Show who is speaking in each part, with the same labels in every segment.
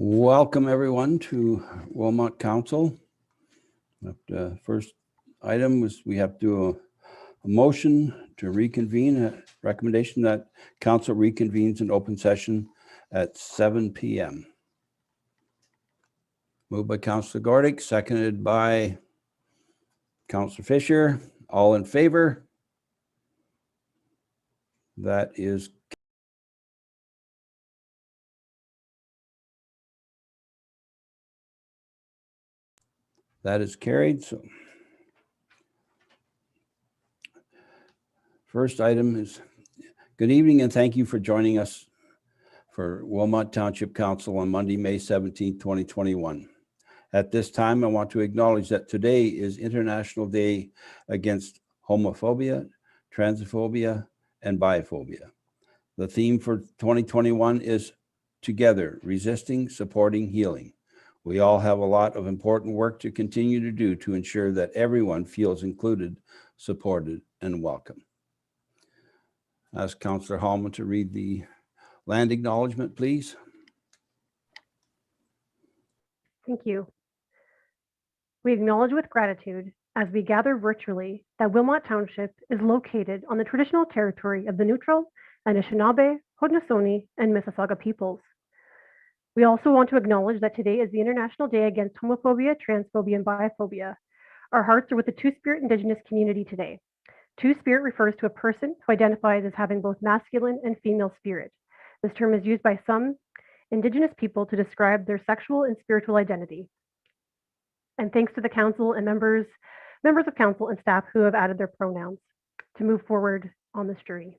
Speaker 1: Welcome everyone to Wilmot Council. The first item was we have to do a motion to reconvene, a recommendation that council reconvenes in open session at 7 p.m. Moved by Councillor Gordick, seconded by Councillor Fisher. All in favor? That is carried. So first item is good evening and thank you for joining us for Wilmot Township Council on Monday, May 17, 2021. At this time, I want to acknowledge that today is International Day Against Homophobia, Transphobia, and Biophobia. The theme for 2021 is Together, Resisting, Supporting, Healing. We all have a lot of important work to continue to do to ensure that everyone feels included, supported, and welcome. Ask Councillor Hallman to read the land acknowledgement, please.
Speaker 2: Thank you. We acknowledge with gratitude as we gather virtually that Wilmot Township is located on the traditional territory of the Neutral, Anishinaabe, Haudenosaunee, and Mississauga peoples. We also want to acknowledge that today is the International Day Against Homophobia, Transphobia, and Biophobia. Our hearts are with the Two-Spirit Indigenous community today. Two-Spirit refers to a person who identifies as having both masculine and female spirit. This term is used by some Indigenous people to describe their sexual and spiritual identity. And thanks to the council and members of council and staff who have added their pronouns to move forward on this journey.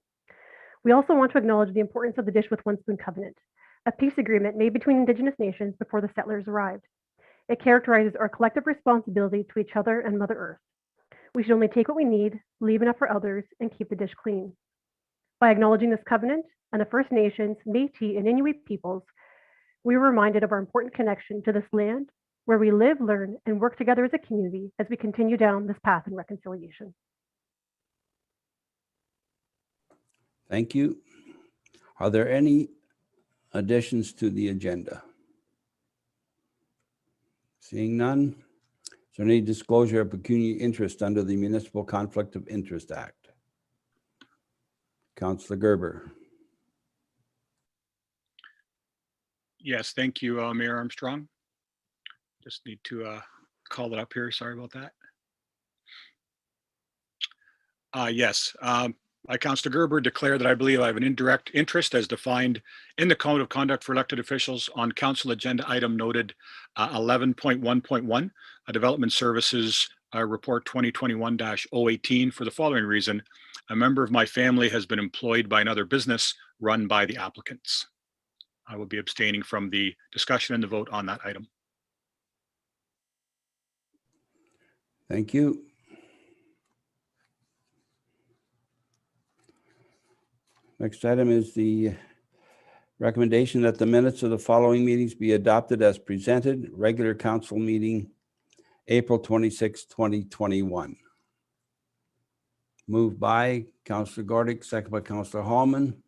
Speaker 2: We also want to acknowledge the importance of the Dish with One Spoon Covenant, a peace agreement made between Indigenous nations before the settlers arrived. It characterizes our collective responsibility to each other and Mother Earth. We should only take what we need, leave enough for others, and keep the dish clean. By acknowledging this covenant and the First Nations, Métis, and Inuit peoples, we were reminded of our important connection to this land where we live, learn, and work together as a community as we continue down this path in reconciliation.
Speaker 1: Thank you. Are there any additions to the agenda? Seeing none. Is there any disclosure of pecuniary interest under the Municipal Conflict of Interest Act? Councillor Gerber.
Speaker 3: Yes, thank you, Mayor Armstrong. Just need to call it up here. Sorry about that. Yes, I, Councillor Gerber, declare that I believe I have an indirect interest as defined in the Code of Conduct for Elected Officials on Council Agenda Item noted 11.1.1, Development Services Report 2021-018 for the following reason. A member of my family has been employed by another business run by the applicants. I will be abstaining from the discussion and the vote on that item.
Speaker 1: Thank you. Next item is the recommendation that the minutes of the following meetings be adopted as presented. Regular council meeting, April 26, 2021. Moved by Councillor Gordick, second by Councillor Hallman.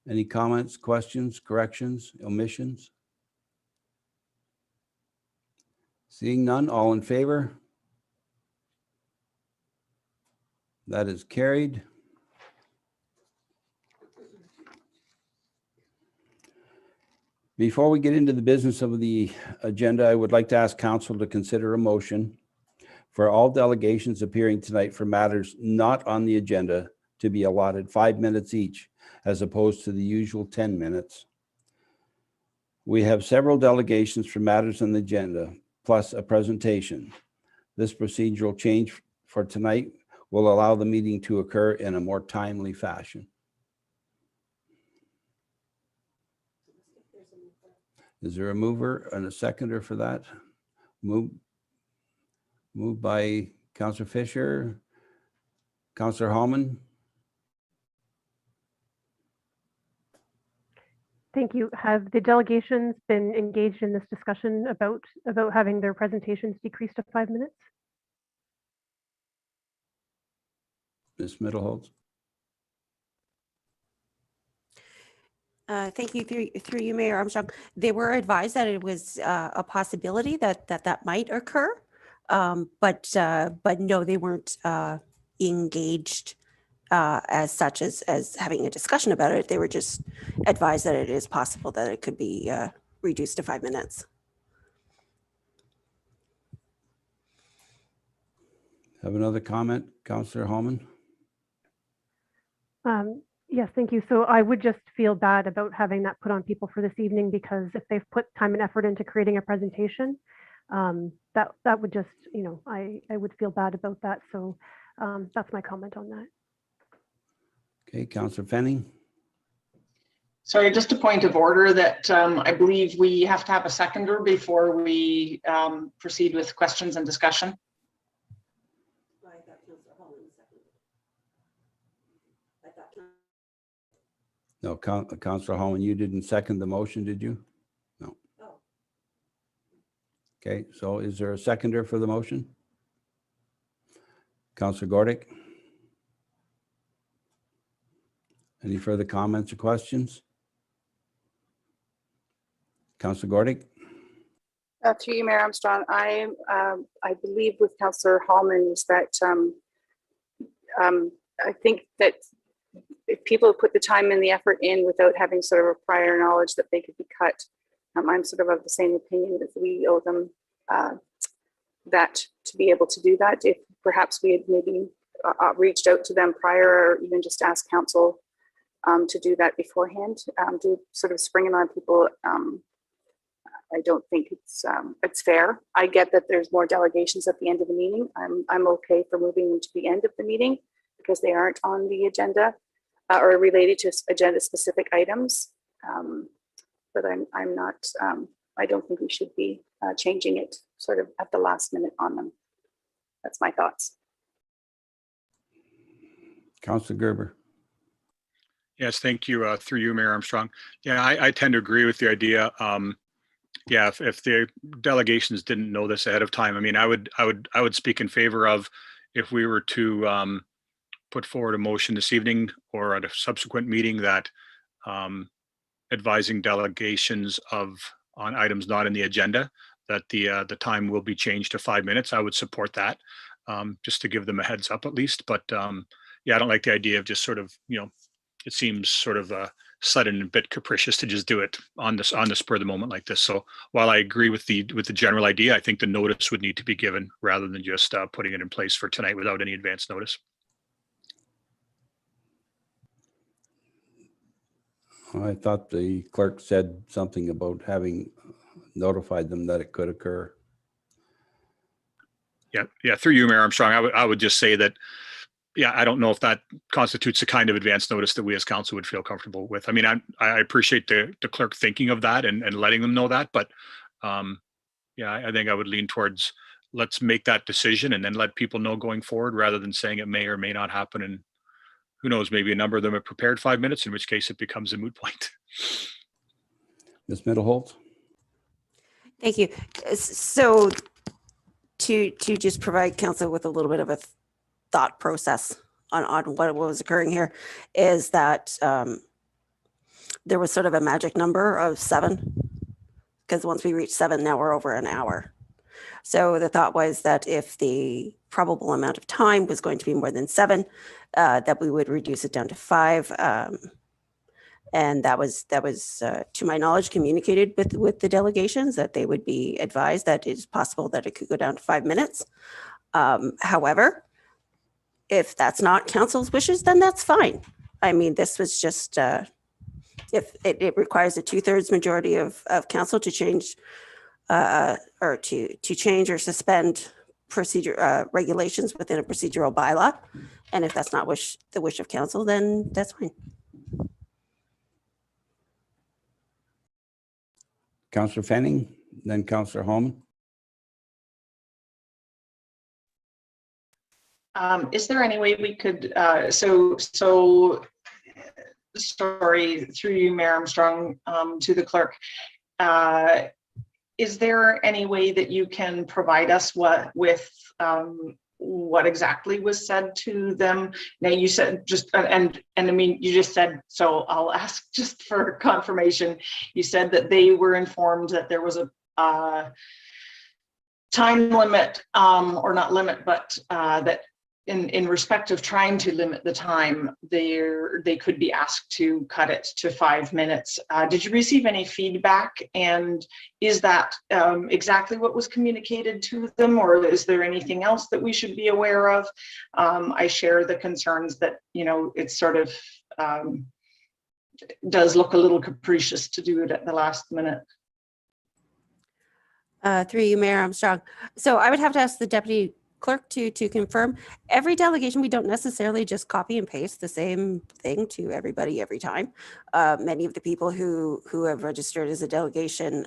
Speaker 1: Any comments, questions, corrections, omissions? Seeing none, all in favor? That is carried. Before we get into the business of the agenda, I would like to ask council to consider a motion for all delegations appearing tonight for matters not on the agenda to be allotted 5 minutes each, as opposed to the usual 10 minutes. We have several delegations for matters on the agenda, plus a presentation. This procedural change for tonight will allow the meeting to occur in a more timely fashion. Is there a mover and a seconder for that? Moved by Councillor Fisher. Councillor Hallman.
Speaker 2: Thank you. Have the delegations been engaged in this discussion about having their presentations decreased to 5 minutes?
Speaker 1: Ms. Middleholtz.
Speaker 4: Thank you. Through you, Mayor Armstrong. They were advised that it was a possibility that might occur, but no, they weren't engaged as such as having a discussion about it. They were just advised that it is possible that it could be reduced to 5 minutes.
Speaker 1: Have another comment, Councillor Holman?
Speaker 2: Yes, thank you. So I would just feel bad about having that put on people for this evening, because if they've put time and effort into creating a presentation, that would just, I would feel bad about that. So that's my comment on that.
Speaker 1: Okay, Councillor Fenning.
Speaker 5: Sorry, just a point of order that I believe we have to have a seconder before we proceed with questions and discussion.
Speaker 1: No, Councillor Holman, you didn't second the motion, did you? No.
Speaker 4: Oh.
Speaker 1: Okay, so is there a seconder for the motion? Councillor Gordick? Any further comments or questions? Councillor Gordick?
Speaker 6: Through you, Mayor Armstrong, I believe with Councillor Hallman is that I think that if people put the time and the effort in without having sort of a prior knowledge that they could be cut, I'm sort of the same opinion that we owe them that to be able to do that. If perhaps we had maybe reached out to them prior, or even just asked council to do that beforehand, to sort of spring it on people. I don't think it's fair. I get that there's more delegations at the end of the meeting. I'm okay for moving them to the end of the meeting because they aren't on the agenda or related to agenda specific items. But I'm not. I don't think we should be changing it sort of at the last minute on them. That's my thoughts.
Speaker 1: Councillor Gerber.
Speaker 3: Yes, thank you. Through you, Mayor Armstrong. Yeah, I tend to agree with the idea. Yeah, if the delegations didn't know this ahead of time, I mean, I would speak in favor of if we were to put forward a motion this evening or at a subsequent meeting that advising delegations on items not in the agenda, that the time will be changed to 5 minutes. I would support that, just to give them a heads up at least. But yeah, I don't like the idea of just sort of, it seems sort of sudden and a bit capricious to just do it on the spur of the moment like this. So while I agree with the general idea, I think the notice would need to be given rather than just putting it in place for tonight without any advance notice.
Speaker 1: I thought the clerk said something about having notified them that it could occur.
Speaker 3: Yeah. Through you, Mayor Armstrong, I would just say that, yeah, I don't know if that constitutes the kind of advance notice that we as council would feel comfortable with. I mean, I appreciate the clerk thinking of that and letting them know that, but yeah, I think I would lean towards let's make that decision and then let people know going forward rather than saying it may or may not happen. And who knows, maybe a number of them have prepared 5 minutes, in which case it becomes a moot point.
Speaker 1: Ms. Middleholt?
Speaker 4: Thank you. So to just provide council with a little bit of a thought process on what was occurring here is that there was sort of a magic number of 7, because once we reach 7, now we're over an hour. So the thought was that if the probable amount of time was going to be more than 7, that we would reduce it down to 5. And that was to my knowledge, communicated with the delegations that they would be advised that it's possible that it could go down to 5 minutes. However, if that's not council's wishes, then that's fine. I mean, this was just, if it requires a 2/3 majority of council to change or to change or suspend procedure regulations within a procedural bylaw. And if that's not the wish of council, then that's fine.
Speaker 1: Councillor Fanning, then Councillor Holman.
Speaker 5: Is there any way we could, sorry, through you, Mayor Armstrong, to the clerk, is there any way that you can provide us with what exactly was said to them. Now you said just, and I mean, you just said, so I'll ask just for confirmation. You said that they were informed that there was a time limit, or not limit, but that in respect of trying to limit the time, they could be asked to cut it to 5 minutes. Did you receive any feedback, and is that exactly what was communicated to them, or is there anything else that we should be aware of? I share the concerns that, you know, it's sort of does look a little capricious to do it at the last minute.
Speaker 4: Through you, Mayor Armstrong. So I would have to ask the deputy clerk to confirm. Every delegation, we don't necessarily just copy and paste the same thing to everybody every time. Many of the people who have registered as a delegation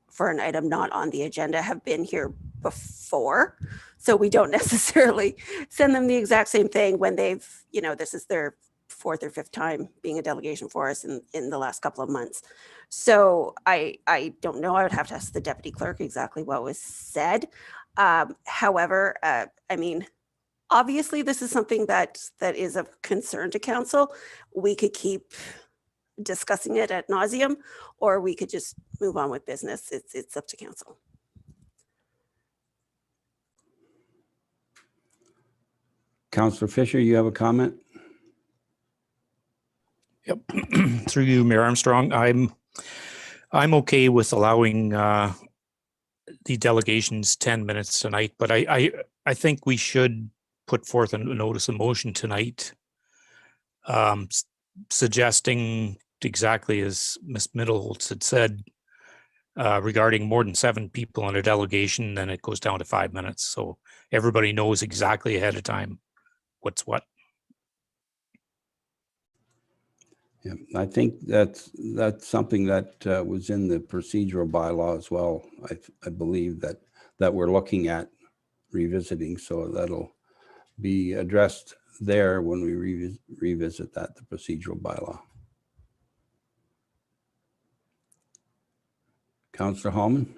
Speaker 4: for an item not on the agenda have been here before. So we don't necessarily send them the exact same thing when they've, you know, this is their 4th or 5th time being a delegation for us in the last couple of months. So I don't know. I would have to ask the deputy clerk exactly what was said. However, I mean, obviously this is something that is of concern to council. We could keep discussing it ad nauseum, or we could just move on with business. It's up to council.
Speaker 1: Councillor Fisher, you have a comment?
Speaker 7: Yep. Through you, Mayor Armstrong. I'm okay with allowing the delegations 10 minutes tonight, but I think we should put forth a notice of motion tonight, suggesting exactly as Ms. Middleholtz had said, regarding more than 7 people in a delegation, then it goes down to 5 minutes. So everybody knows exactly ahead of time what's what.
Speaker 1: Yeah, I think that's something that was in the procedural bylaw as well. I believe that we're looking at revisiting, so that'll be addressed there when we revisit that, the procedural bylaw. Councillor Hallman.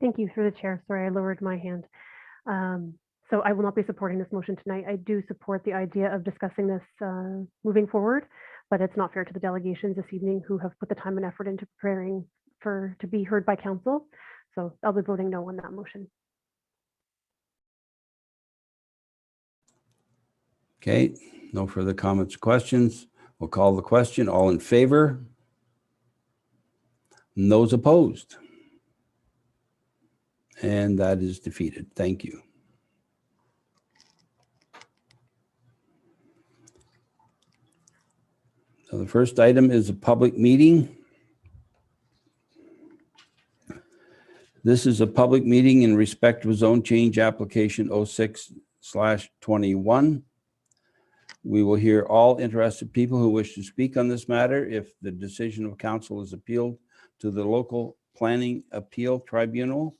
Speaker 2: Thank you, through the chair. Sorry, I lowered my hand. So I will not be supporting this motion tonight. I do support the idea of discussing this moving forward, but it's not fair to the delegations this evening who have put the time and effort into preparing to be heard by council. So I'll be voting no on that motion.
Speaker 1: Okay, no further comments or questions. We'll call the question. All in favor? And those opposed? And that is defeated. Thank you. So the first item is a public meeting. This is a public meeting in respect of zone change application 06/21. We will hear all interested people who wish to speak on this matter. If the decision of council is appealed to the local planning appeal tribunal,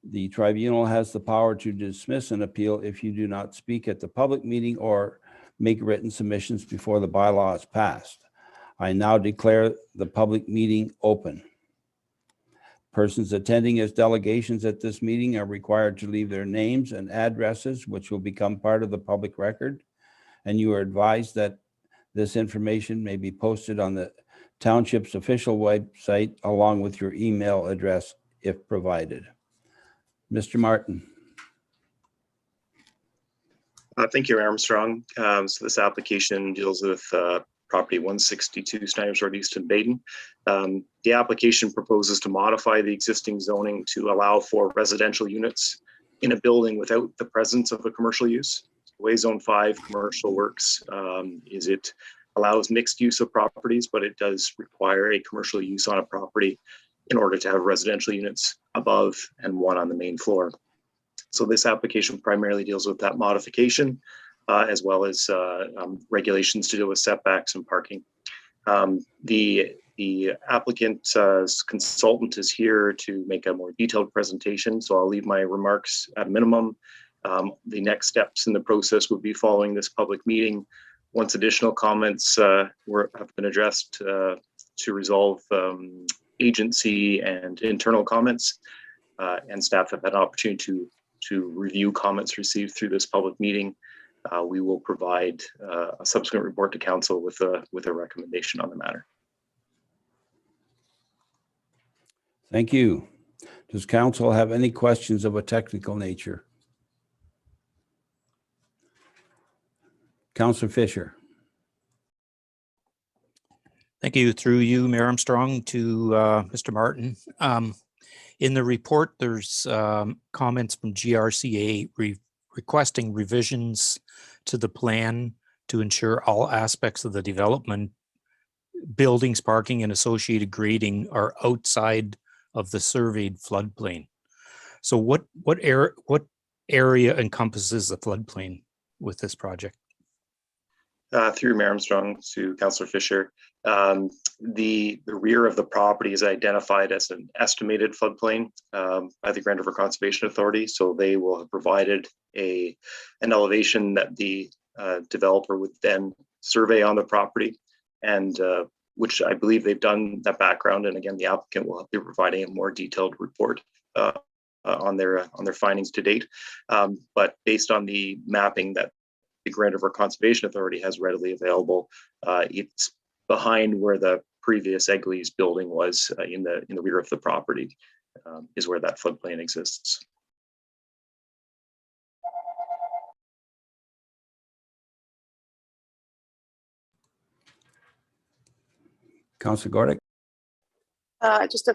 Speaker 1: the tribunal has the power to dismiss an appeal if you do not speak at the public meeting or make written submissions before the bylaw is passed. I now declare the public meeting open. Persons attending as delegations at this meeting are required to leave their names and addresses, which will become part of the public record. And you are advised that this information may be posted on the township's official website along with your email address if provided. Mr. Martin.
Speaker 8: Thank you, Armstrong. So this application deals with property 162 Snyders Road East in Baden. The application proposes to modify the existing zoning to allow for residential units in a building without the presence of a commercial use. The way Zone 5 commercial works is it allows mixed use of properties, but it does require a commercial use on a property in order to have residential units above and one on the main floor. So this application primarily deals with that modification, as well as regulations to deal with setbacks and parking. The applicant's consultant is here to make a more detailed presentation, so I'll leave my remarks at a minimum. The next steps in the process would be following this public meeting. Once additional comments have been addressed to resolve agency and internal comments, and staff have had an opportunity to review comments received through this public meeting. We will provide a subsequent report to council with a recommendation on the matter.
Speaker 1: Thank you. Does council have any questions of a technical nature? Councillor Fisher.
Speaker 7: Thank you. Through you, Mayor Armstrong, to Mr. Martin. In the report, there's comments from GRCA requesting revisions to the plan to ensure all aspects of the development, buildings, parking, and associated grading are outside of the surveyed floodplain. So what area encompasses the floodplain with this project?
Speaker 8: Through Mayor Armstrong to Councillor Fisher, the rear of the property is identified as an estimated floodplain by the Grand River Conservation Authority. So they will have provided an elevation that the developer would then survey on the property, and which I believe they've done that background. And again, the applicant will be providing a more detailed report on their findings to date. But based on the mapping that the Grand River Conservation Authority has readily available, it's behind where the previous Egley's building was in the rear of the property, is where that floodplain exists.
Speaker 1: Councillor Gordick.
Speaker 6: Just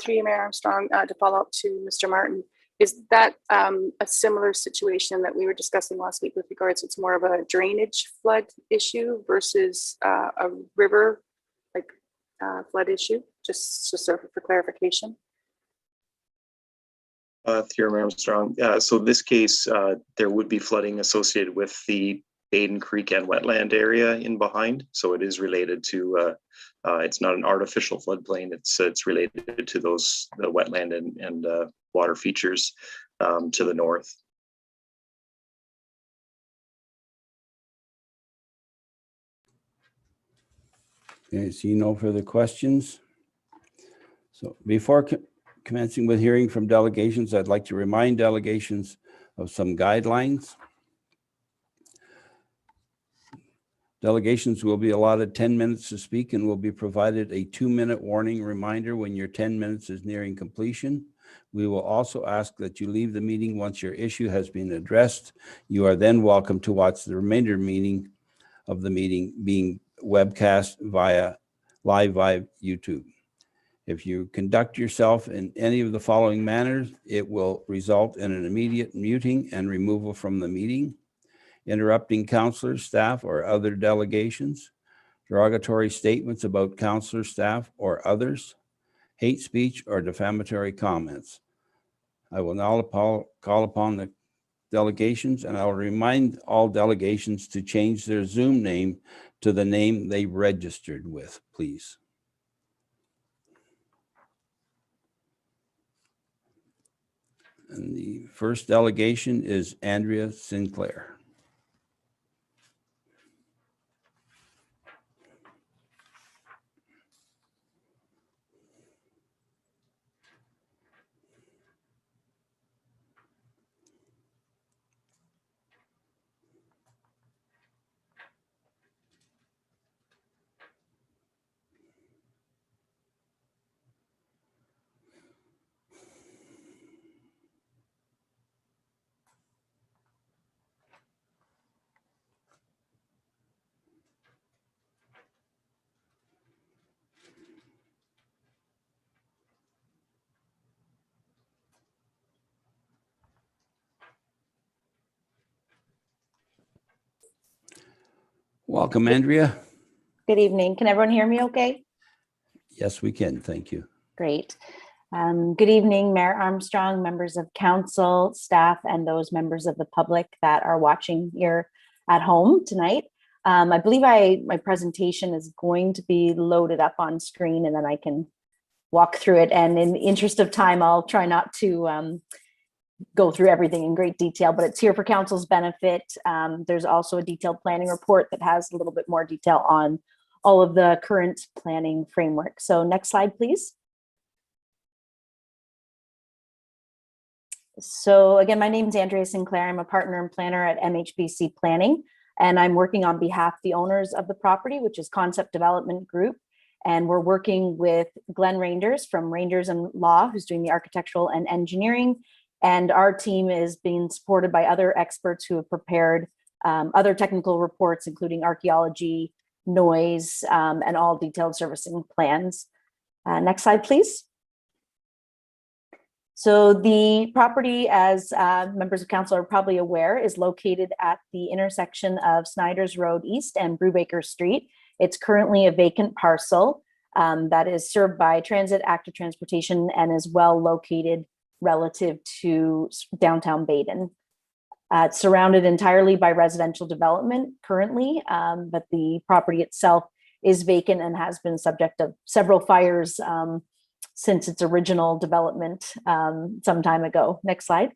Speaker 6: through you, Mayor Armstrong, to follow up to Mr. Martin, is that a similar situation that we were discussing last week with regards? It's more of a drainage flood issue versus a river flood issue, just sort of for clarification.
Speaker 8: Through Mayor Armstrong, so this case, there would be flooding associated with the Baden Creek and wetland area in behind. So it is related to, it's not an artificial floodplain. It's related to the wetland and water features to the north.
Speaker 1: Okay, see no further questions. So before commencing with hearing from delegations, I'd like to remind delegations of some guidelines. Delegations will be allotted 10 minutes to speak and will be provided a 2-minute warning reminder when your 10 minutes is nearing completion. We will also ask that you leave the meeting once your issue has been addressed. You are then welcome to watch the remainder of the meeting being webcast live via YouTube. If you conduct yourself in any of the following manners, it will result in an immediate muting and removal from the meeting: interrupting councillors, staff, or other delegations, derogatory statements about councillors, staff, or others, hate speech, or defamatory comments. I will now call upon the delegations, and I'll remind all delegations to change their Zoom name to the name they registered with, please. And the first delegation is Andrea Sinclair. Welcome, Andrea.
Speaker 9: Good evening. Can everyone hear me okay?
Speaker 1: Yes, we can. Thank you.
Speaker 9: Great. Good evening, Mayor Armstrong, members of council, staff, and those members of the public that are watching here at home tonight. I believe my presentation is going to be loaded up on screen, and then I can walk through it. And in the interest of time, I'll try not to go through everything in great detail, but it's here for council's benefit. There's also a detailed planning report that has a little bit more detail on all of the current planning framework. So next slide, please. So again, my name is Andrea Sinclair. I'm a partner and planner at MHBC Planning, and I'm working on behalf of the owners of the property, which is Concept Development Group. And we're working with Glenn Reinders from Reinders and Law, who's doing the architectural and engineering. And our team is being supported by other experts who have prepared other technical reports, including archaeology, noise, and all detailed servicing plans. Next slide, please. So the property, as members of council are probably aware, is located at the intersection of Snyder's Road East and Brubaker Street. It's currently a vacant parcel that is served by transit, active transportation, and is well located relative to downtown Baden. It's surrounded entirely by residential development currently, but the property itself is vacant and has been subject of several fires since its original development some time ago. Next slide.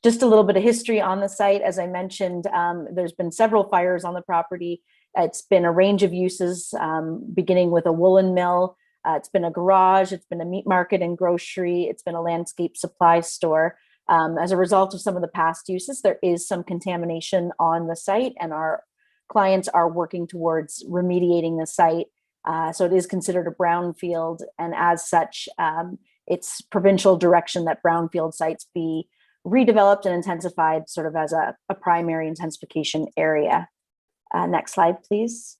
Speaker 9: Just a little bit of history on the site. As I mentioned, there's been several fires on the property. It's been a range of uses, beginning with a woolen mill. It's been a garage, it's been a meat market and grocery, it's been a landscape supply store. As a result of some of the past uses, there is some contamination on the site, and our clients are working towards remediating the site. So it is considered a brownfield, and as such, it's provincial direction that brownfield sites be redeveloped and intensified sort of as a primary intensification area. Next slide, please.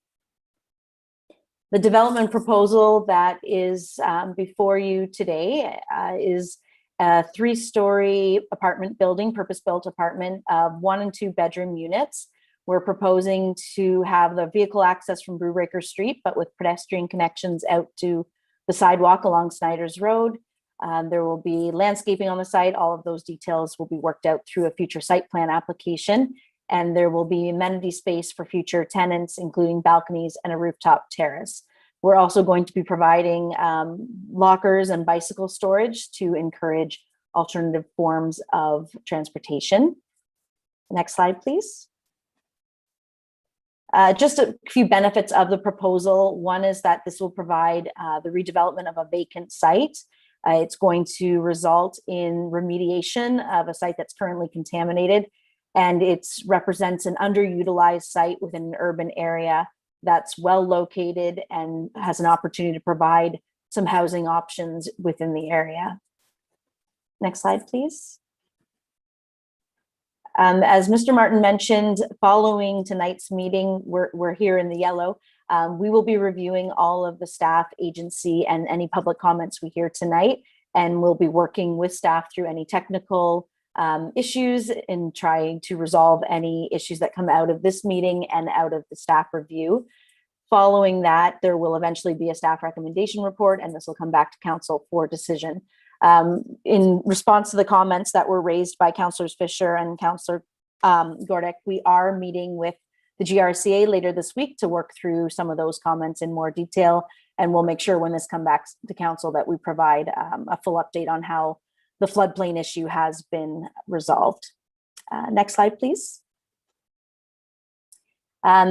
Speaker 9: The development proposal that is before you today is a 3-story apartment building, purpose-built apartment of 1 and 2 bedroom units. We're proposing to have the vehicle access from Brubaker Street, but with pedestrian connections out to the sidewalk along Snyder's Road. There will be landscaping on the site. All of those details will be worked out through a future site plan application. And there will be amenity space for future tenants, including balconies and a rooftop terrace. We're also going to be providing lockers and bicycle storage to encourage alternative forms of transportation. Next slide, please. Just a few benefits of the proposal. One is that this will provide the redevelopment of a vacant site. It's going to result in remediation of a site that's currently contaminated, and it represents an underutilized site within an urban area that's well located and has an opportunity to provide some housing options within the area. Next slide, please. As Mr. Martin mentioned, following tonight's meeting, we're here in the yellow. We will be reviewing all of the staff, agency, and any public comments we hear tonight, and we'll be working with staff through any technical issues and trying to resolve any issues that come out of this meeting and out of the staff review. Following that, there will eventually be a staff recommendation report, and this will come back to council for decision. In response to the comments that were raised by Councillors Fisher and Councillor Gordick, we are meeting with the GRCA later this week to work through some of those comments in more detail, and we'll make sure when this comes back to council that we provide a full update on how the floodplain issue has been resolved. Next slide, please.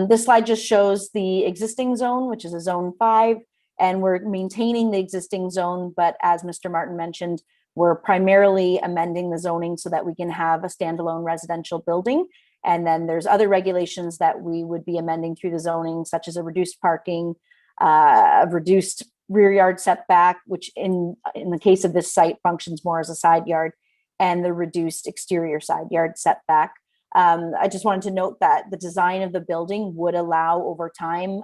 Speaker 9: This slide just shows the existing zone, which is a zone 5. And we're maintaining the existing zone, but as Mr. Martin mentioned, we're primarily amending the zoning so that we can have a standalone residential building. And then there's other regulations that we would be amending through the zoning, such as a reduced parking, a reduced rear yard setback, which in the case of this site functions more as a side yard, and the reduced exterior side yard setback. I just wanted to note that the design of the building would allow over time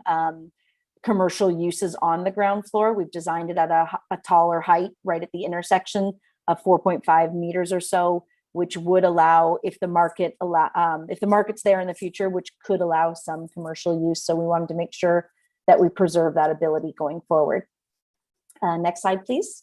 Speaker 9: commercial uses on the ground floor. We've designed it at a taller height right at the intersection of 4.5 meters or so, which would allow, if the market's there in the future, which could allow some commercial use. So we wanted to make sure that we preserve that ability going forward. Next slide, please.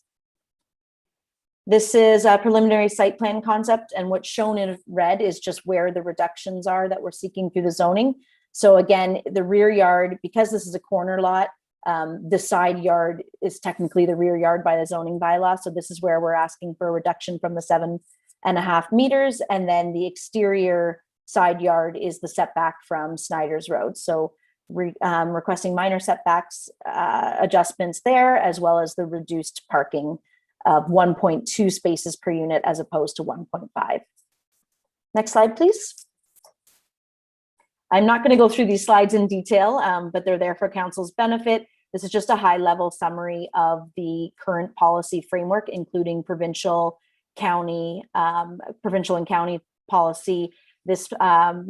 Speaker 9: This is a preliminary site plan concept, and what's shown in red is just where the reductions are that we're seeking through the zoning. So again, the rear yard, because this is a corner lot, the side yard is technically the rear yard by the zoning bylaw. So this is where we're asking for a reduction from the 7.5 meters. And then the exterior side yard is the setback from Snyder's Road. So requesting minor setbacks adjustments there, as well as the reduced parking of 1.2 spaces per unit as opposed to 1.5. Next slide, please. I'm not going to go through these slides in detail, but they're there for council's benefit. This is just a high-level summary of the current policy framework, including provincial, provincial and county policy. This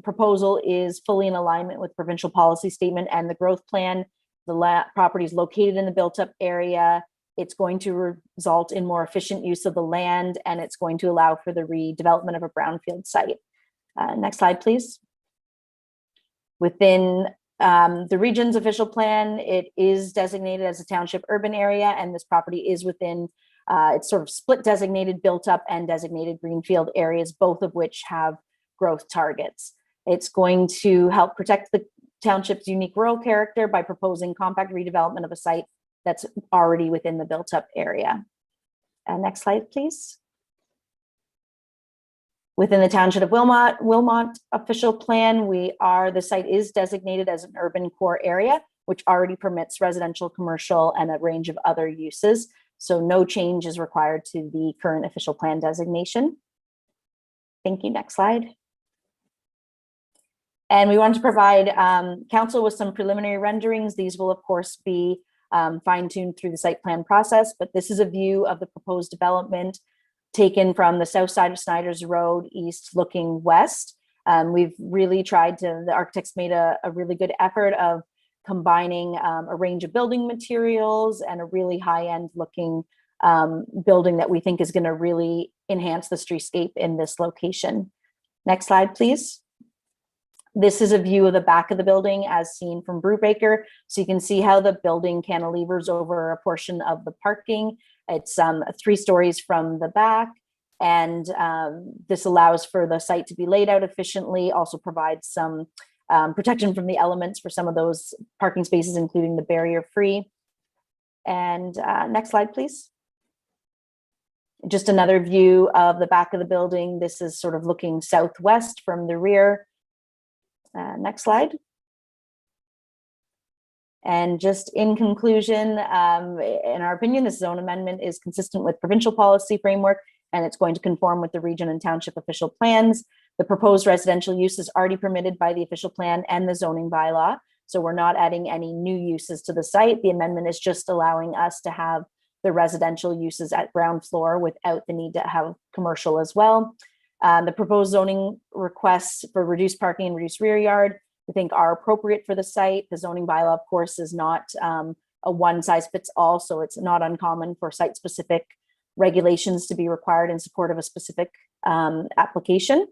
Speaker 9: proposal is fully in alignment with provincial policy statement and the growth plan. The property is located in the built-up area. It's going to result in more efficient use of the land, and it's going to allow for the redevelopment of a brownfield site. Next slide, please. Within the region's official plan, it is designated as a township urban area, and this property is within, it's sort of split designated built up and designated greenfield areas, both of which have growth targets. It's going to help protect the township's unique rural character by proposing compact redevelopment of a site that's already within the built up area. Next slide, please. Within the Township of Wilmot official plan, the site is designated as an urban core area, which already permits residential, commercial, and a range of other uses. So no change is required to the current official plan designation. Thank you. Next slide. And we want to provide council with some preliminary renderings. These will, of course, be fine-tuned through the site plan process, but this is a view of the proposed development taken from the south side of Snyder's Road east looking west. We've really tried to, the architects made a really good effort of combining a range of building materials and a really high-end looking building that we think is going to really enhance the streetscape in this location. Next slide, please. This is a view of the back of the building as seen from Brubaker. So you can see how the building cantilevers over a portion of the parking. It's 3 stories from the back, and this allows for the site to be laid out efficiently, also provides some protection from the elements for some of those parking spaces, including the barrier free. And next slide, please. Just another view of the back of the building. This is sort of looking southwest from the rear. Next slide. And just in conclusion, in our opinion, this zone amendment is consistent with provincial policy framework, and it's going to conform with the region and township official plans. The proposed residential use is already permitted by the official plan and the zoning bylaw. So we're not adding any new uses to the site. The amendment is just allowing us to have the residential uses at ground floor without the need to have commercial as well. The proposed zoning requests for reduced parking and reduced rear yard, we think are appropriate for the site. The zoning bylaw, of course, is not a one size fits all, so it's not uncommon for site specific regulations to be required in support of a specific application.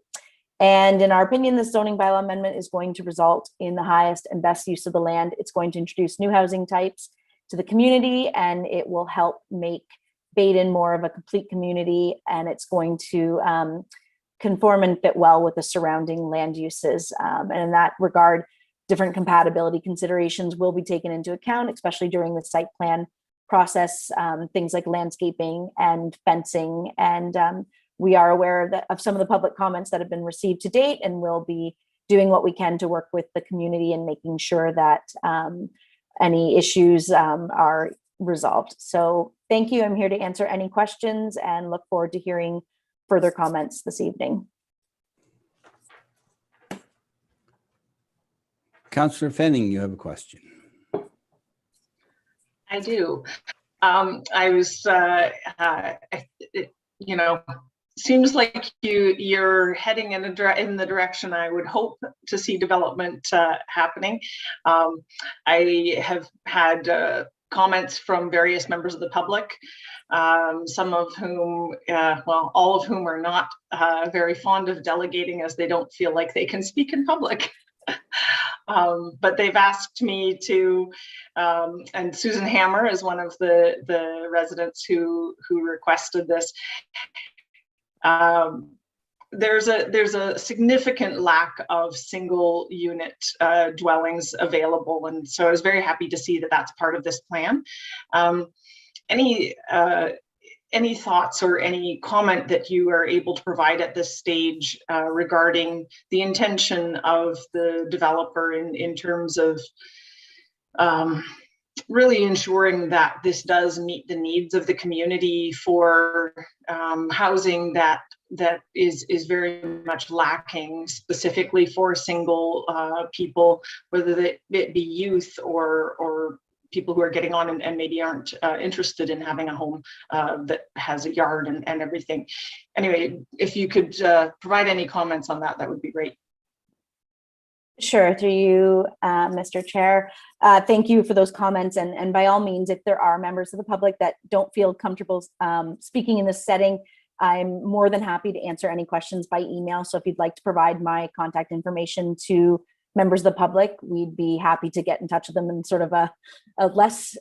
Speaker 9: And in our opinion, this zoning bylaw amendment is going to result in the highest and best use of the land. It's going to introduce new housing types to the community, and it will help make Baden more of a complete community, and it's going to conform and fit well with the surrounding land uses. And in that regard, different compatibility considerations will be taken into account, especially during the site plan process, things like landscaping and fencing. And we are aware of some of the public comments that have been received to date, and we'll be doing what we can to work with the community and making sure that any issues are resolved. So thank you. I'm here to answer any questions and look forward to hearing further comments this evening.
Speaker 1: Councillor Fenning, you have a question.
Speaker 5: I do. I was, you know, seems like you're heading in the direction I would hope to see development happening. I have had comments from various members of the public, some of whom, well, all of whom are not very fond of delegating, as they don't feel like they can speak in public. But they've asked me to, and Susan Hammer is one of the residents who requested this. There's a significant lack of single unit dwellings available, and so I was very happy to see that that's part of this plan. Any thoughts or any comment that you are able to provide at this stage regarding the intention of the developer in terms of really ensuring that this does meet the needs of the community for housing that is very much lacking, specifically for single people, whether it be youth or people who are getting on and maybe aren't interested in having a home that has a yard and everything. Anyway, if you could provide any comments on that, that would be great.
Speaker 9: Sure, through you, Mr. Chair. Thank you for those comments. And by all means, if there are members of the public that don't feel comfortable speaking in this setting, I'm more than happy to answer any questions by email. So if you'd like to provide my contact information to members of the public, we'd be happy to get in touch with them in sort of a less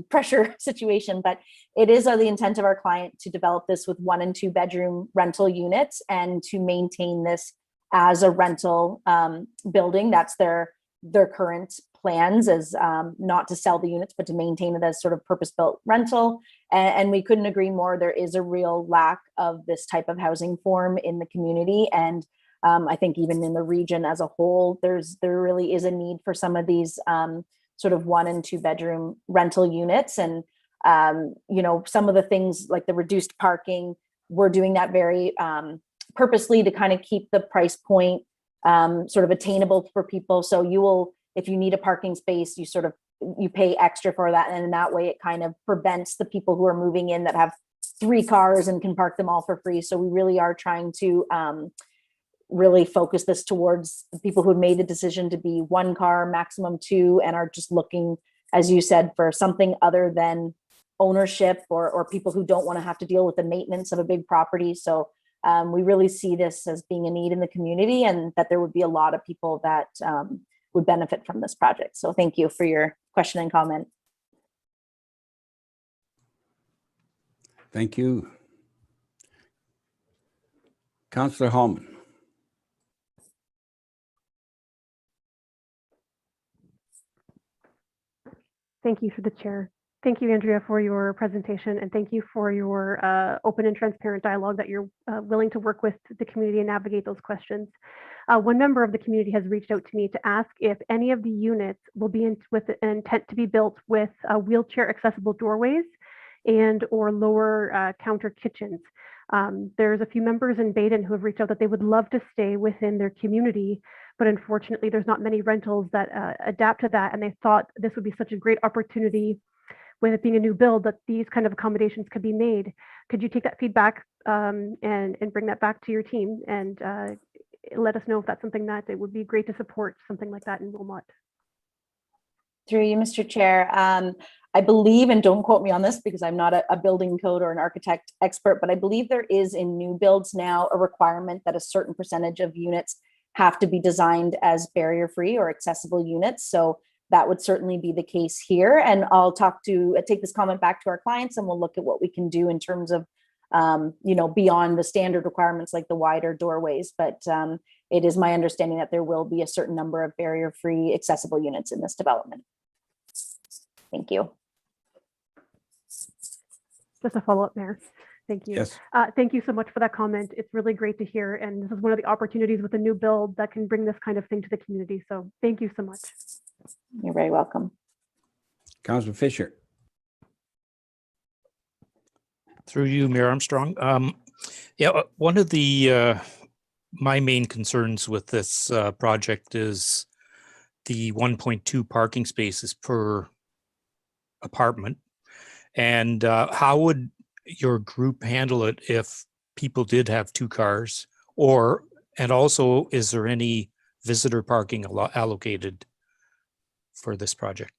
Speaker 9: pressure situation. But it is the intent of our client to develop this with 1 and 2 bedroom rental units and to maintain this as a rental building. That's their current plans, is not to sell the units, but to maintain it as sort of purpose-built rental. And we couldn't agree more. There is a real lack of this type of housing form in the community. And I think even in the region as a whole, there really is a need for some of these sort of 1 and 2 bedroom rental units. And, you know, some of the things like the reduced parking, we're doing that very purposely to kind of keep the price point sort of attainable for people. So you will, if you need a parking space, you pay extra for that. And in that way, it kind of prevents the people who are moving in that have 3 cars and can park them all for free. So we really are trying to really focus this towards the people who have made the decision to be 1 car, maximum 2, and are just looking, as you said, for something other than ownership or people who don't want to have to deal with the maintenance of a big property. So we really see this as being a need in the community, and that there would be a lot of people that would benefit from this project. So thank you for your question and comment.
Speaker 1: Thank you. Councillor Hallman.
Speaker 2: Thank you for the chair. Thank you, Andrea, for your presentation, and thank you for your open and transparent dialogue that you're willing to work with the community and navigate those questions. One member of the community has reached out to me to ask if any of the units will be with an intent to be built with wheelchair accessible doorways and or lower counter kitchens. There's a few members in Baden who have reached out that they would love to stay within their community, but unfortunately there's not many rentals that adapt to that, and they thought this would be such a great opportunity with it being a new build that these kind of accommodations could be made. Could you take that feedback and bring that back to your team and let us know if that's something that it would be great to support something like that in Wilmot?
Speaker 9: Through you, Mr. Chair. I believe, and don't quote me on this because I'm not a building code or an architect expert, but I believe there is in new builds now a requirement that a certain percentage of units have to be designed as barrier-free or accessible units. So that would certainly be the case here. And I'll take this comment back to our clients, and we'll look at what we can do in terms of, you know, beyond the standard requirements like the wider doorways. But it is my understanding that there will be a certain number of barrier-free accessible units in this development. Thank you.
Speaker 2: Just a follow-up, Mayor. Thank you.
Speaker 1: Yes.
Speaker 2: Thank you so much for that comment. It's really great to hear. And this is one of the opportunities with a new build that can bring this kind of thing to the community. So thank you so much.
Speaker 9: You're very welcome.
Speaker 1: Councillor Fisher.
Speaker 7: Through you, Mayor Armstrong. Yeah, one of the my main concerns with this project is the 1.2 parking spaces per apartment. And how would your group handle it if people did have 2 cars? And also, is there any visitor parking allocated for this project?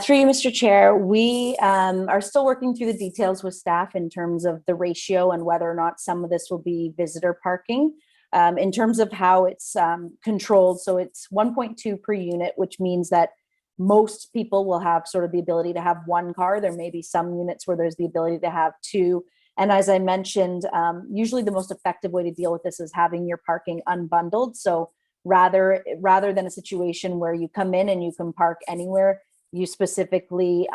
Speaker 9: Through you, Mr. Chair, we are still working through the details with staff in terms of the ratio and whether or not some of this will be visitor parking. In terms of how it's controlled, so it's 1.2 per unit, which means that most people will have sort of the ability to have 1 car. There may be some units where there's the ability to have 2. And as I mentioned, usually the most effective way to deal with this is having your parking unbundled. So rather than a situation where you come in and you can park anywhere, you specifically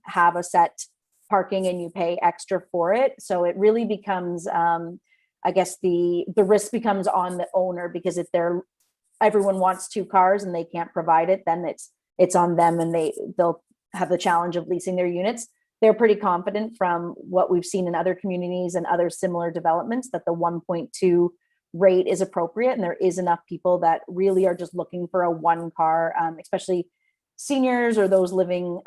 Speaker 9: have a set parking and you pay extra for it. So it really becomes, I guess the risk becomes on the owner, because if they're everyone wants 2 cars and they can't provide it, then it's on them, and they'll have the challenge of leasing their units. They're pretty confident from what we've seen in other communities and other similar developments that the 1.2 rate is appropriate, and there is enough people that really are just looking for a 1 car, especially seniors or those living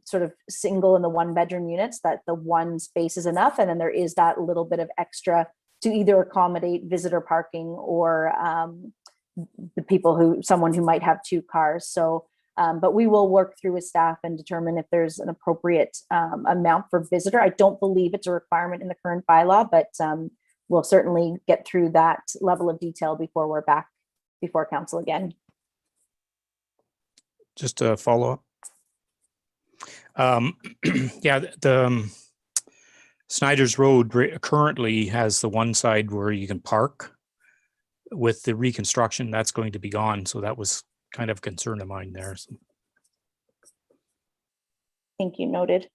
Speaker 9: sort of single in the 1-bedroom units, that the 1 space is enough. And then there is that little bit of extra to either accommodate visitor parking or someone who might have 2 cars. So, but we will work through with staff and determine if there's an appropriate amount for visitor. I don't believe it's a requirement in the current bylaw, but we'll certainly get through that level of detail before we're back before council again.
Speaker 7: Just a follow up. Yeah, the Snyder's Road currently has the one side where you can park. With the reconstruction, that's going to be gone. So that was kind of a concern of mine there. So.
Speaker 9: Thank you. Noted.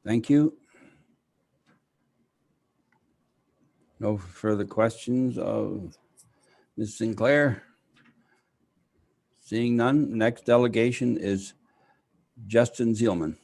Speaker 1: Thank you. No further questions of Ms. Sinclair? Seeing none, next delegation is Justin Zielman.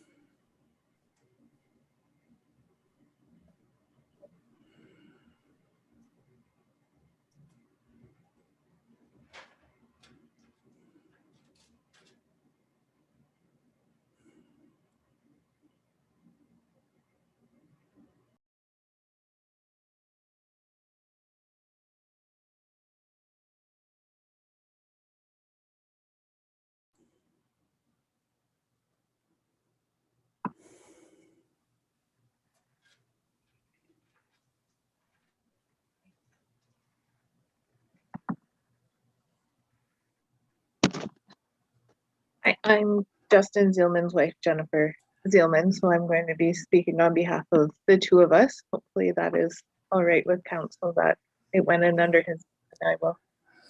Speaker 10: I'm Justin Zielman's wife, Jennifer Zielman, so I'm going to be speaking on behalf of the 2 of us. Hopefully that is all right with council, that it went in under his, and I will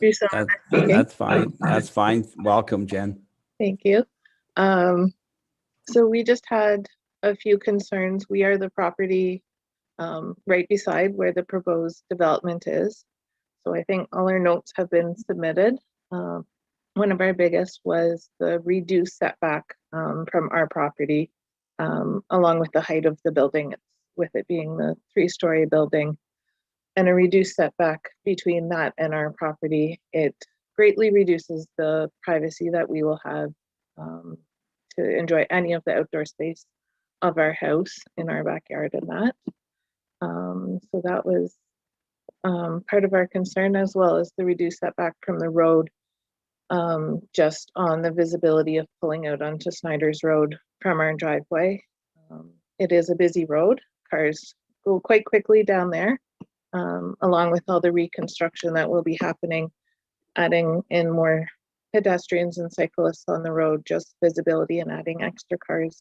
Speaker 10: do so.
Speaker 1: That's fine. That's fine. Welcome, Jen.
Speaker 10: Thank you. So we just had a few concerns. We are the property right beside where the proposed development is. So I think all our notes have been submitted. One of our biggest was the reduced setback from our property, along with the height of the building, with it being the 3-story building, and a reduced setback between that and our property. It greatly reduces the privacy that we will have to enjoy any of the outdoor space of our house in our backyard and that. So that was part of our concern, as well as the reduced setback from the road. Just on the visibility of pulling out onto Snyder's Road from our driveway. It is a busy road. Cars go quite quickly down there, along with all the reconstruction that will be happening, adding in more pedestrians and cyclists on the road. Just visibility and adding extra cars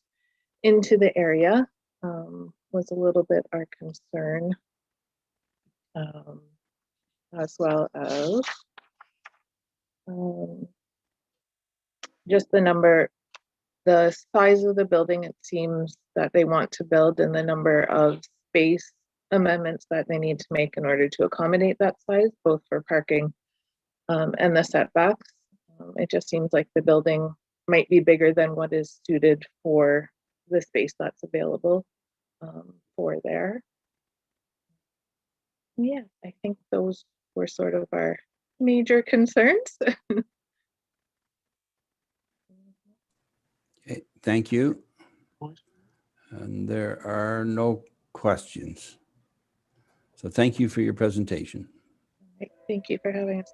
Speaker 10: into the area was a little bit our concern, as well as just the size of the building. It seems that they want to build, and the number of space amendments that they need to make in order to accommodate that size, both for parking and the setbacks. It just seems like the building might be bigger than what is suited for the space that's available for there. Yeah, I think those were sort of our major concerns.
Speaker 1: Okay, thank you. And there are no questions. So thank you for your presentation.
Speaker 10: Thank you for having us.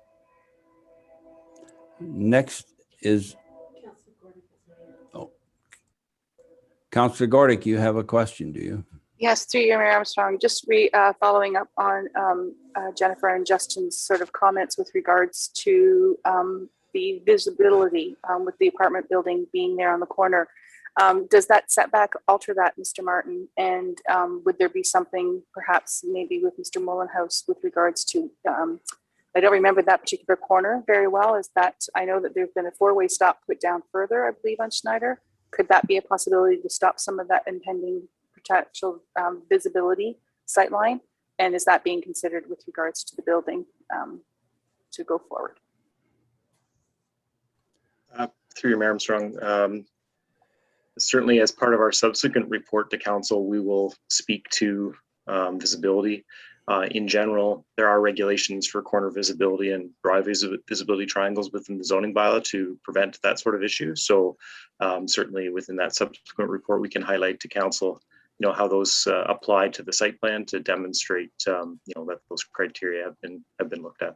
Speaker 1: Next is Councillor Gordick, you have a question, do you?
Speaker 6: Yes, through you, Mayor Armstrong. Just following up on Jennifer and Justin's sort of comments with regards to the visibility with the apartment building being there on the corner. Does that setback alter that, Mr. Martin? And would there be something perhaps maybe with Mr. Mullenhouse with regards to, I don't remember that particular corner very well. Is that, I know that there's been a 4-way stop put down further, I believe, on Schneider. Could that be a possibility to stop some of that impending potential visibility sightline? And is that being considered with regards to the building to go forward.
Speaker 8: Through you, Mayor Armstrong. Certainly, as part of our subsequent report to council, we will speak to visibility. In general, there are regulations for corner visibility and drive visibility triangles within the zoning bylaw to prevent that sort of issue. So certainly within that subsequent report, we can highlight to council, how those apply to the site plan to demonstrate, that those criteria have been looked at.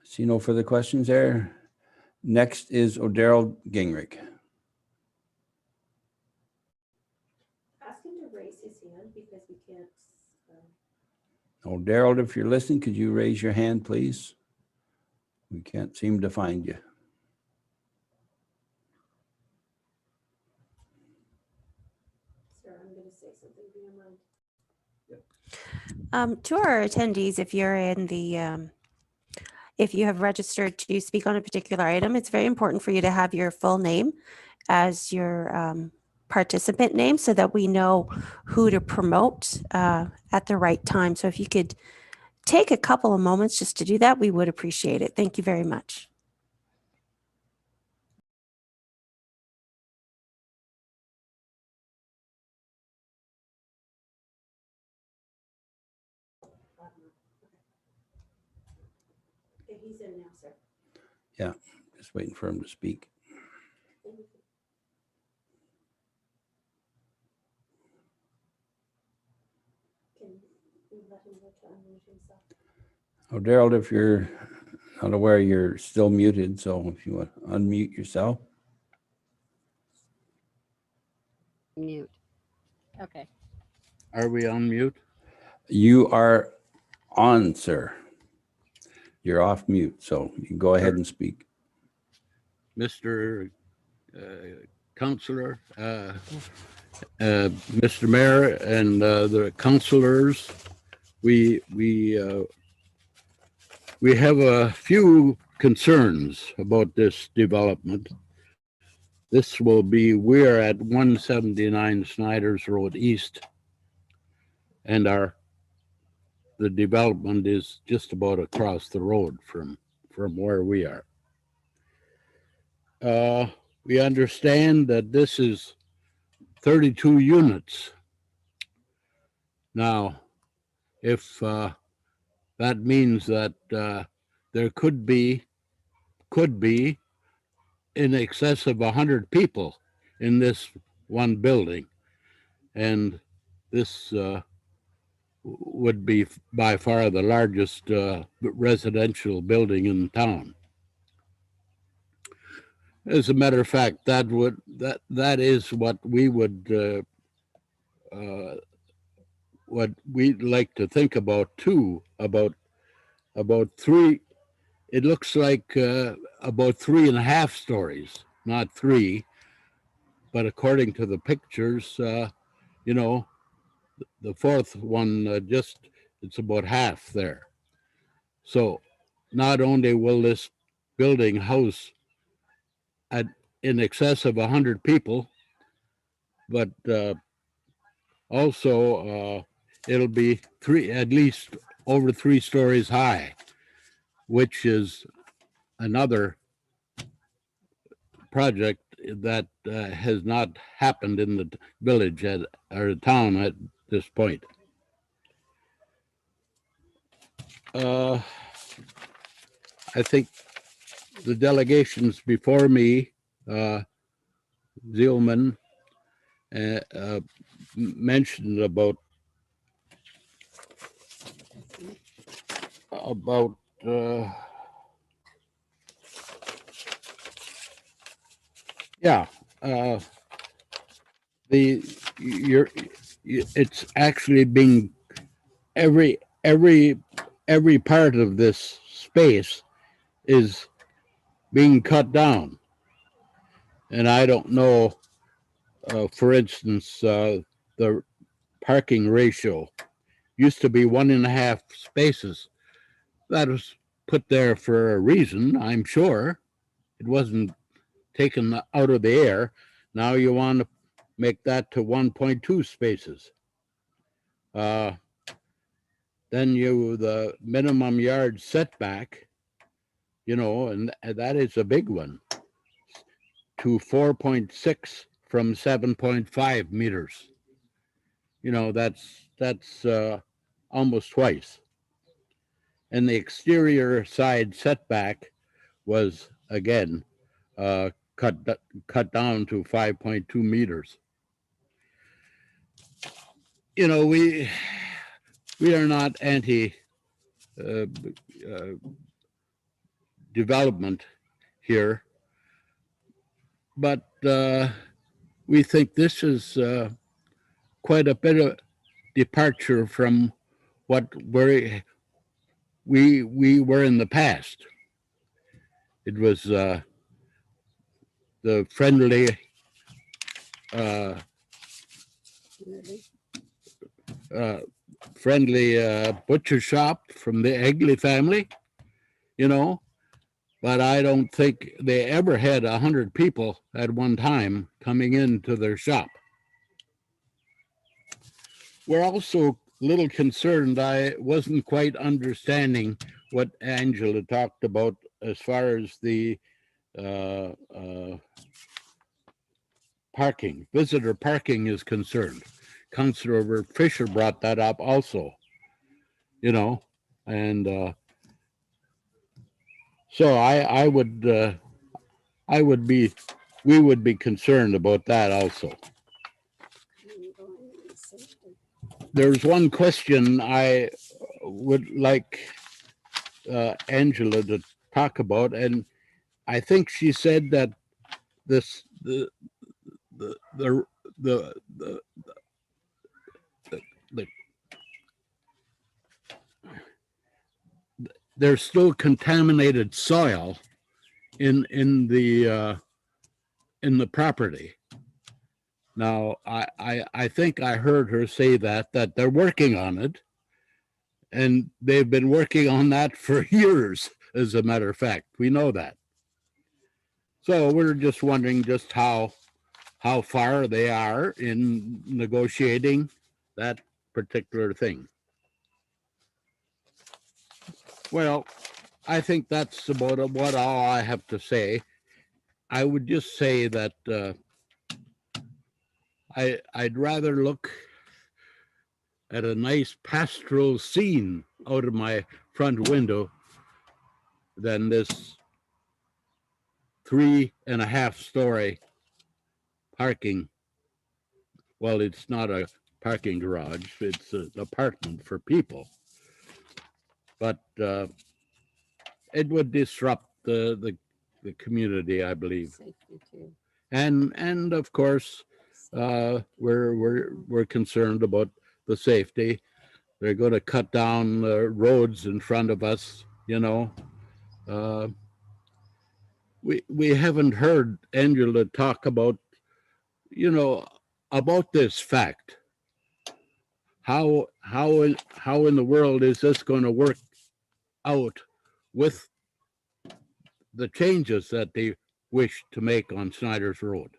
Speaker 1: See no further questions there. Next is O'Darrell Gingrich.
Speaker 4: Ask him to raise his hand because we can't.
Speaker 1: O'Darrell, if you're listening, could you raise your hand, please? We can't seem to find you.
Speaker 4: Sir, I'm going to say something. Do you mind? To our attendees, if you're in the if you have registered to speak on a particular item, it's very important for you to have your full name as your participant name so that we know who to promote at the right time. So if you could take a couple of moments just to do that, we would appreciate it. Thank you very much. He's in now, sir.
Speaker 1: Yeah, just waiting for him to speak. O'Darrell, if you're not aware, you're still muted. So if you want to unmute yourself.
Speaker 11: Mute. Okay. Are we on mute?
Speaker 1: You are on, sir. You're off mute, so you can go ahead and speak.
Speaker 11: Mr. Councillor, Mr. Mayor and the councillors, we have a few concerns about this development. This will be, we're at 179 Snyder's Road East, and the development is just about across the road from where we are. We understand that this is 32 units. Now, if that means that there could be in excess of 100 people in this one building, and this would be by far the largest residential building in town. As a matter of fact, that is what we would what we'd like to think about too. About three. It looks like about 3.5 stories, not 3. But according to the pictures, you know, the fourth one it's about half there. So not only will this building house in excess of 100 people, but also it'll be at least over 3 stories high, which is another project that has not happened in the village or town at this point. I think the delegations before me, Zielman, mentioned about it's actually being every part of this space is being cut down, and I don't know. For instance, the parking ratio used to be 1.5 spaces. That was put there for a reason, I'm sure. It wasn't taken out of the air. Now you want to make that to 1.2 spaces. Then the minimum yard setback, you know, and that is a big one, to 4.6 from 7.5 meters. You know, that's almost twice. And the exterior side setback was, again, cut down to 5.2 meters. You know, we are not anti development here, but we think this is quite a bit of departure from what we were in the past. It was the friendly butcher shop from the Egley family, you know, but I don't think they ever had 100 people at one time coming into their shop. We're also a little concerned. I wasn't quite understanding what Angela talked about as far as the parking, visitor parking is concerned. Councilor Fisher brought that up also, you know, and so we would be concerned about that also. There's one question I would like Angela to talk about, and I think she said that this there's still contaminated soil in the property. Now, I think I heard her say that they're working on it, and they've been working on that for years, as a matter of fact. We know that. So we're just wondering just how far they are in negotiating that particular thing. Well, I think that's about what all I have to say. I would just say that I'd rather look at a nice pastoral scene out of my front window than this 3.5-story parking. Well, it's not a parking garage, it's an apartment for people. But it would disrupt the community, I believe. And of course, we're concerned about the safety. They're going to cut down roads in front of us, you know. We haven't heard Angela talk about, you know, about this fact. How in the world is this going to work out with the changes that they wish to make on Snyder's Road?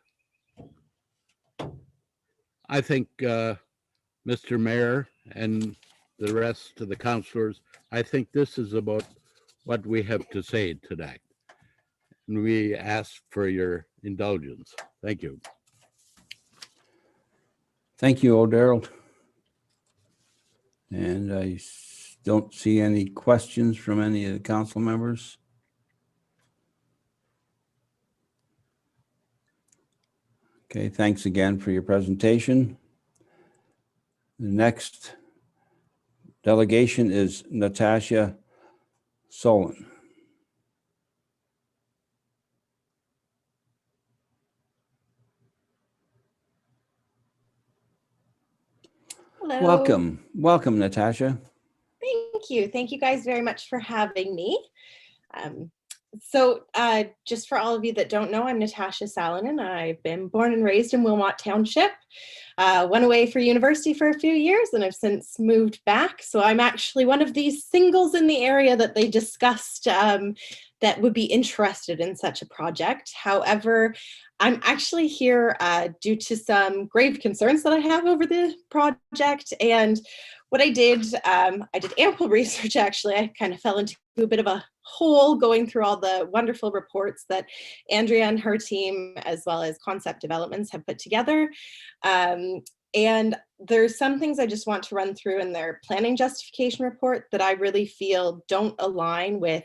Speaker 11: I think, Mr. Mayor and the rest of the councillors, I think this is about what we have to say today. And we ask for your indulgence. Thank you.
Speaker 1: Thank you, O'Darrell. And I don't see any questions from any of the council members. Okay, thanks again for your presentation. The next delegation is Natasha Solon.
Speaker 12: Hello.
Speaker 1: Welcome, Natasha.
Speaker 12: Thank you. Thank you guys very much for having me. So just for all of you that don't know, I'm Natasha Salonen. I've been born and raised in Wilmot Township. Went away for university for a few years and have since moved back. So I'm actually one of these singles in the area that they discussed that would be interested in such a project. However, I'm actually here due to some grave concerns that I have over the project. And what I did ample research, actually. I kind of fell into a bit of a hole going through all the wonderful reports that Andrea and her team, as well as Concept Developments, have put together. And there's some things I just want to run through in their planning justification report that I really feel don't align with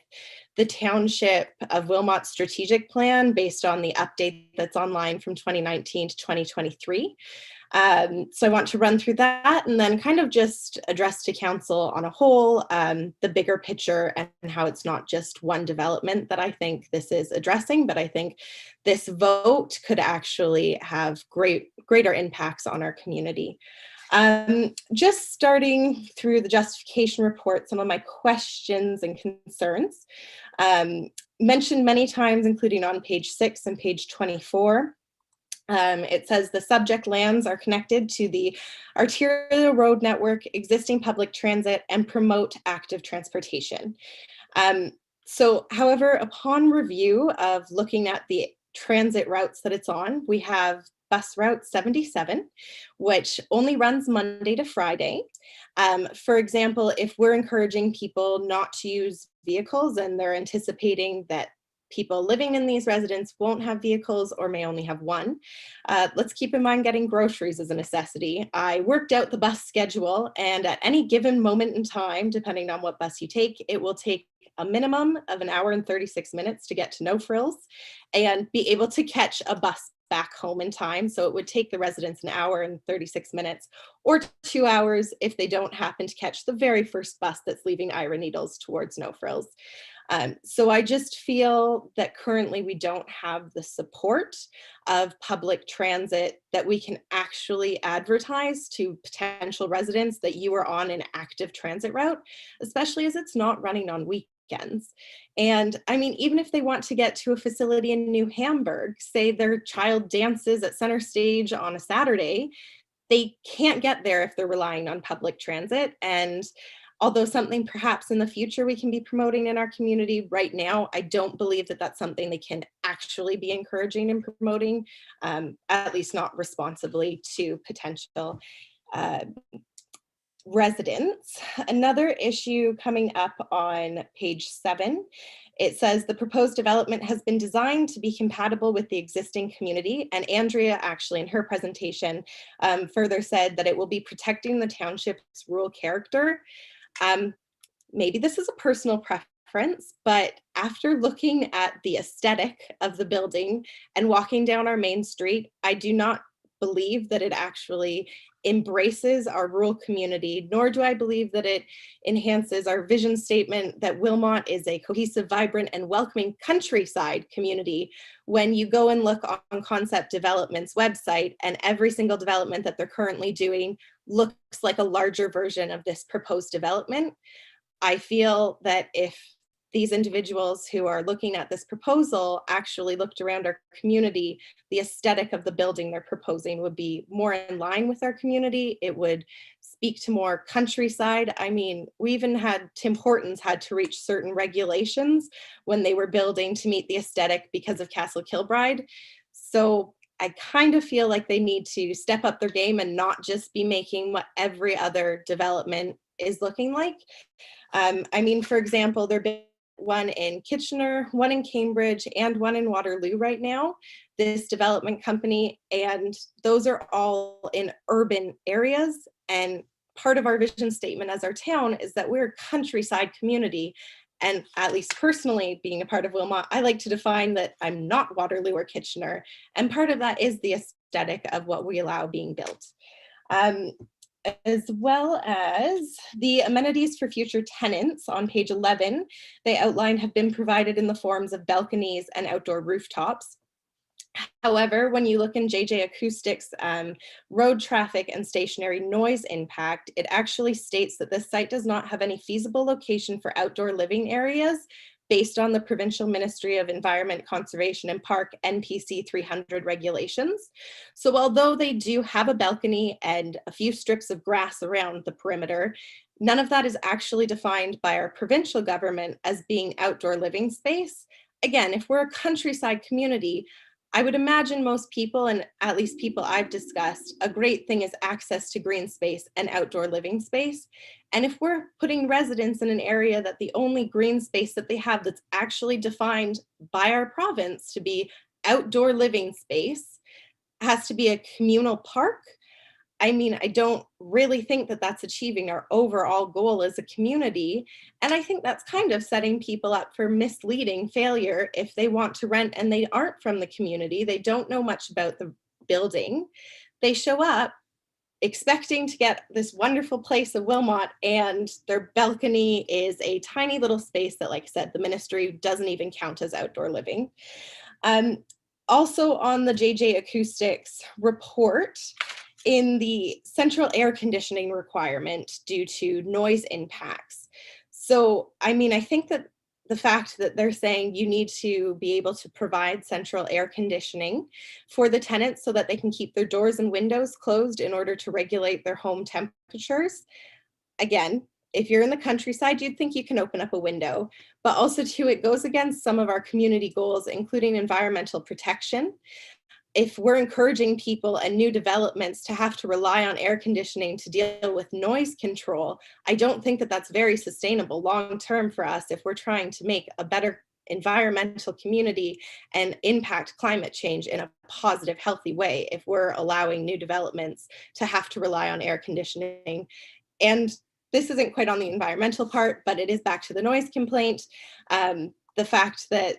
Speaker 12: the Township of Wilmot strategic plan based on the update that's online from 2019 to 2023. So I want to run through that and then kind of just address to council on a whole, the bigger picture and how it's not just one development that I think this is addressing, but I think this vote could actually have greater impacts on our community. Just starting through the justification report, some of my questions and concerns mentioned many times, including on page 6 and page 24. It says the subject lands are connected to the arterial road network, existing public transit, and promote active transportation. However, upon review of looking at the transit routes that it's on, we have bus route 77, which only runs Monday to Friday. For example, if we're encouraging people not to use vehicles and they're anticipating that people living in these residences won't have vehicles or may only have one. Let's keep in mind getting groceries is a necessity. I worked out the bus schedule, and at any given moment in time, depending on what bus you take, it will take a minimum of 1 hour and 36 minutes to get to No Frills and be able to catch a bus back home in time. So it would take the residents 1 hour and 36 minutes or 2 hours if they don't happen to catch the very first bus that's leaving Ira Needles towards No Frills. So I just feel that currently we don't have the support of public transit that we can actually advertise to potential residents that you are on an active transit route, especially as it's not running on weekends. And I mean, even if they want to get to a facility in New Hamburg, say their child dances at Center Stage on a Saturday, they can't get there if they're relying on public transit. And although something perhaps in the future we can be promoting in our community, right now, I don't believe that that's something they can actually be encouraging and promoting, at least not responsibly to potential residents. Another issue coming up on page 7, it says the proposed development has been designed to be compatible with the existing community. And Andrea actually in her presentation further said that it will be protecting the township's rural character. Maybe this is a personal preference, but after looking at the aesthetic of the building and walking down our main street, I do not believe that it actually embraces our rural community, nor do I believe that it enhances our vision statement that Wilmot is a cohesive, vibrant, and welcoming countryside community. When you go and look on Concept Development's website, and every single development that they're currently doing looks like a larger version of this proposed development. I feel that if these individuals who are looking at this proposal actually looked around our community, the aesthetic of the building they're proposing would be more in line with our community. It would speak to more countryside. I mean, we even had Tim Hortons had to reach certain regulations when they were building to meet the aesthetic because of Castle Kilbride. So I kind of feel like they need to step up their game and not just be making what every other development is looking like. I mean, for example, there have been one in Kitchener, one in Cambridge, and one in Waterloo right now, this development company, and those are all in urban areas. And part of our vision statement as our town is that we're a countryside community. And at least personally, being a part of Wilmot, I like to define that I'm not Waterloo or Kitchener. And part of that is the aesthetic of what we allow being built. As well as the amenities for future tenants on page 11, they outline have been provided in the forms of balconies and outdoor rooftops. However, when you look in JJ Acoustics, road traffic and stationary noise impact, it actually states that this site does not have any feasible location for outdoor living areas based on the Provincial Ministry of Environment, Conservation and Park NPC 300 regulations. So although they do have a balcony and a few strips of grass around the perimeter, none of that is actually defined by our provincial government as being outdoor living space. Again, if we're a countryside community, I would imagine most people, and at least people I've discussed, a great thing is access to green space and outdoor living space. And if we're putting residents in an area that the only green space that they have that's actually defined by our province to be outdoor living space has to be a communal park, I mean, I don't really think that that's achieving our overall goal as a community. And I think that's kind of setting people up for misleading failure if they want to rent and they aren't from the community. They don't know much about the building. They show up expecting to get this wonderful place of Wilmot, and their balcony is a tiny little space that, like I said, the ministry doesn't even count as outdoor living. Also on the JJ Acoustics report, in the central air conditioning requirement due to noise impacts. So, I mean, I think that the fact that they're saying you need to be able to provide central air conditioning for the tenants so that they can keep their doors and windows closed in order to regulate their home temperatures. Again, if you're in the countryside, you'd think you can open up a window, but also too, it goes against some of our community goals, including environmental protection. If we're encouraging people and new developments to have to rely on air conditioning to deal with noise control, I don't think that that's very sustainable long-term for us if we're trying to make a better environmental community and impact climate change in a positive, healthy way if we're allowing new developments to have to rely on air conditioning. And this isn't quite on the environmental part, but it is back to the noise complaint. The fact that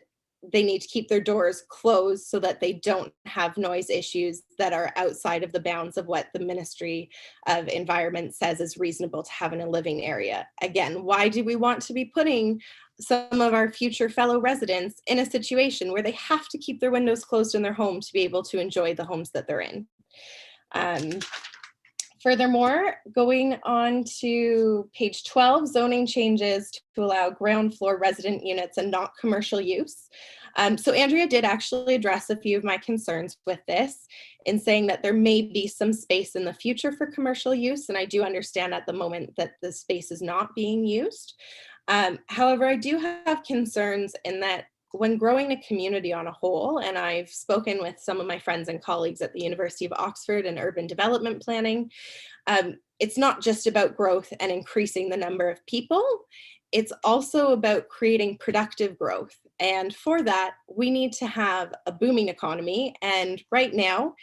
Speaker 12: they need to keep their doors closed so that they don't have noise issues that are outside of the bounds of what the Ministry of Environment says is reasonable to have in a living area. Again, why do we want to be putting some of our future fellow residents in a situation where they have to keep their windows closed in their home to be able to enjoy the homes that they're in? Furthermore, going on to page 12, zoning changes to allow ground floor resident units and not commercial use. So Andrea did actually address a few of my concerns with this in saying that there may be some space in the future for commercial use, and I do understand at the moment that the space is not being used. However, I do have concerns in that when growing a community on a whole, and I've spoken with some of my friends and colleagues at the University of Oxford in urban development planning, it's not just about growth and increasing the number of people, it's also about creating productive growth. And for that, we need to have a booming economy. And right now,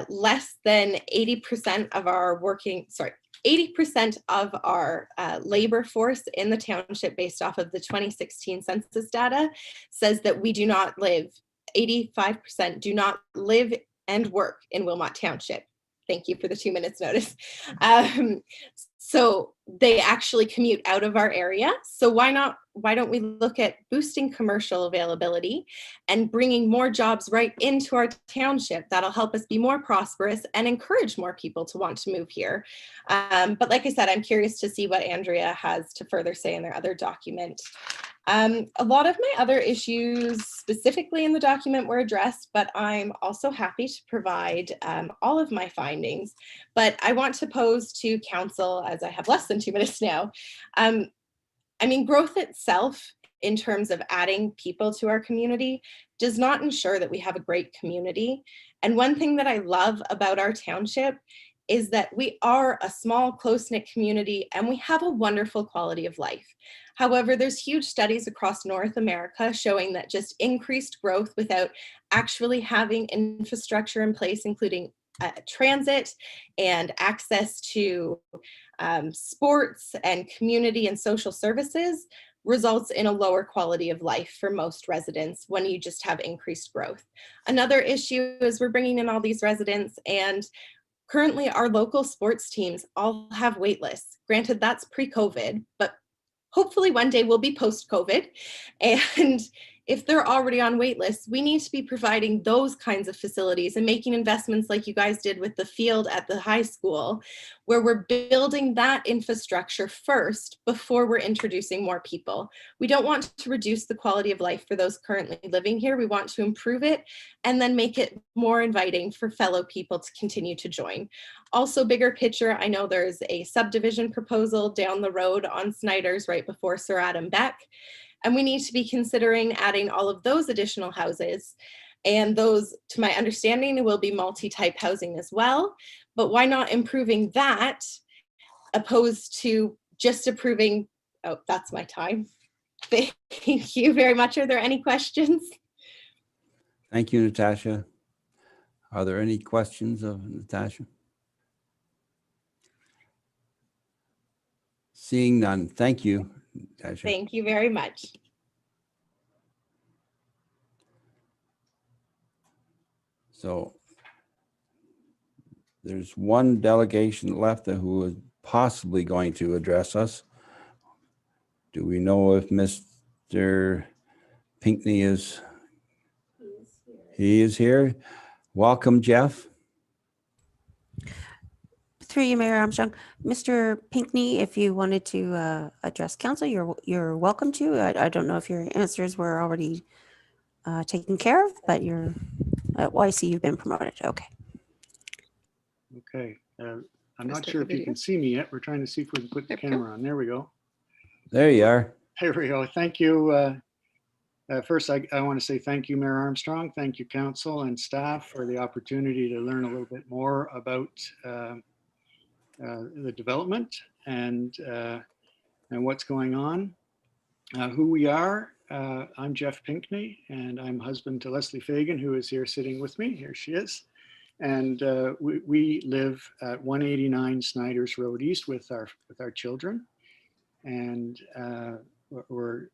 Speaker 12: less than 80% of our 80% of our labor force in the township, based off of the 2016 census data, says that we do not live, 85% do not live and work in Wilmot Township. Thank you for the 2 minutes notice. So they actually commute out of our area. So why don't we look at boosting commercial availability and bringing more jobs right into our township? That'll help us be more prosperous and encourage more people to want to move here. But like I said, I'm curious to see what Andrea has to further say in their other document. A lot of my other issues specifically in the document were addressed, but I'm also happy to provide all of my findings. But I want to pose to council, as I have less than 2 minutes now. I mean, growth itself in terms of adding people to our community does not ensure that we have a great community. And one thing that I love about our township is that we are a small, close-knit community and we have a wonderful quality of life. However, there's huge studies across North America showing that just increased growth without actually having infrastructure in place, including transit and access to sports and community and social services, results in a lower quality of life for most residents when you just have increased growth. Another issue is we're bringing in all these residents, and currently our local sports teams all have wait lists. Granted, that's pre-COVID, but hopefully one day we'll be post-COVID. And if they're already on wait lists, we need to be providing those kinds of facilities and making investments like you guys did with the field at the high school, where we're building that infrastructure first before we're introducing more people. We don't want to reduce the quality of life for those currently living here. We want to improve it and then make it more inviting for fellow people to continue to join. Also, bigger picture, I know there's a subdivision proposal down the road on Snyder's right before Sir Adam Beck. And we need to be considering adding all of those additional houses. And those, to my understanding, will be multi-type housing as well. But why not improving that opposed to just approving, oh, that's my time. Thank you very much. Are there any questions?
Speaker 1: Thank you, Natasha. Are there any questions of Natasha? Seeing none. Thank you, Natasha.
Speaker 12: Thank you very much.
Speaker 1: So there's one delegation left who is possibly going to address us. Do we know if Mr. Pinckney is? He is here. Welcome, Jeff.
Speaker 4: Through you, Mayor Armstrong. Mr. Pinckney, if you wanted to address council, you're welcome to. I don't know if your answers were already taken care of, but you're, well, I see you've been promoted. Okay.
Speaker 13: Okay. I'm not sure if you can see me yet. We're trying to see if we can put the camera on. There we go.
Speaker 1: There you are.
Speaker 13: There we go. Thank you. First, I want to say thank you, Mayor Armstrong. Thank you, council and staff, for the opportunity to learn a little bit more about the development and what's going on. Who we are. I'm Jeff Pinckney, and I'm husband to Leslie Fagan, who is here sitting with me. Here she is. And we live at 189 Snyders Road East with our children. And we're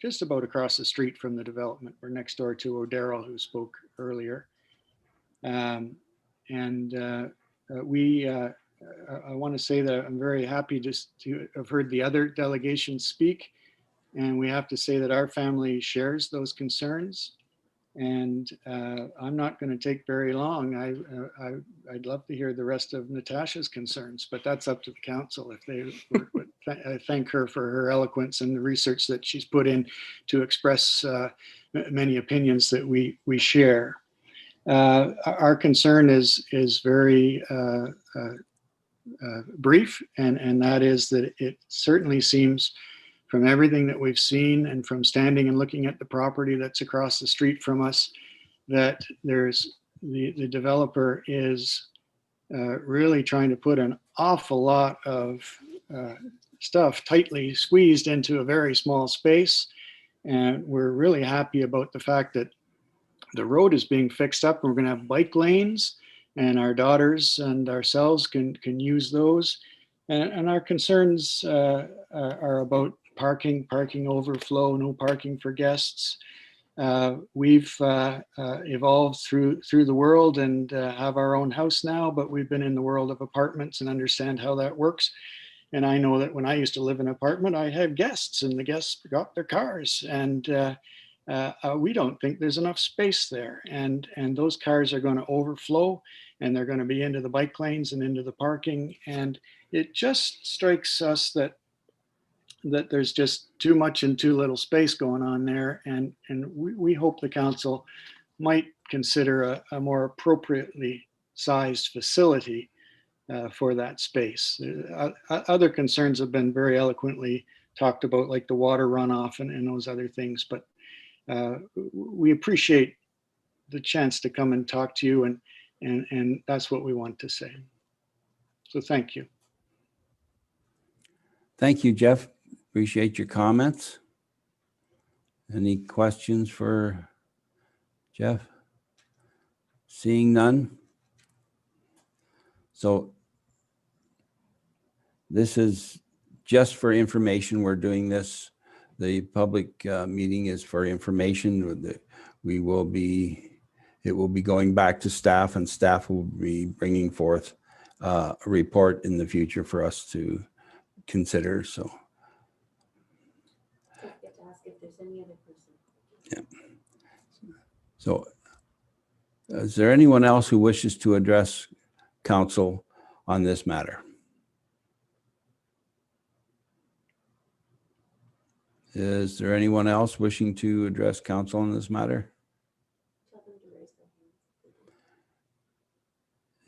Speaker 13: just about across the street from the development. We're next door to O'Darrell, who spoke earlier. I want to say that I'm very happy just to have heard the other delegations speak. And we have to say that our family shares those concerns. And I'm not going to take very long. I'd love to hear the rest of Natasha's concerns, but that's up to the council. If they, I thank her for her eloquence and the research that she's put in to express many opinions that we share. Our concern is very brief, and that is that it certainly seems, from everything that we've seen and from standing and looking at the property that's across the street from us, that there's the developer is really trying to put an awful lot of stuff tightly squeezed into a very small space. And we're really happy about the fact that the road is being fixed up, and we're going to have bike lanes, and our daughters and ourselves can use those. And our concerns are about parking overflow, no parking for guests. We've evolved through the world and have our own house now, but we've been in the world of apartments and understand how that works. And I know that when I used to live in an apartment, I had guests, and the guests got their cars, and we don't think there's enough space there. And those cars are going to overflow, and they're going to be into the bike lanes and into the parking. And it just strikes us that there's just too much and too little space going on there. And we hope the council might consider a more appropriately sized facility for that space. Other concerns have been very eloquently talked about, like the water runoff and those other things. But we appreciate the chance to come and talk to you, and that's what we want to say. So thank you.
Speaker 1: Thank you, Jeff. Appreciate your comments. Any questions for Jeff? Seeing none. So this is just for information. We're doing this. The public meeting is for information. It will be going back to staff, and staff will be bringing forth a report in the future for us to consider. So.
Speaker 4: Ask if there's any other person.
Speaker 1: Yeah. So is there anyone else who wishes to address council on this matter? Is there anyone else wishing to address council on this matter?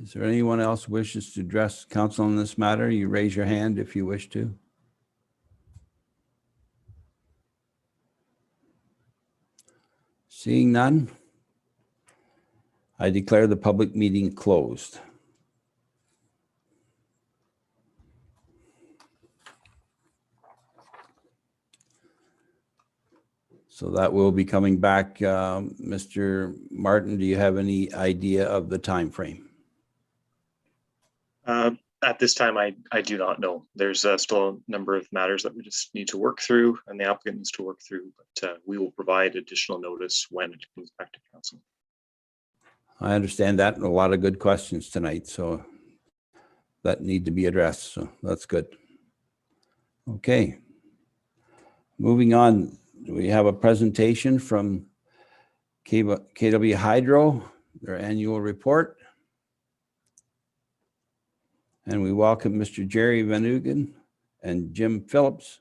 Speaker 1: Is there anyone else who wishes to address council on this matter? You raise your hand if you wish to. Seeing none, I declare the public meeting closed. So that will be coming back. Mr. Martin, do you have any idea of the time frame?
Speaker 8: At this time, I do not know. There's still a number of matters that we just need to work through and the applicant needs to work through, but we will provide additional notice when it comes back to council.
Speaker 1: I understand that, and a lot of good questions tonight, so that need to be addressed, so that's good. Okay. Moving on, we have a presentation from KW Hydro, their annual report. And we welcome Mr. Jerry Van Ugen and Jim Phillips.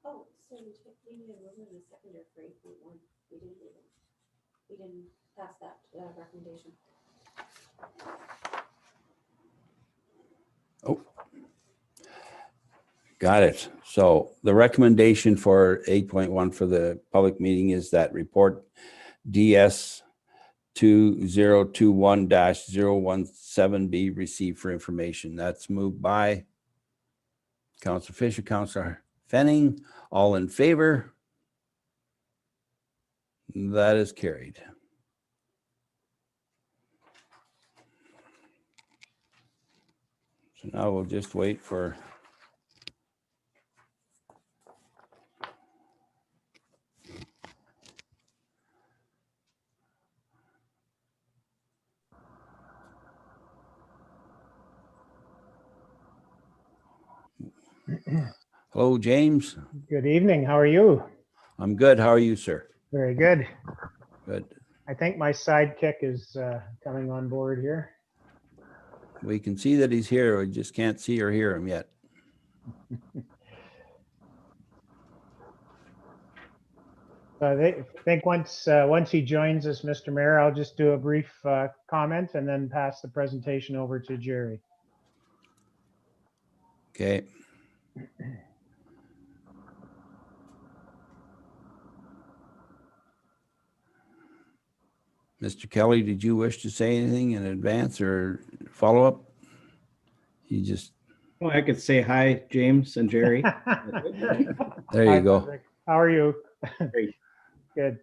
Speaker 4: Oh, so we need a motion and a seconder for 8.1. We didn't pass that recommendation.
Speaker 1: Oh, got it. So the recommendation for 8.1 for the public meeting is that report DS 2021-017 be received for information. That's moved by Councilor Fisher, Councilor Fenning. All in favor? That is carried. So now we'll just wait for hello, James.
Speaker 14: Good evening. How are you?
Speaker 1: I'm good. How are you, sir?
Speaker 14: Very good.
Speaker 1: Good.
Speaker 14: I think my sidekick is coming on board here.
Speaker 1: We can see that he's here. We just can't see or hear him yet.
Speaker 14: I think once he joins us, Mr. Mayor, I'll just do a brief comment and then pass the presentation over to Jerry.
Speaker 1: Okay. Mr. Kelly, did you wish to say anything in advance or follow up? You just.
Speaker 15: Oh, I could say hi, James and Jerry.
Speaker 1: There you go.
Speaker 14: Patrick. How are you?
Speaker 15: Great.
Speaker 14: Good.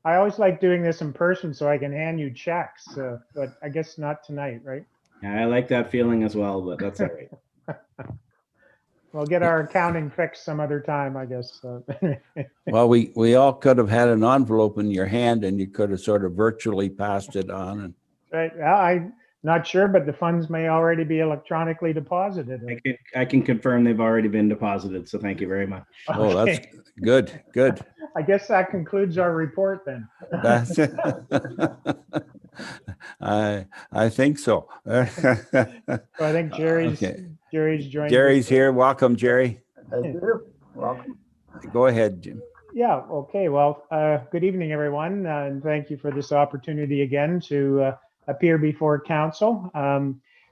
Speaker 14: I always like doing this in person so I can hand you checks, but I guess not tonight, right?
Speaker 15: Yeah, I like that feeling as well, but that's all right.
Speaker 14: We'll get our accounting fixed some other time, I guess.
Speaker 1: Well, we all could have had an envelope in your hand and you could have sort of virtually passed it on. And
Speaker 14: Right. Well, I'm not sure, but the funds may already be electronically deposited.
Speaker 15: I can confirm they've already been deposited, so thank you very much.
Speaker 1: oh, that's
Speaker 14: Okay.
Speaker 1: good. Good.
Speaker 14: I guess that concludes our report then.
Speaker 1: That's I think so.
Speaker 14: So I think Jerry's
Speaker 1: Okay.
Speaker 14: joined.
Speaker 1: Jerry's
Speaker 14: us.
Speaker 1: here. Welcome, Jerry.
Speaker 16: Thank you. Welcome.
Speaker 1: Go ahead, Jim.
Speaker 14: Yeah. Okay. Well, good evening, everyone, and thank you for this opportunity again to appear before council.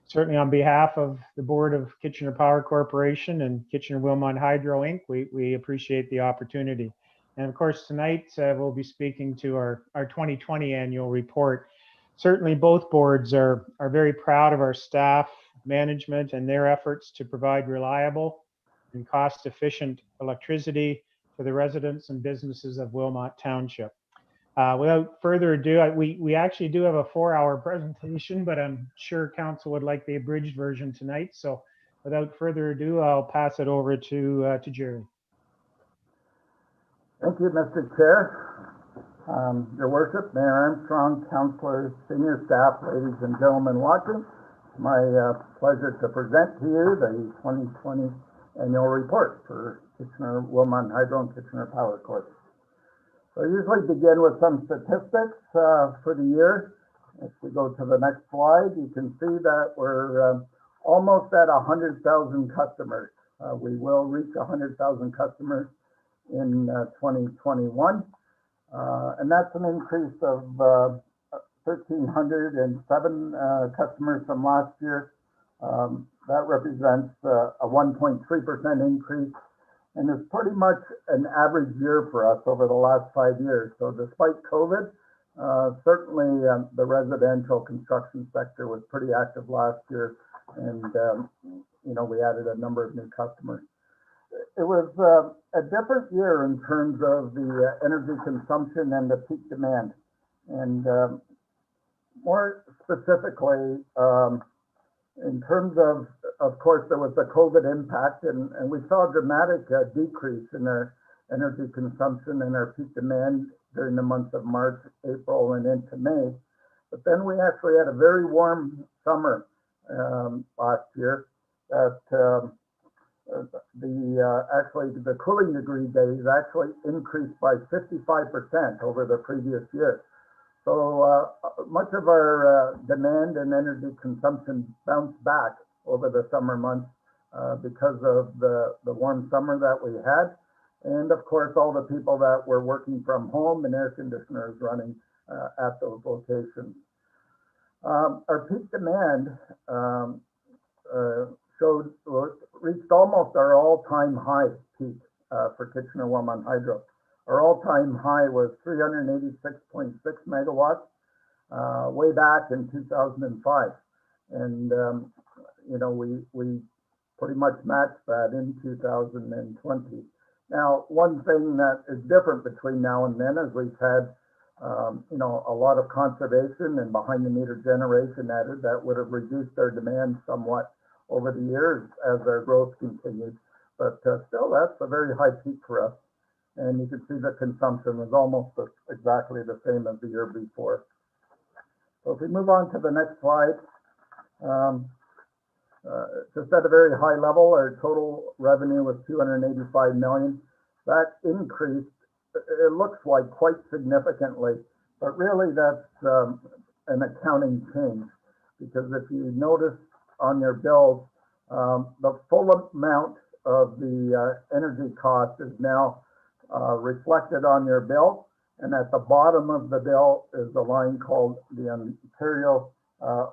Speaker 14: Certainly on behalf of the board of Kitchener Power Corporation and Kitchener Wilmot Hydro Inc., we appreciate the opportunity. And of course, tonight we'll be speaking to our 2020 annual report. Certainly both boards are very proud of our staff, management, and their efforts to provide reliable and cost-efficient electricity for the residents and businesses of Wilmot Township. Without further ado, we actually do have a 4-hour presentation, but I'm sure council would like the abridged version tonight. So without further ado, I'll pass it over to Jerry.
Speaker 16: Thank you, Mr. Chair. Your Worship, Mayor Armstrong, councillors, senior staff, ladies and gentlemen watching, it's my pleasure to present to you the 2020 annual report for Kitchener-Wilmot Hydro and Kitchener Power Corp. So I usually begin with some statistics for the year. If we go to the next slide, you can see that we're almost at 100,000 customers. We will reach 100,000 customers in 2021. And that's an increase of 1,307 customers from last year. That represents a 1.3% increase, and it's pretty much an average year for us over the last 5 years. So despite COVID, certainly the residential construction sector was pretty active last year, and we added a number of new customers. It was a different year in terms of the energy consumption and the peak demand. And more specifically, in terms of course, there was the COVID impact, and we saw a dramatic decrease in our energy consumption and our peak demand during the months of March, April, and into May. But then we actually had a very warm summer last year that the cooling degree days actually increased by 55% over the previous year. So much of our demand and energy consumption bounced back over the summer months because of the warm summer that we had. And of course, all the people that were working from home and air conditioners running at those locations. Our peak demand reached almost our all-time high peak for Kitchener-Wilmot Hydro. Our all-time high was 386.6 megawatts way back in 2005. And, we pretty much matched that in 2020. Now, one thing that is different between now and then is we've had, a lot of conservation and behind-the-meter generation added that would have reduced our demand somewhat over the years as our growth continued. But still, that's a very high peak for us. And you can see the consumption was almost exactly the same as the year before. So if we move on to the next slide, just at a very high level, our total revenue was 285 million. That increased, it looks like, quite significantly, but really that's an accounting change, because if you notice on your bills, the full amount of the energy cost is now reflected on your bill, and at the bottom of the bill is a line called the Ontario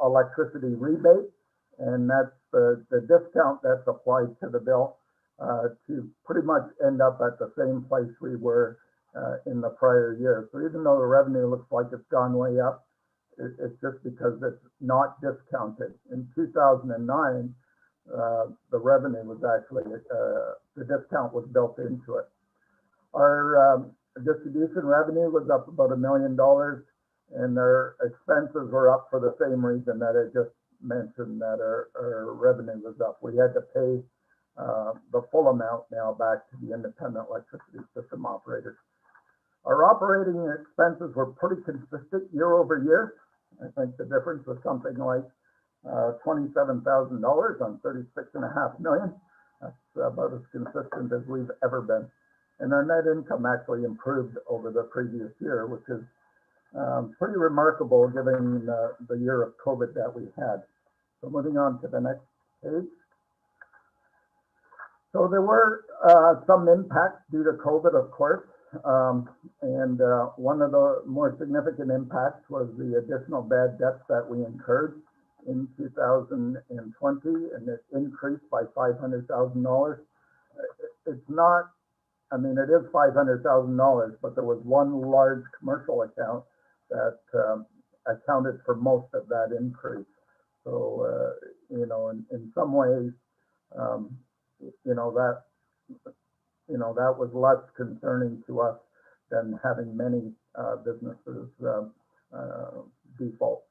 Speaker 16: electricity rebate, and that's the discount that's applied to the bill to pretty much end up at the same place we were in the prior year. So even though the revenue looks like it's gone way up, it's just because it's not discounted. In 2009, the revenue was actually, the discount was built into it. Our distribution revenue was up about $1 million, and our expenses were up for the same reason that I just mentioned, that our revenue was up. We had to pay the full amount now back to the independent electricity system operators. Our operating expenses were pretty consistent year over year. I think the difference was something like $27,000 on $36.5 million. That's about as consistent as we've ever been. And our net income actually improved over the previous year, which is pretty remarkable given the year of COVID that we had. So moving on to the next page. So there were some impacts due to COVID, of course. And one of the more significant impacts was the additional bad debts that we incurred in 2020, and it increased by $500,000. It's not, I mean, it is $500,000, but there was one large commercial account that accounted for most of that increase. So, in some ways, that was less concerning to us than having many businesses default.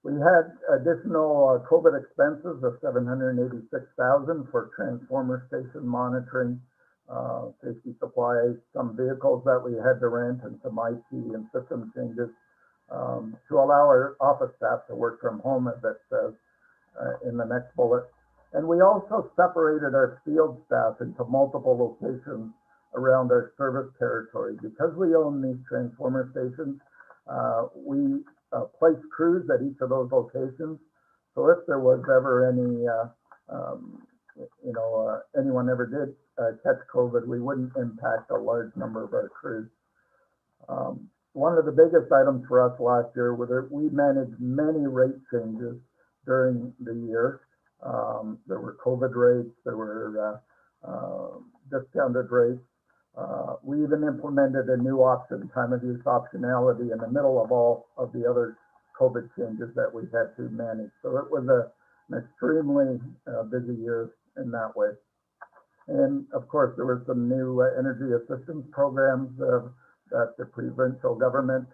Speaker 16: We had additional COVID expenses of $786,000 for transformer station monitoring, safety supplies, some vehicles that we had to rent, and some IT and system changes to allow our office staff to work from home, as it says in the next bullet. And we also separated our field staff into multiple locations around our service territory. Because we own these transformer stations, we place crews at each of those locations. So if there was ever any, anyone ever did catch COVID, we wouldn't impact a large number of our crews. One of the biggest items for us last year was that we managed many rate changes during the year. There were COVID rates, there were discounted rates. We even implemented a new option, time of use optionality, in the middle of all of the other COVID changes that we had to manage. So it was an extremely busy year in that way. And of course, there were some new energy assistance programs that the provincial government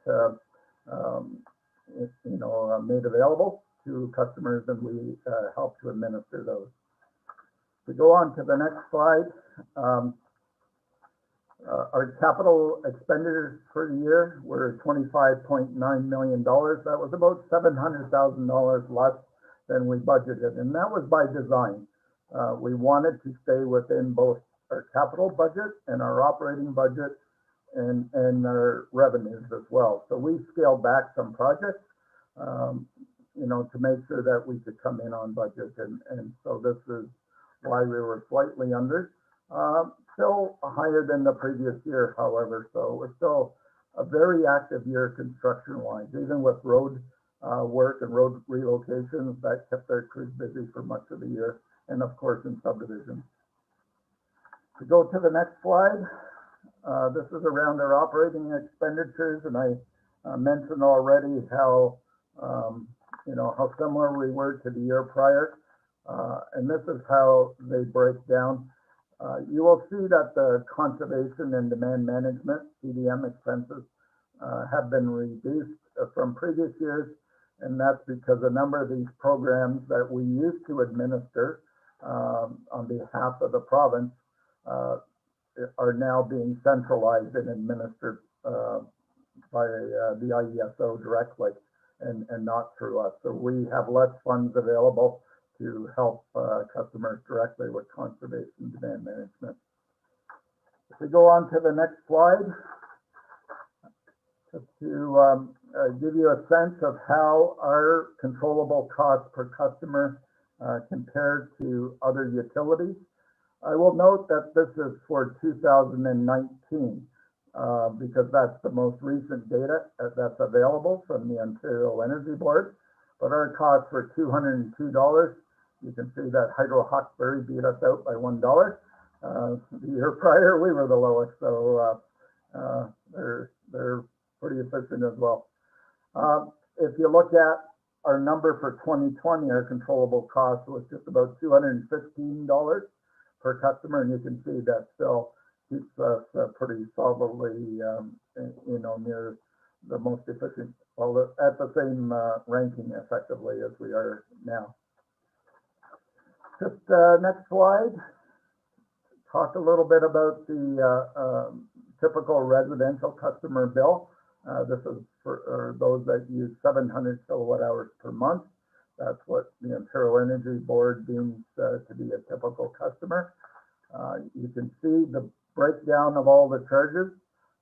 Speaker 16: made available to customers, and we helped to administer those. To go on to the next slide, our capital expenditures for the year were $25.9 million. That was about $700,000 less than we budgeted, and that was by design. We wanted to stay within both our capital budget and our operating budget and our revenues as well. So we scaled back some projects, to make sure that we could come in on budget. And so this is why we were slightly under. Still higher than the previous year, however, so we're still a very active year construction-wise, even with road work and road relocations that kept our crews busy for much of the year, and of course in subdivisions. To go to the next slide, this is around our operating expenditures, and I mentioned already how how similar we were to the year prior, and this is how they break down. You will see that the conservation and demand management, CDM expenses, have been reduced from previous years, and that's because a number of these programs that we used to administer on behalf of the province are now being centralized and administered by the IESO directly and not through us. So we have less funds available to help customers directly with conservation demand management. If we go on to the next slide, just to give you a sense of how our controllable costs per customer compared to other utilities. I will note that this is for 2019 because that's the most recent data that's available from the Ontario Energy Board. But our costs were $202. You can see that Hydro Hawkesbury beat us out by $1. The year prior, we were the lowest, so they're pretty efficient as well. If you look at our number for 2020, our controllable cost was just about $215 per customer, and you can see that still keeps us pretty solidly, near the most efficient, well, at the same ranking effectively as we are now. Just next slide. Talk a little bit about the typical residential customer bill. This is for those that use 700 kilowatt hours per month. That's what the Ontario Energy Board deems to be a typical customer. You can see the breakdown of all the charges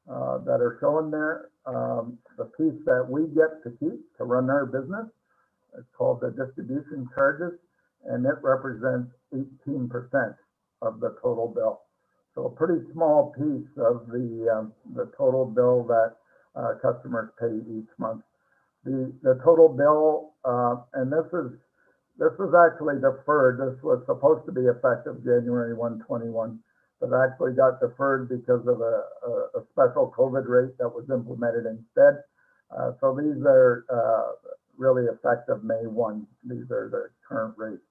Speaker 16: that are shown there. The piece that we get to keep to run our business is called the distribution charges, and it represents 18% of the total bill. So a pretty small piece of the total bill that customers pay each month. The total bill, and this was actually deferred. This was supposed to be effective January 1, 21, but actually got deferred because of a special COVID rate that was implemented instead. So these are really effective May 1. These are the current rates.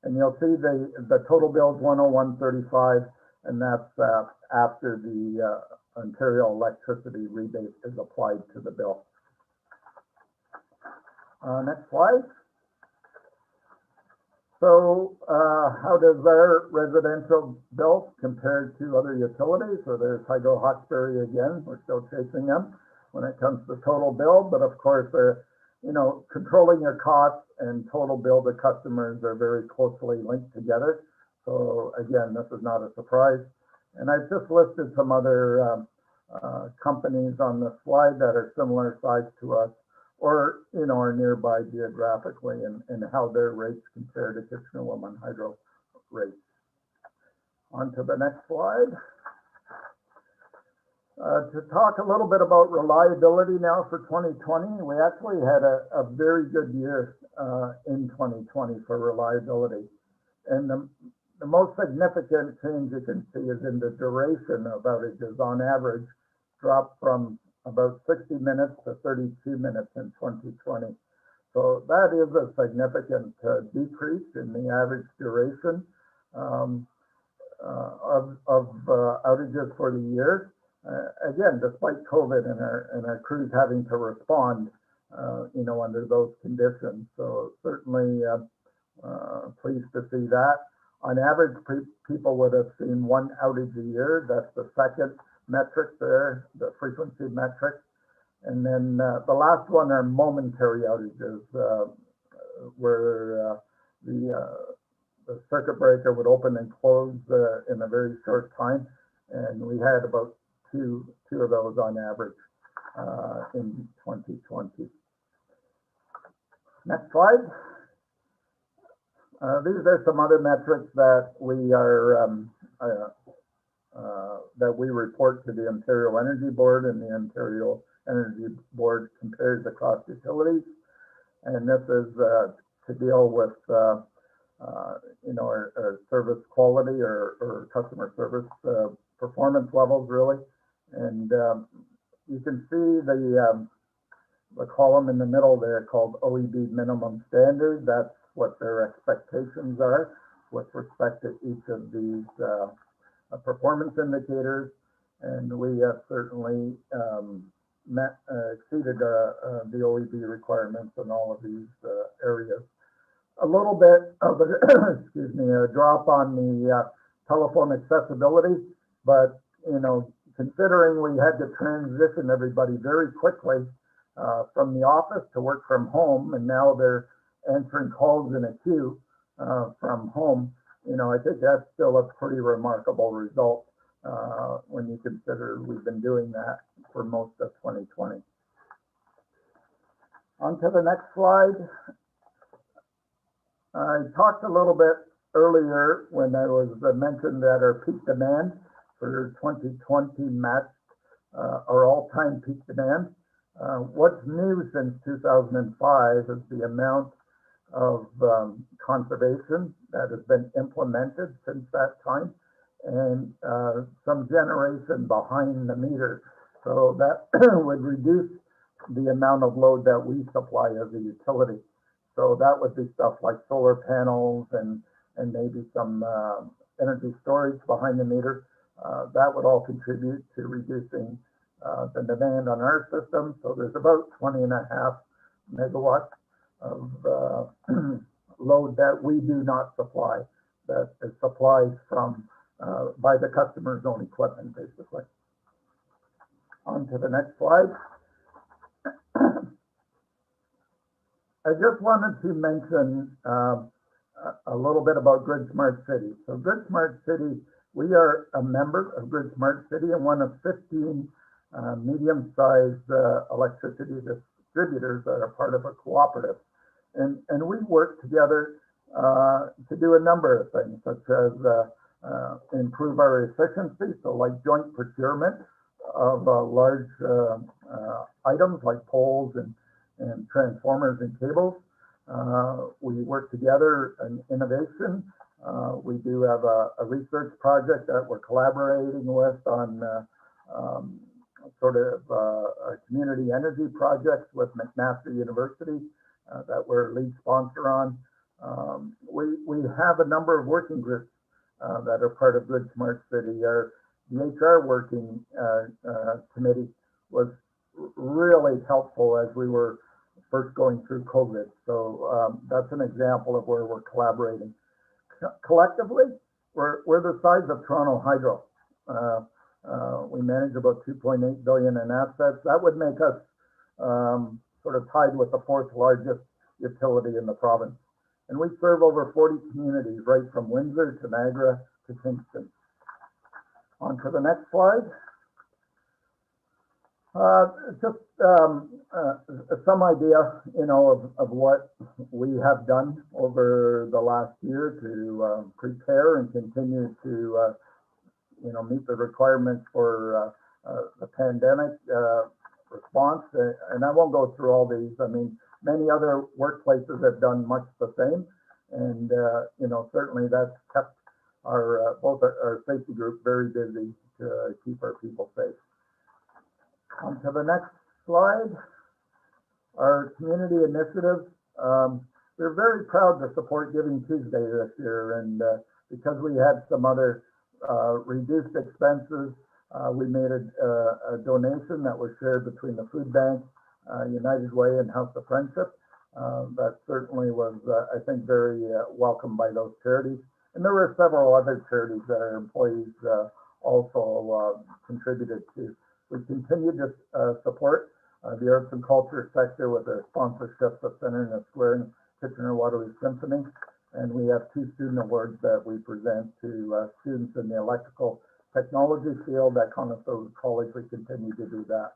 Speaker 16: And you'll see the total bill is $101.35, and that's after the Ontario electricity rebate is applied to the bill. Next slide. So how does our residential bill compare to other utilities? So there's Hydro Hawkesbury again. We're still chasing them when it comes to total bill. But of course, you know, controlling your costs and total bill to customers are very closely linked together. So again, this is not a surprise. And I've just listed some other companies on the slide that are similar size to us, or, you know, are nearby geographically, and how their rates compare to Kitchener-Wilmot Hydro rates. On to the next slide. To talk a little bit about reliability now for 2020, we actually had a very good year in 2020 for reliability. And the most significant change you can see is in the duration of outages. On average, dropped from about 60 minutes to 32 minutes in 2020. So that is a significant decrease in the average duration of outages for the year. Again, despite COVID and our crews having to respond, you know, under those conditions. So certainly pleased to see that. On average, people would have seen one outage a year. That's the second metric there, the frequency metric. And then the last one are momentary outages, where the circuit breaker would open and close in a very short time. And we had about two of those on average in 2020. Next slide. These are some other metrics that we are that we report to the Ontario Energy Board, and the Ontario Energy Board compares across utilities. And this is to deal with you know, our service quality or customer service performance levels, really. And you can see the column in the middle there called OEB minimum standard. That's what their expectations are with respect to each of these performance indicators. And we have certainly exceeded the OEB requirements in all of these areas. A little bit of excuse me, a drop on the telephone accessibility, but you know, considering we had to transition everybody very quickly from the office to work from home, and now they're answering calls in a queue from home, you know, I think that's still a pretty remarkable result when you consider we've been doing that for most of 2020. On to the next slide. I talked a little bit earlier when I was mentioned that our peak demand for 2020 matched our all-time peak demand. What's new since 2005 is the amount of conservation that has been implemented since that time, and some generation behind the meter. So that would reduce the amount of load that we supply as a utility. So that would be stuff like solar panels and maybe some energy storage behind the meter. That would all contribute to reducing the demand on our system. So there's about 20.5 megawatts of load that we do not supply, that is supplied from by the customer's own equipment, basically. On to the next slide. I just wanted to mention a little bit about Grid Smart City. So Grid Smart City, we are a member of Grid Smart City and one of 15 medium-sized electricity distributors that are part of a cooperative. And we work together to do a number of things, such as improve our efficiency, so like joint procurement of large items like poles and transformers and cables. We work together in innovation. We do have a research project that we're collaborating with on sort of community energy projects with McMaster University that we're lead sponsor on. We have a number of working groups that are part of Grid Smart City. The HR working committee was really helpful as we were first going through COVID. So that's an example of where we're collaborating. Collectively, we're the size of Toronto Hydro. We manage about 2.8 billion in assets. That would make us sort of tied with the fourth largest utility in the province. And we serve over 40 communities, right from Windsor to Niagara to Kingston. On to the next slide. Just some idea, of what we have done over the last year to prepare and continue to, meet the requirements for the pandemic response. And I won't go through all these. I mean, many other workplaces have done much the same. And, certainly that's kept both our safety group very busy to keep our people safe. On to the next slide. Our community initiative. We're very proud to support Giving Tuesday this year, and because we had some other reduced expenses, we made a donation that was shared between the Food Bank, United Way, and House of Friendship. That certainly was, I think, very welcomed by those charities. And there were several other charities that our employees also contributed to. We continue to support the arts and culture sector with our sponsorships of Center in the Square and Kitchener-Waterloo Symphony. And we have 2 student awards that we present to students in the electrical technology field at Conestoga College. We continue to do that.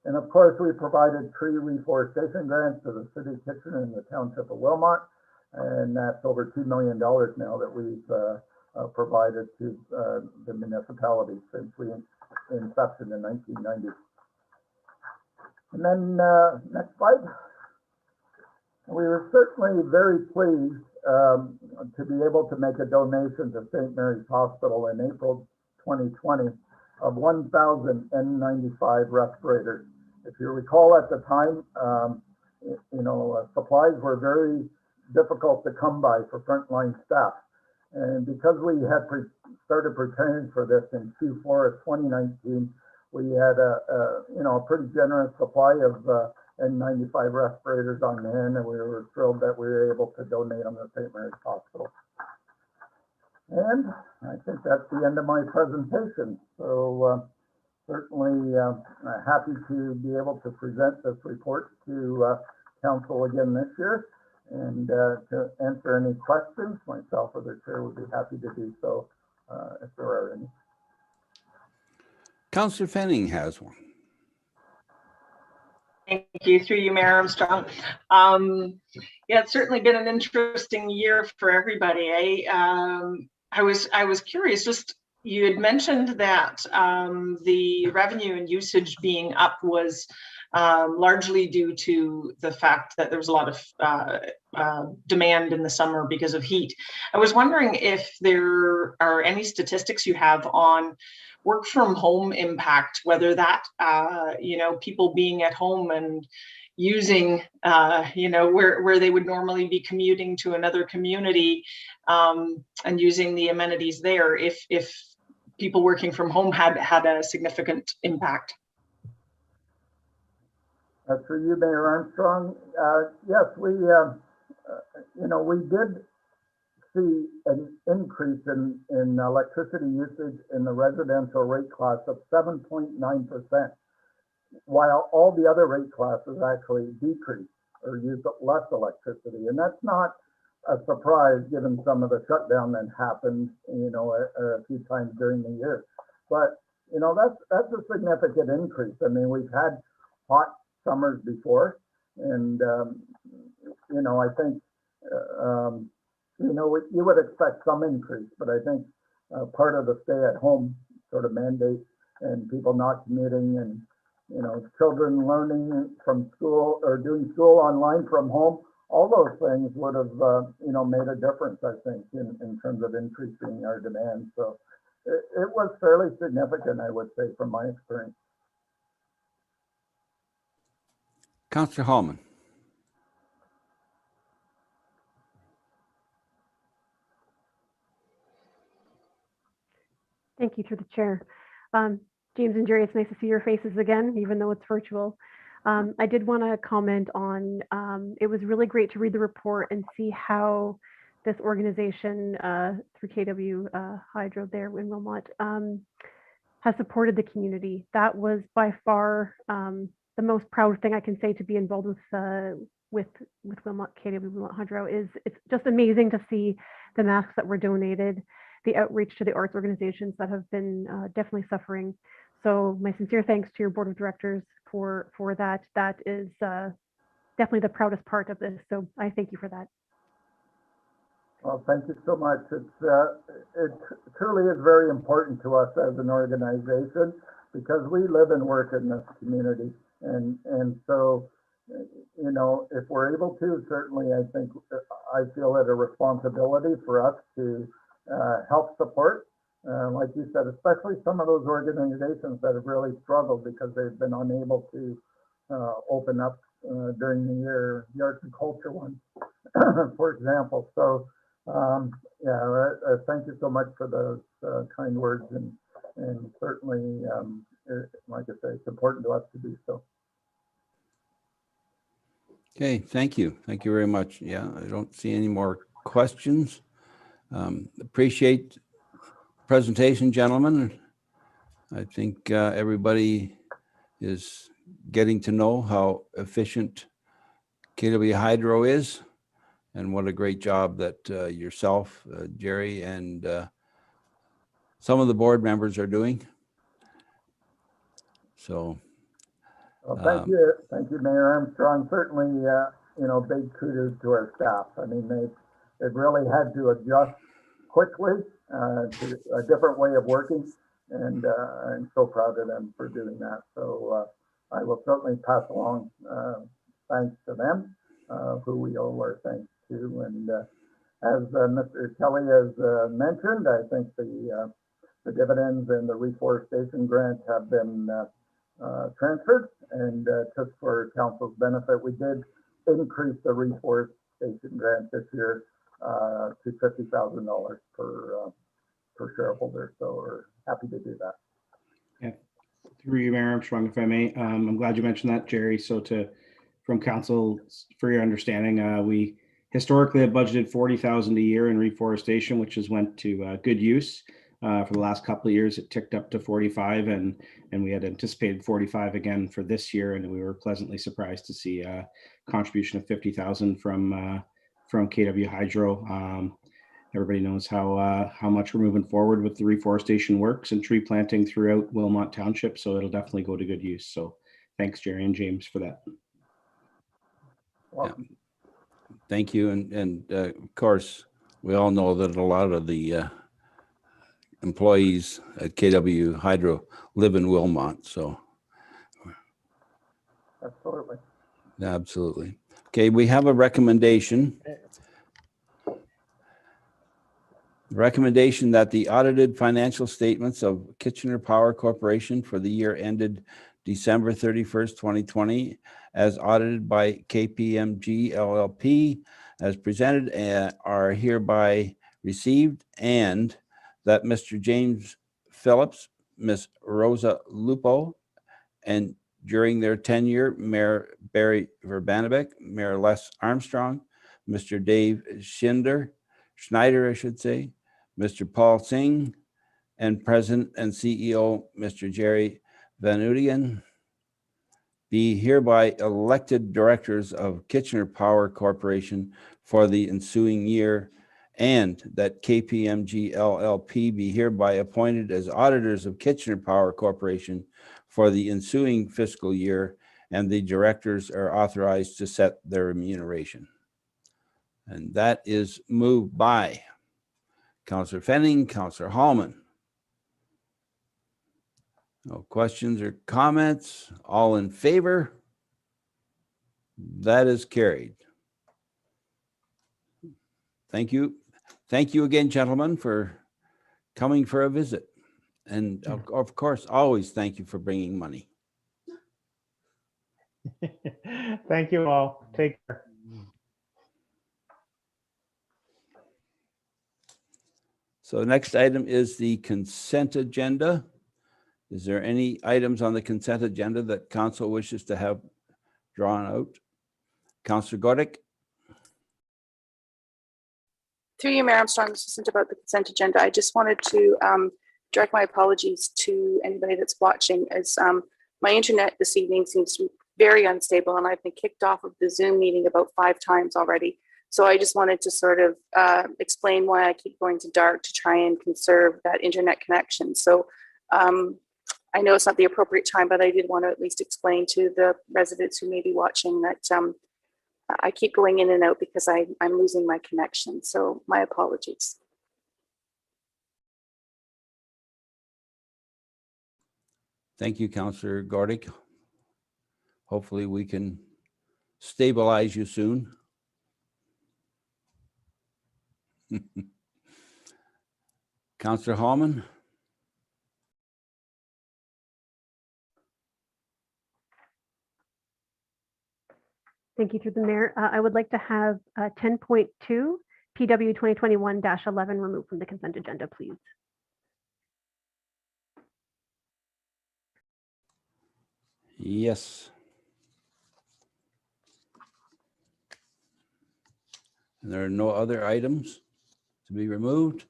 Speaker 16: And of course, we provided tree reforestation grants to the City of Kitchener and the Township of Wilmot. And that's over $2 million now that we've provided to the municipality since we inception in 1990. And then next slide. We were certainly very pleased to be able to make a donation to St. Mary's Hospital in April 2020 of 1,000 N95 respirators. If you recall at the time, supplies were very difficult to come by for frontline staff. And because we had started preparing for this in Q4 of 2019, we had a pretty generous supply of N95 respirators on hand, and we were thrilled that we were able to donate them to St. Mary's Hospital. And I think that's the end of my presentation. So certainly happy to be able to present this report to Council again this year. And to answer any questions, myself or the chair would be happy to do so if there are any.
Speaker 1: Councillor Fanning has one.
Speaker 5: Thank you, through you, Mayor Armstrong. Yeah, it's certainly been an interesting year for everybody. I was curious, just you had mentioned that the revenue and usage being up was largely due to the fact that there was a lot of demand in the summer because of heat. I was wondering if there are any statistics you have on work from home impact, whether that, people being at home and using, where they would normally be commuting to another community and using the amenities there, if people working from home had a significant impact.
Speaker 16: For you, Mayor Armstrong, yes, we did see an increase in electricity usage in the residential rate class of 7.9%, while all the other rate classes actually decreased or used less electricity. And that's not a surprise given some of the shutdown that happened, a few times during the year. But, that's a significant increase. I mean, we've had hot summers before, and I think you would expect some increase, but I think part of the stay-at-home sort of mandate and people not commuting and children learning from school or doing school online from home, all those things would have made a difference, I think, in terms of increasing our demand. So it was fairly significant, I would say, from my experience.
Speaker 1: Councillor Hallman.
Speaker 2: Thank you, through the chair. James and Jerry, it's nice to see your faces again, even though it's virtual. I did want to comment on, it was really great to read the report and see how this organization through KW Hydro there in Wilmot has supported the community. That was by far the most proud thing I can say to be involved with Wilmot, KW Wilmot Hydro. It's just amazing to see the masks that were donated, the outreach to the arts organizations that have been definitely suffering. So my sincere thanks to your board of directors for that. That is definitely the proudest part of this. So I thank you for that.
Speaker 16: Well, thank you so much. It truly is very important to us as an organization because we live and work in this community. And so, you know, if we're able to, certainly I think I feel it a responsibility for us to help support, like you said, especially some of those organizations that have really struggled because they've been unable to open up during the year, the arts and culture one, for example. So, thank you so much for those kind words, and certainly, like I say, it's important to us to do so.
Speaker 1: Okay, thank you. Thank you very much. Yeah, I don't see any more questions. Appreciate the presentation, gentlemen. I think everybody is getting to know how efficient KW Hydro is and what a great job that yourself, Jerry, and some of the board members are doing. So.
Speaker 16: Well, thank you, Mayor Armstrong. Certainly, you know, big kudos to our staff. I mean, they've really had to adjust quickly to a different way of working, and I'm so proud of them for doing that. So I will certainly pass along thanks to them, who we owe our thanks to. And as Mr. Kelly has mentioned, I think the dividends and the reforestation grant have been transferred, and just for council's benefit, we did increase the reforestation grant this year to $50,000 per shareholder. So we're happy to do that.
Speaker 15: Yeah, through you, Mayor Armstrong, if I may. I'm glad you mentioned that, Jerry. So from council, for your understanding, we historically have budgeted $40,000 a year in reforestation, which has went to good use. For the last couple of years, it ticked up to 45, and we had anticipated 45 again for this year, and we were pleasantly surprised to see a contribution of 50,000 from KW Hydro. Everybody knows how much we're moving forward with the reforestation works and tree planting throughout Wilmot Township, so it'll definitely go to good use. So thanks, Jerry and James, for that.
Speaker 1: Yeah. Thank you, and of course, we all know that a lot of the employees at KW Hydro live in Wilmot, so.
Speaker 16: Absolutely.
Speaker 1: Absolutely. Okay, we have a recommendation. Recommendation that the audited financial statements of Kitchener Power Corporation for the year ended December 31st, 2020, as audited by KPMG LLP, as presented, are hereby received, and that Mr. James Phillips, Ms. Rosa Lupo, and during their tenure, Mayor Barry Verbanabek, Mayor Les Armstrong, Mr. Dave Schneider, I should say, Mr. Paul Singh, and President and CEO, Mr. Jerry Van Udigan, be hereby elected directors of Kitchener Power Corporation for the ensuing year, and that KPMG LLP be hereby appointed as auditors of Kitchener Power Corporation for the ensuing fiscal year, and the directors are authorized to set their remuneration. And that is moved by Councillor Fenning, Councillor Hallman. No questions or comments? All in favor? That is carried. Thank you. Thank you again, gentlemen, for coming for a visit. And of course, always thank you for bringing money.
Speaker 14: Thank you all. Take care.
Speaker 1: So the next item is the consent agenda. Is there any items on the consent agenda that council wishes to have drawn out. Councillor Godek.
Speaker 6: Through you, Mayor Armstrong, this isn't about the consent agenda. I just wanted to direct my apologies to anybody that's watching, as my internet this evening seems to be very unstable, and I've been kicked off of the Zoom meeting about 5 times already. So I just wanted to sort of explain why I keep going to dark to try and conserve that internet connection. So I know it's not the appropriate time, but I did want to at least explain to the residents who may be watching that I keep going in and out because I'm losing my connection. So my apologies.
Speaker 1: Thank you, Councillor Gordick. Hopefully we can stabilize you soon. Councillor Hallman.
Speaker 2: Thank you, through the mayor. I would like to have 10.2 PW 2021-11 removed from the consent agenda, please.
Speaker 1: Yes. And there are no other items to be removed.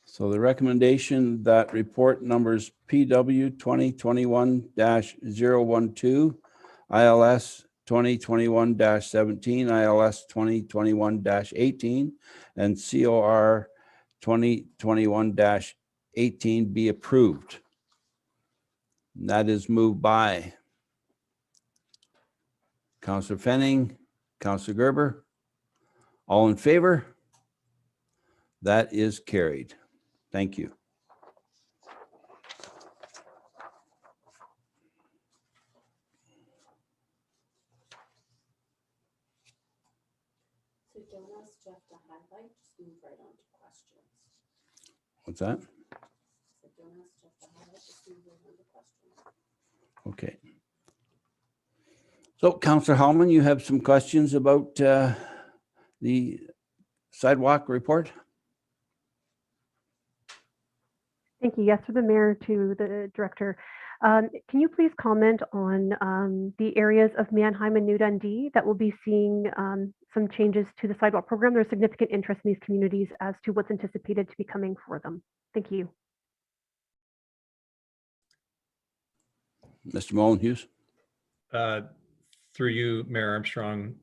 Speaker 1: So the recommendation that report numbers PW 2021-012, ILS 2021-17, ILS 2021-18, and COR 2021-18 be approved. And that is moved by Councillor Fenning, Councillor Gerber. All in favor? That is carried. Thank you.
Speaker 4: So don't ask Jeff to highlight, just move right on to questions.
Speaker 1: What's that?
Speaker 4: So don't ask Jeff to highlight, just move right on to questions.
Speaker 1: Okay. So Councillor Hallman, you have some questions about the sidewalk report?
Speaker 2: Thank you. Yes, through the mayor to the director. Can you please comment on the areas of Mannheim and New Dundee that will be seeing some changes to the sidewalk program? There's significant interest in these communities as to what's anticipated to be coming for them. Thank you.
Speaker 1: Mr. Mullen-Hughes.
Speaker 17: Through you, Mayor Armstrong,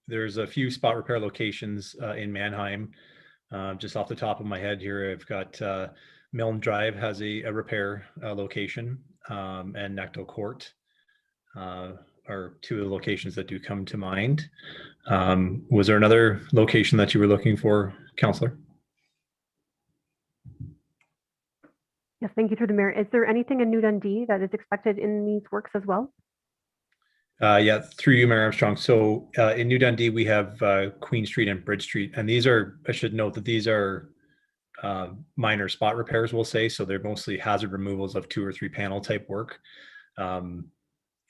Speaker 17: there's a few spot repair locations in Mannheim. Just off the top of my head here, I've got Milne Drive has a repair location, and Necto Court are two of the locations that do come to mind. Was there another location that you were looking for, Councillor?
Speaker 2: Yes, thank you, through the mayor. Is there anything in New Dundee that is expected in these works as well?
Speaker 17: Yeah, through you, Mayor Armstrong. So in New Dundee, we have Queen Street and Bridge Street. And these are, I should note that these are minor spot repairs, we'll say. So they're mostly hazard removals of 2 or 3 panel type work. You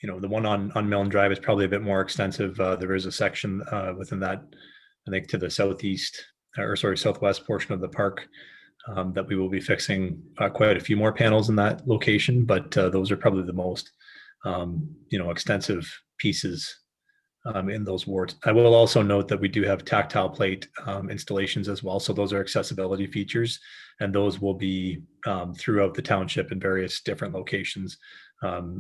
Speaker 17: know, the one on Milne Drive is probably a bit more extensive. There is a section within that, I think, to the southwest portion of the park that we will be fixing quite a few more panels in that location. But those are probably the most you know, extensive pieces in those wards. I will also note that we do have tactile plate installations as well. So those are accessibility features, and those will be throughout the township in various different locations,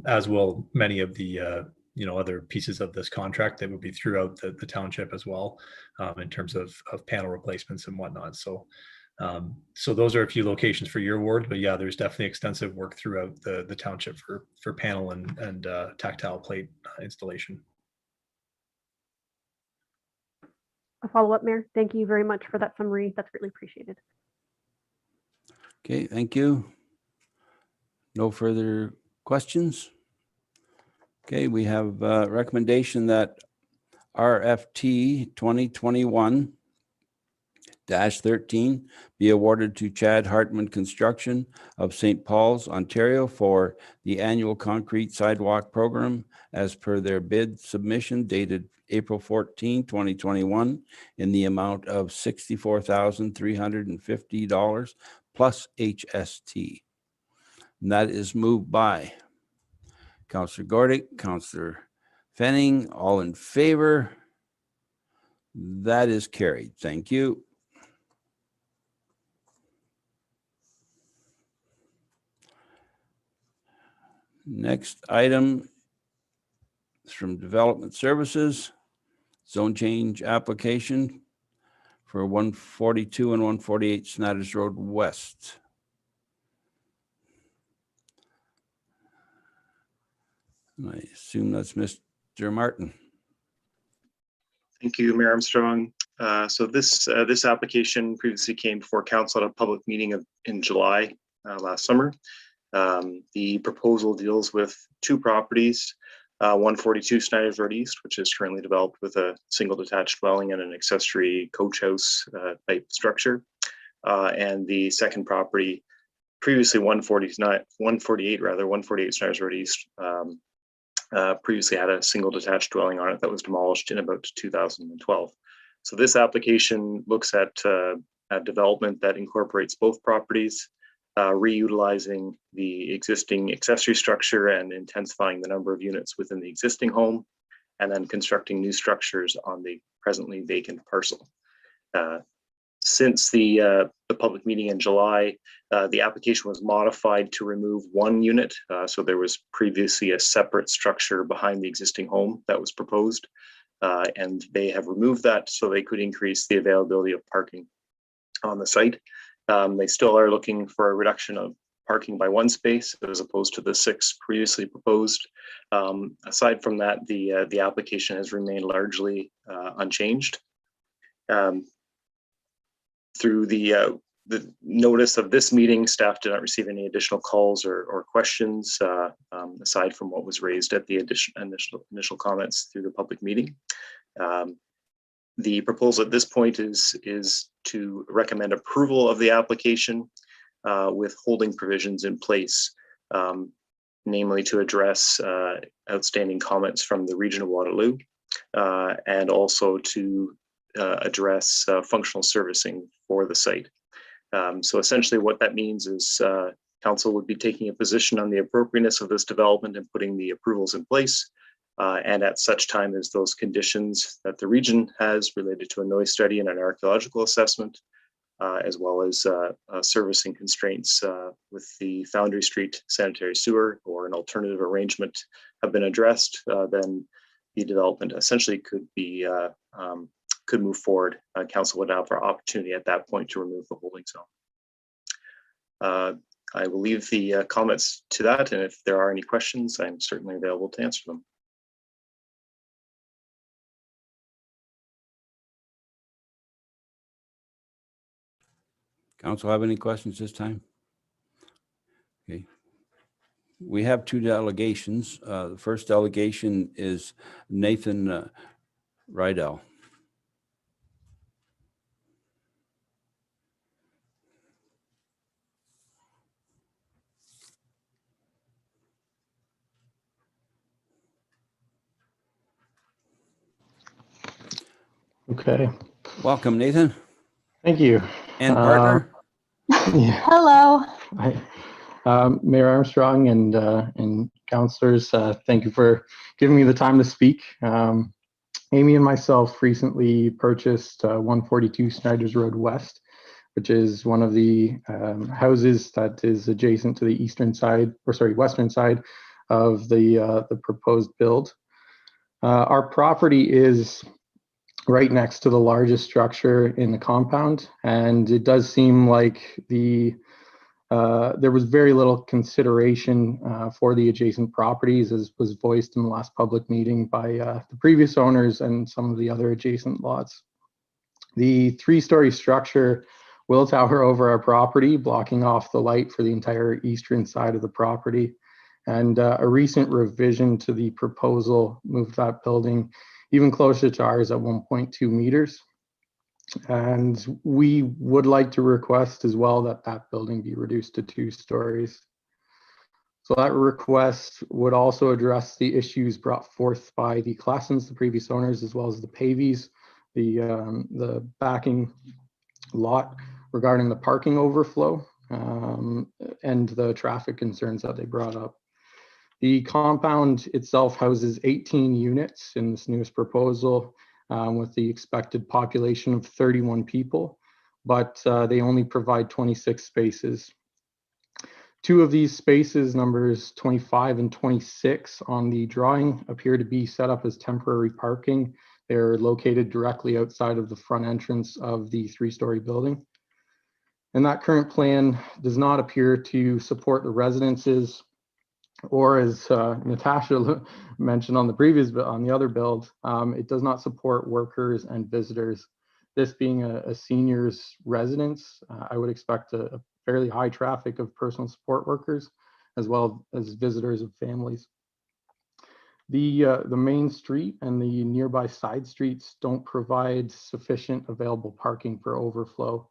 Speaker 17: as will many of the you know, other pieces of this contract that will be throughout the township as well, in terms of panel replacements and whatnot. So so those are a few locations for your ward, but yeah, there's definitely extensive work throughout the township for panel and tactile plate installation.
Speaker 2: A follow-up, Mayor. Thank you very much for that summary. That's greatly appreciated.
Speaker 1: Okay, thank you. No further questions. Okay, we have a recommendation that RFT 2021 13 be awarded to Chad Hartman Construction of St. Paul's, Ontario for the annual concrete sidewalk program as per their bid submission dated April 14, 2021 in the amount of $64,350 plus HST. And that is moved by Councillor Gordick, Councillor Fenning, all in favor. That is carried. Thank you. Next item is from Development Services, zone change application for 142 and 148 Snyder's Road West. I assume that's Mr. Martin.
Speaker 8: Thank you, Mayor Armstrong. So this application previously came before council at a public meeting in July last summer. The proposal deals with two properties, 142 Snyder's Road East, which is currently developed with a single detached dwelling and an accessory coach house type structure. And the second property, previously 148 Snyder's Road East, previously had a single detached dwelling on it that was demolished in about 2012. So this application looks at a development that incorporates both properties, reutilizing the existing accessory structure and intensifying the number of units within the existing home, and then constructing new structures on the presently vacant parcel. Since the public meeting in July, the application was modified to remove one unit. So there was previously a separate structure behind the existing home that was proposed, and they have removed that so they could increase the availability of parking on the site. They still are looking for a reduction of parking by one space as opposed to the 6 previously proposed. Aside from that, the application has remained largely unchanged. Through the notice of this meeting, staff did not receive any additional calls or questions aside from what was raised at the initial comments through the public meeting. The proposal at this point is to recommend approval of the application with holding provisions in place, namely to address outstanding comments from the Region of Waterloo and also to address functional servicing for the site. So essentially what that means is council would be taking a position on the appropriateness of this development and putting the approvals in place. And at such time as those conditions that the region has related to a noise study and an archaeological assessment, as well as servicing constraints with the Foundry Street sanitary sewer or an alternative arrangement have been addressed, then the development essentially could move forward. Council would have our opportunity at that point to remove the holding zone. I will leave the comments to that, and if there are any questions, I'm certainly available to answer them.
Speaker 1: Council have any questions this time? Okay. We have 2 delegations. The first delegation is Nathan Rydell.
Speaker 18: Okay.
Speaker 1: Welcome, Nathan.
Speaker 18: Thank you.
Speaker 1: And partner.
Speaker 18: Yeah.
Speaker 9: Hello.
Speaker 18: Hi. Mayor Armstrong and councilors, thank you for giving me the time to speak. Amy and myself recently purchased 142 Snyder's Road West, which is one of the houses that is adjacent to the western side of the proposed build. Our property is right next to the largest structure in the compound, and it does seem like there was very little consideration for the adjacent properties, as was voiced in the last public meeting by the previous owners and some of the other adjacent lots. The 3-story structure will tower over our property, blocking off the light for the entire eastern side of the property. And a recent revision to the proposal moved that building even closer to ours at 1.2 meters. And we would like to request as well that that building be reduced to 2 stories. So that request would also address the issues brought forth by the Classens, the previous owners, as well as the Pavies, the backing lot regarding the parking overflow and the traffic concerns that they brought up. The compound itself houses 18 units in this newest proposal with the expected population of 31 people, but they only provide 26 spaces. 2 of these spaces, numbers 25 and 26 on the drawing, appear to be set up as temporary parking. They're located directly outside of the front entrance of the 3-story building. And that current plan does not appear to support the residences, or as Natasha mentioned on the other build, it does not support workers and visitors. This being a seniors residence, I would expect a fairly high traffic of personal support workers, as well as visitors of families. The main street and the nearby side streets don't provide sufficient available parking for overflow.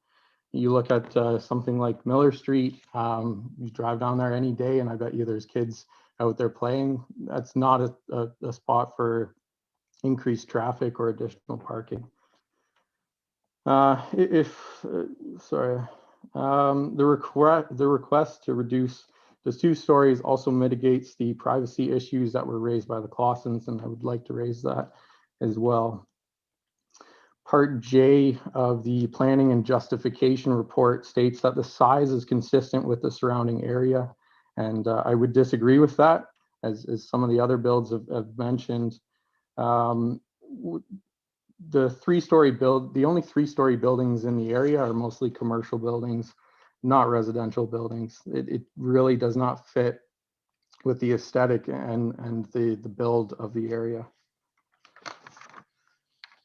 Speaker 18: You look at something like Miller Street, you drive down there any day and I bet you there's kids out there playing. That's not a spot for increased traffic or additional parking. The request to reduce to 2 stories also mitigates the privacy issues that were raised by the Classens, and I would like to raise that as well. Part J of the planning and justification report states that the size is consistent with the surrounding area, and I would disagree with that, as some of the other builds have mentioned. The only 3-story buildings in the area are mostly commercial buildings, not residential buildings. It really does not fit with the aesthetic and the build of the area.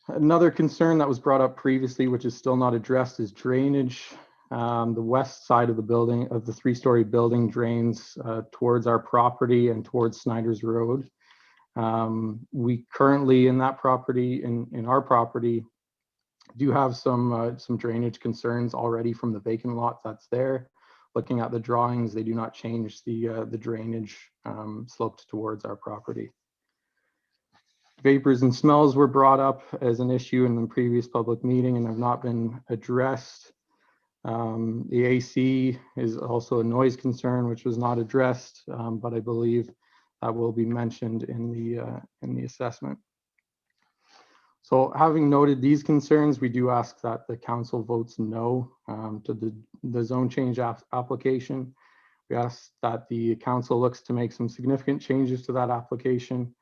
Speaker 18: Another concern that was brought up previously, which is still not addressed, is drainage. The west side of the building, of the 3-story building, drains towards our property and towards Snyder's Road. We currently in that property, in our property, do have some drainage concerns already from the vacant lot that's there. Looking at the drawings, they do not change the drainage sloped towards our property. Vapors and smells were brought up as an issue in the previous public meeting and have not been addressed. The AC is also a noise concern, which was not addressed, but I believe that will be mentioned in the assessment. So having noted these concerns, we do ask that the council votes no to the zone change application. We ask that the council looks to make some significant changes to that application.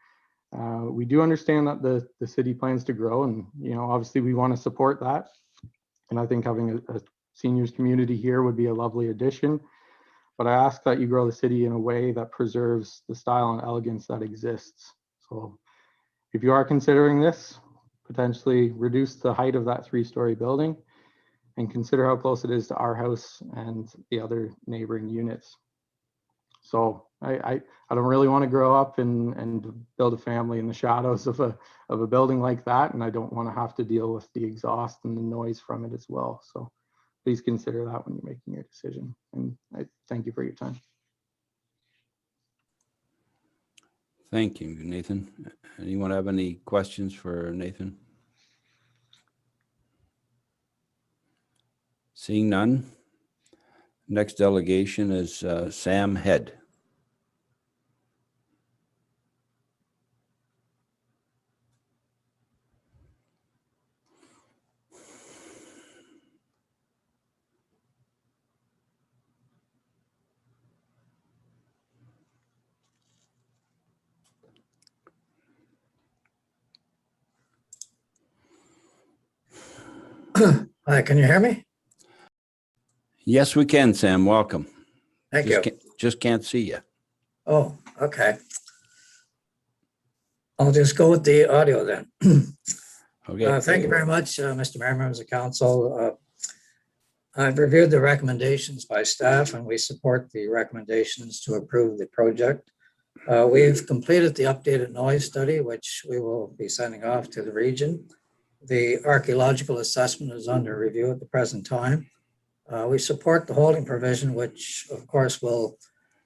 Speaker 18: We do understand that the city plans to grow, and obviously we want to support that. And I think having a seniors community here would be a lovely addition. But I ask that you grow the city in a way that preserves the style and elegance that exists. So if you are considering this, potentially reduce the height of that 3-story building and consider how close it is to our house and the other neighboring units. So I don't really want to grow up and build a family in the shadows of a building like that, and I don't want to have to deal with the exhaust and the noise from it as well. So please consider that when you're making your decision, and I thank you for your time.
Speaker 1: Thank you, Nathan. Anyone have any questions for Nathan? Seeing none. Next delegation is Sam Head.
Speaker 19: Hi, can you hear me?
Speaker 1: Yes, we can, Sam. Welcome.
Speaker 19: Thank you.
Speaker 1: Just can't see you.
Speaker 19: Oh, okay. I'll just go with the audio then.
Speaker 1: Okay.
Speaker 19: Thank you very much, Mr. Mayor, members of council. I've reviewed the recommendations by staff and we support the recommendations to approve the project. We've completed the updated noise study, which we will be sending off to the region. The archaeological assessment is under review at the present time. We support the holding provision, which of course will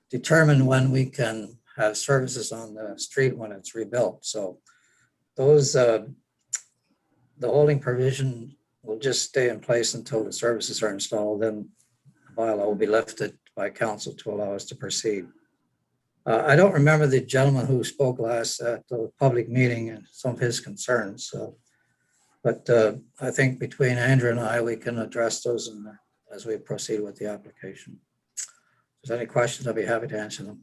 Speaker 19: determine when we can have services on the street when it's rebuilt. So those, the holding provision will just stay in place until the services are installed, then the bylaw will be lifted by council to allow us to proceed. I don't remember the gentleman who spoke last at the public meeting and some of his concerns. But I think between Andrew and I, we can address those as we proceed with the application. If there's any questions, I'll be happy to answer them.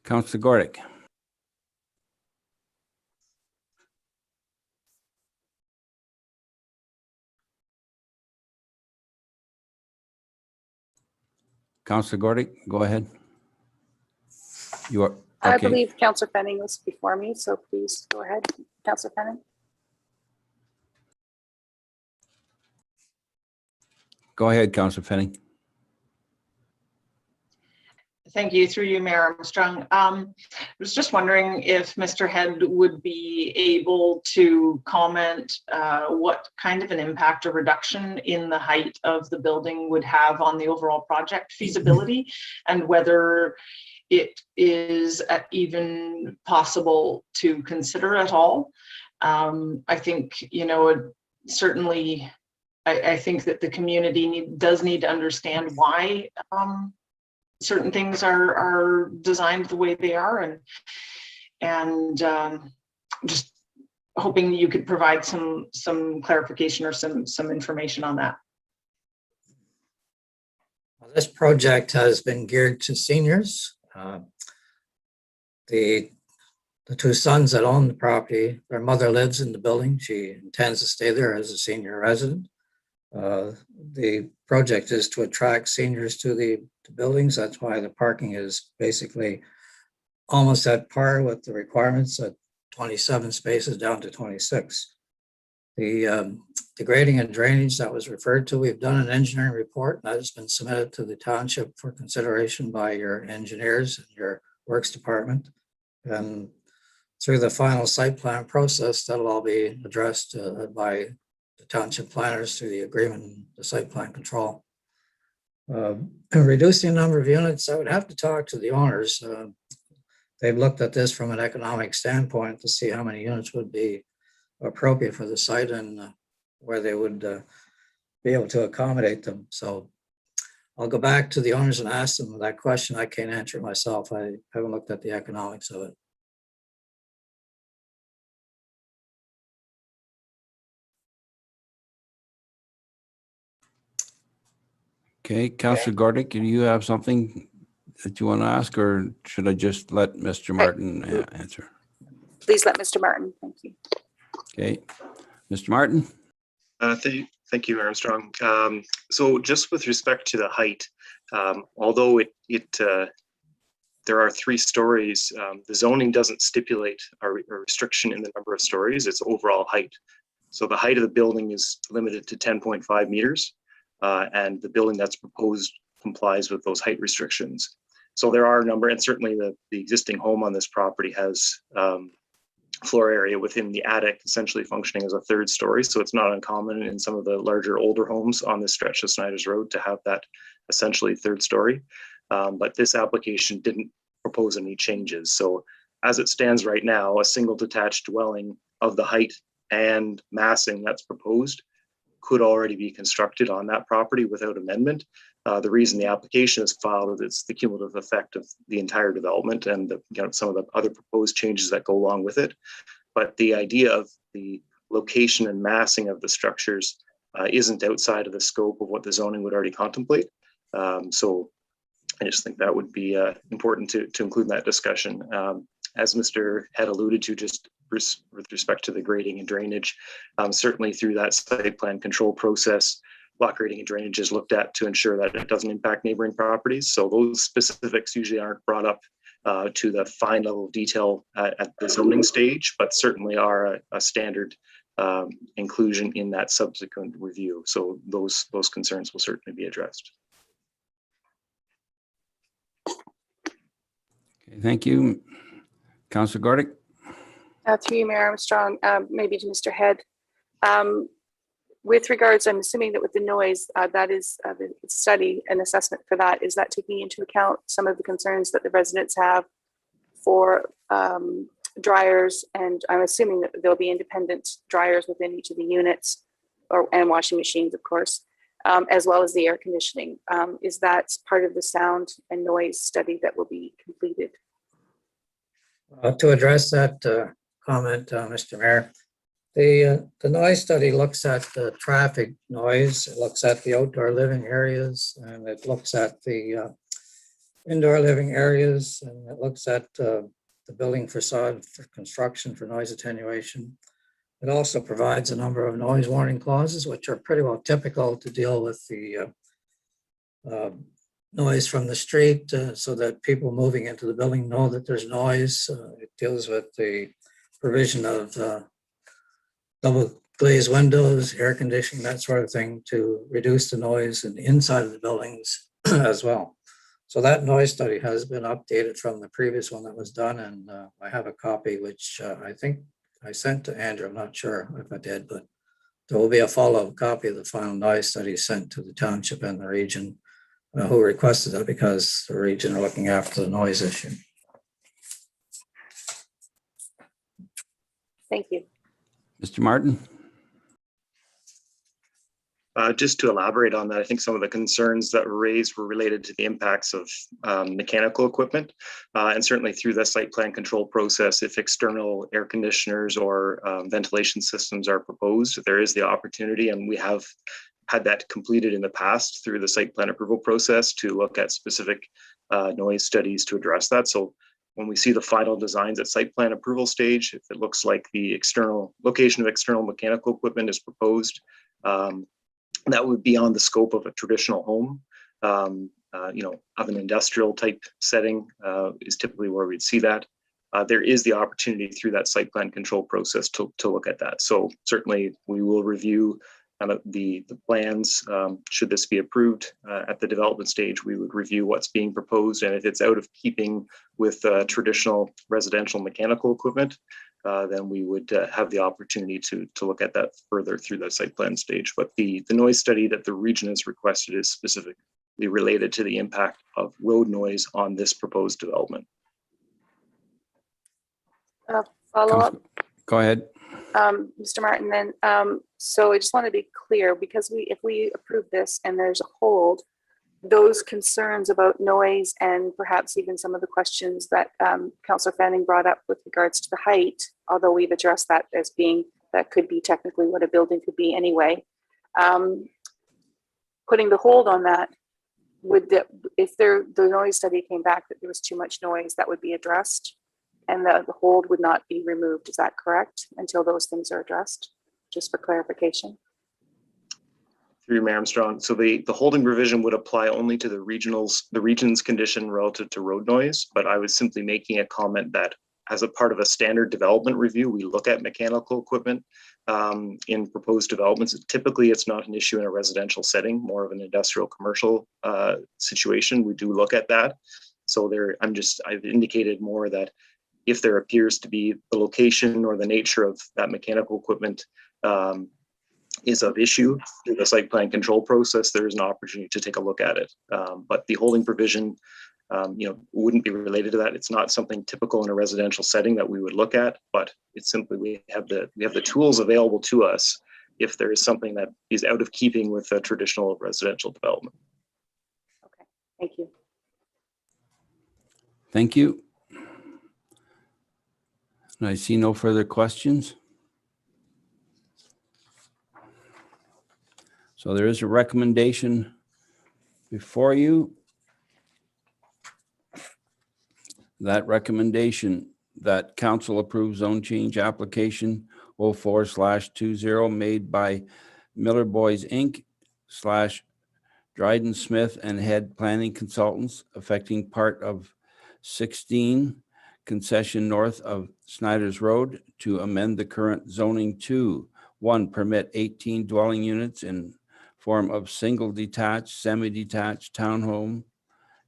Speaker 1: Councillor Gordick. Councillor Gordick, go ahead. You are.
Speaker 6: I
Speaker 1: Okay.
Speaker 6: believe Councillor Fenning was before me, so please go ahead, Councillor Fenning.
Speaker 1: Go ahead, Councillor Fenning.
Speaker 5: Thank you. Through you, Mayor Armstrong. I was just wondering if Mr. Head would be able to comment what kind of an impact or reduction in the height of the building would have on the overall project feasibility, and whether it is even possible to consider at all. I think, you know, certainly I think that the community does need to understand why certain things are designed the way they are, and just hoping you could provide some clarification or some information on that.
Speaker 19: This project has been geared to seniors. The two sons that own the property, their mother lives in the building. She intends to stay there as a senior resident. The project is to attract seniors to the buildings. That's why the parking is basically almost at par with the requirements at 27 spaces down to 26. The grading and drainage that was referred to, we've done an engineering report that has been submitted to the township for consideration by your engineers and your works department. And through the final site plan process, that'll all be addressed by the township planners through the agreement and the site plan control. Reducing the number of units, I would have to talk to the owners. They've looked at this from an economic standpoint to see how many units would be appropriate for the site and where they would be able to accommodate them. So I'll go back to the owners and ask them that question. I can't answer it myself. I haven't looked at the economics of it.
Speaker 1: Okay, Councillor Gordick, do you have something that you want to ask, or should I just let Mr. Martin answer?
Speaker 6: Please let Mr. Martin. Thank you.
Speaker 1: Okay, Mr. Martin.
Speaker 8: Thank you, Armstrong. So just with respect to the height, although there are 3 stories, the zoning doesn't stipulate a restriction in the number of stories, it's overall height. So the height of the building is limited to 10.5 meters, and the building that's proposed complies with those height restrictions. So there are a number, and certainly the existing home on this property has floor area within the attic essentially functioning as a 3rd story. So it's not uncommon in some of the larger older homes on this stretch of Snyder's Road to have that essentially 3rd story. But this application didn't propose any changes. So as it stands right now, a single detached dwelling of the height and massing that's proposed could already be constructed on that property without amendment. The reason the application is filed is it's the cumulative effect of the entire development and some of the other proposed changes that go along with it. But the idea of the location and massing of the structures isn't outside of the scope of what the zoning would already contemplate. So I just think that would be important to include in that discussion. As Mr. Head alluded to, just with respect to the grading and drainage, certainly through that site plan control process, block grading and drainage is looked at to ensure that it doesn't impact neighboring properties. So those specifics usually aren't brought up to the fine level of detail at the zoning stage, but certainly are a standard inclusion in that subsequent review. So those concerns will certainly be addressed.
Speaker 1: Okay, thank you. Councillor Gordick.
Speaker 6: Through you, Mayor Armstrong, maybe to Mr. Head. With regards, I'm assuming that with the noise, that is the study and assessment for that, is that taking into account some of the concerns that the residents have for dryers, and I'm assuming that there'll be independent dryers within each of the units, and washing machines, of course, as well as the air conditioning. Is that part of the sound and noise study that will be completed?
Speaker 19: To address that comment, Mr. Mayor, the noise study looks at the traffic noise, it looks at the outdoor living areas, and it looks at the indoor living areas, and it looks at the building facade for construction for noise attenuation. It also provides a number of noise warning clauses, which are pretty well typical to deal with the noise from the street, so that people moving into the building know that there's noise. It deals with the provision of double glazed windows, air conditioning, that sort of thing, to reduce the noise in the inside of the buildings as well. So that noise study has been updated from the previous one that was done, and I have a copy which I think I sent to Andrew. I'm not sure if I did, but there will be a follow-up copy of the final noise study sent to the township and the region who requested it, because the region are looking after the noise issue.
Speaker 6: Thank you.
Speaker 1: Mr. Martin.
Speaker 8: Just to elaborate on that, I think some of the concerns that were raised were related to the impacts of mechanical equipment, and certainly through the site plan control process, if external air conditioners or ventilation systems are proposed, there is the opportunity, and we have had that completed in the past through the site plan approval process, to look at specific noise studies to address that. So when we see the final designs at site plan approval stage, if it looks like the external location of external mechanical equipment is proposed, that would be on the scope of a traditional home, of an industrial type setting is typically where we'd see that. There is the opportunity through that site plan control process to look at that. So certainly we will review the plans. Should this be approved at the development stage, we would review what's being proposed, and if it's out of keeping with traditional residential mechanical equipment, then we would have the opportunity to look at that further through the site plan stage. But the noise study that the region has requested is specifically related to the impact of road noise on this proposed development.
Speaker 6: Follow up.
Speaker 1: Go ahead.
Speaker 6: Mr. Martin, then, so I just want to be clear, because if we approve this and there's a hold, those concerns about noise and perhaps even some of the questions that Councillor Fanning brought up with regards to the height, although we've addressed that as being, that could be technically what a building could be anyway, putting the hold on that, if the noise study came back that there was too much noise, that would be addressed, and the hold would not be removed. Is that correct, until those things are addressed? Just for clarification.
Speaker 8: Through Mayor Armstrong, so the holding provision would apply only to the region's condition relative to road noise, but I was simply making a comment that as a part of a standard development review, we look at mechanical equipment in proposed developments. Typically, it's not an issue in a residential setting, more of an industrial commercial situation. We do look at that. So I've indicated more that if there appears to be the location or the nature of that mechanical equipment is of issue through the site plan control process, there is an opportunity to take a look at it. But the holding provision, wouldn't be related to that. It's not something typical in a residential setting that we would look at, but it's simply we have the tools available to us if there is something that is out of keeping with a traditional residential development.
Speaker 6: Okay, thank you.
Speaker 1: Thank you. And I see no further questions. So there is a recommendation before you. That recommendation that council approves zone change application 04/20 made by Miller Boys Inc. / Dryden Smith and Head Planning Consultants affecting part of 16 concession north of Snyder's Road to amend the current zoning to 1, permit 18 dwelling units in form of single detached, semi-detached townhome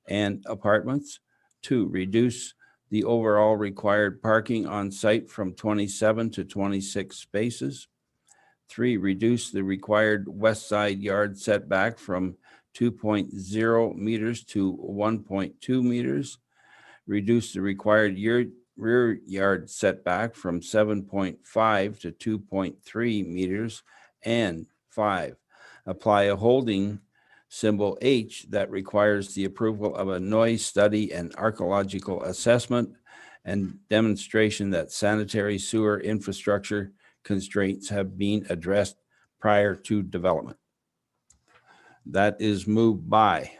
Speaker 1: and apartments. 2, reduce the overall required parking on site from 27 to 26 spaces. 3, reduce the required west side yard setback from 2.0 meters to 1.2 meters. Reduce the required rear yard setback from 7.5 to 2.3 meters. And 5, apply a holding symbol H that requires the approval of a noise study and archaeological assessment and demonstration that sanitary sewer infrastructure constraints have been addressed prior to development. That is moved by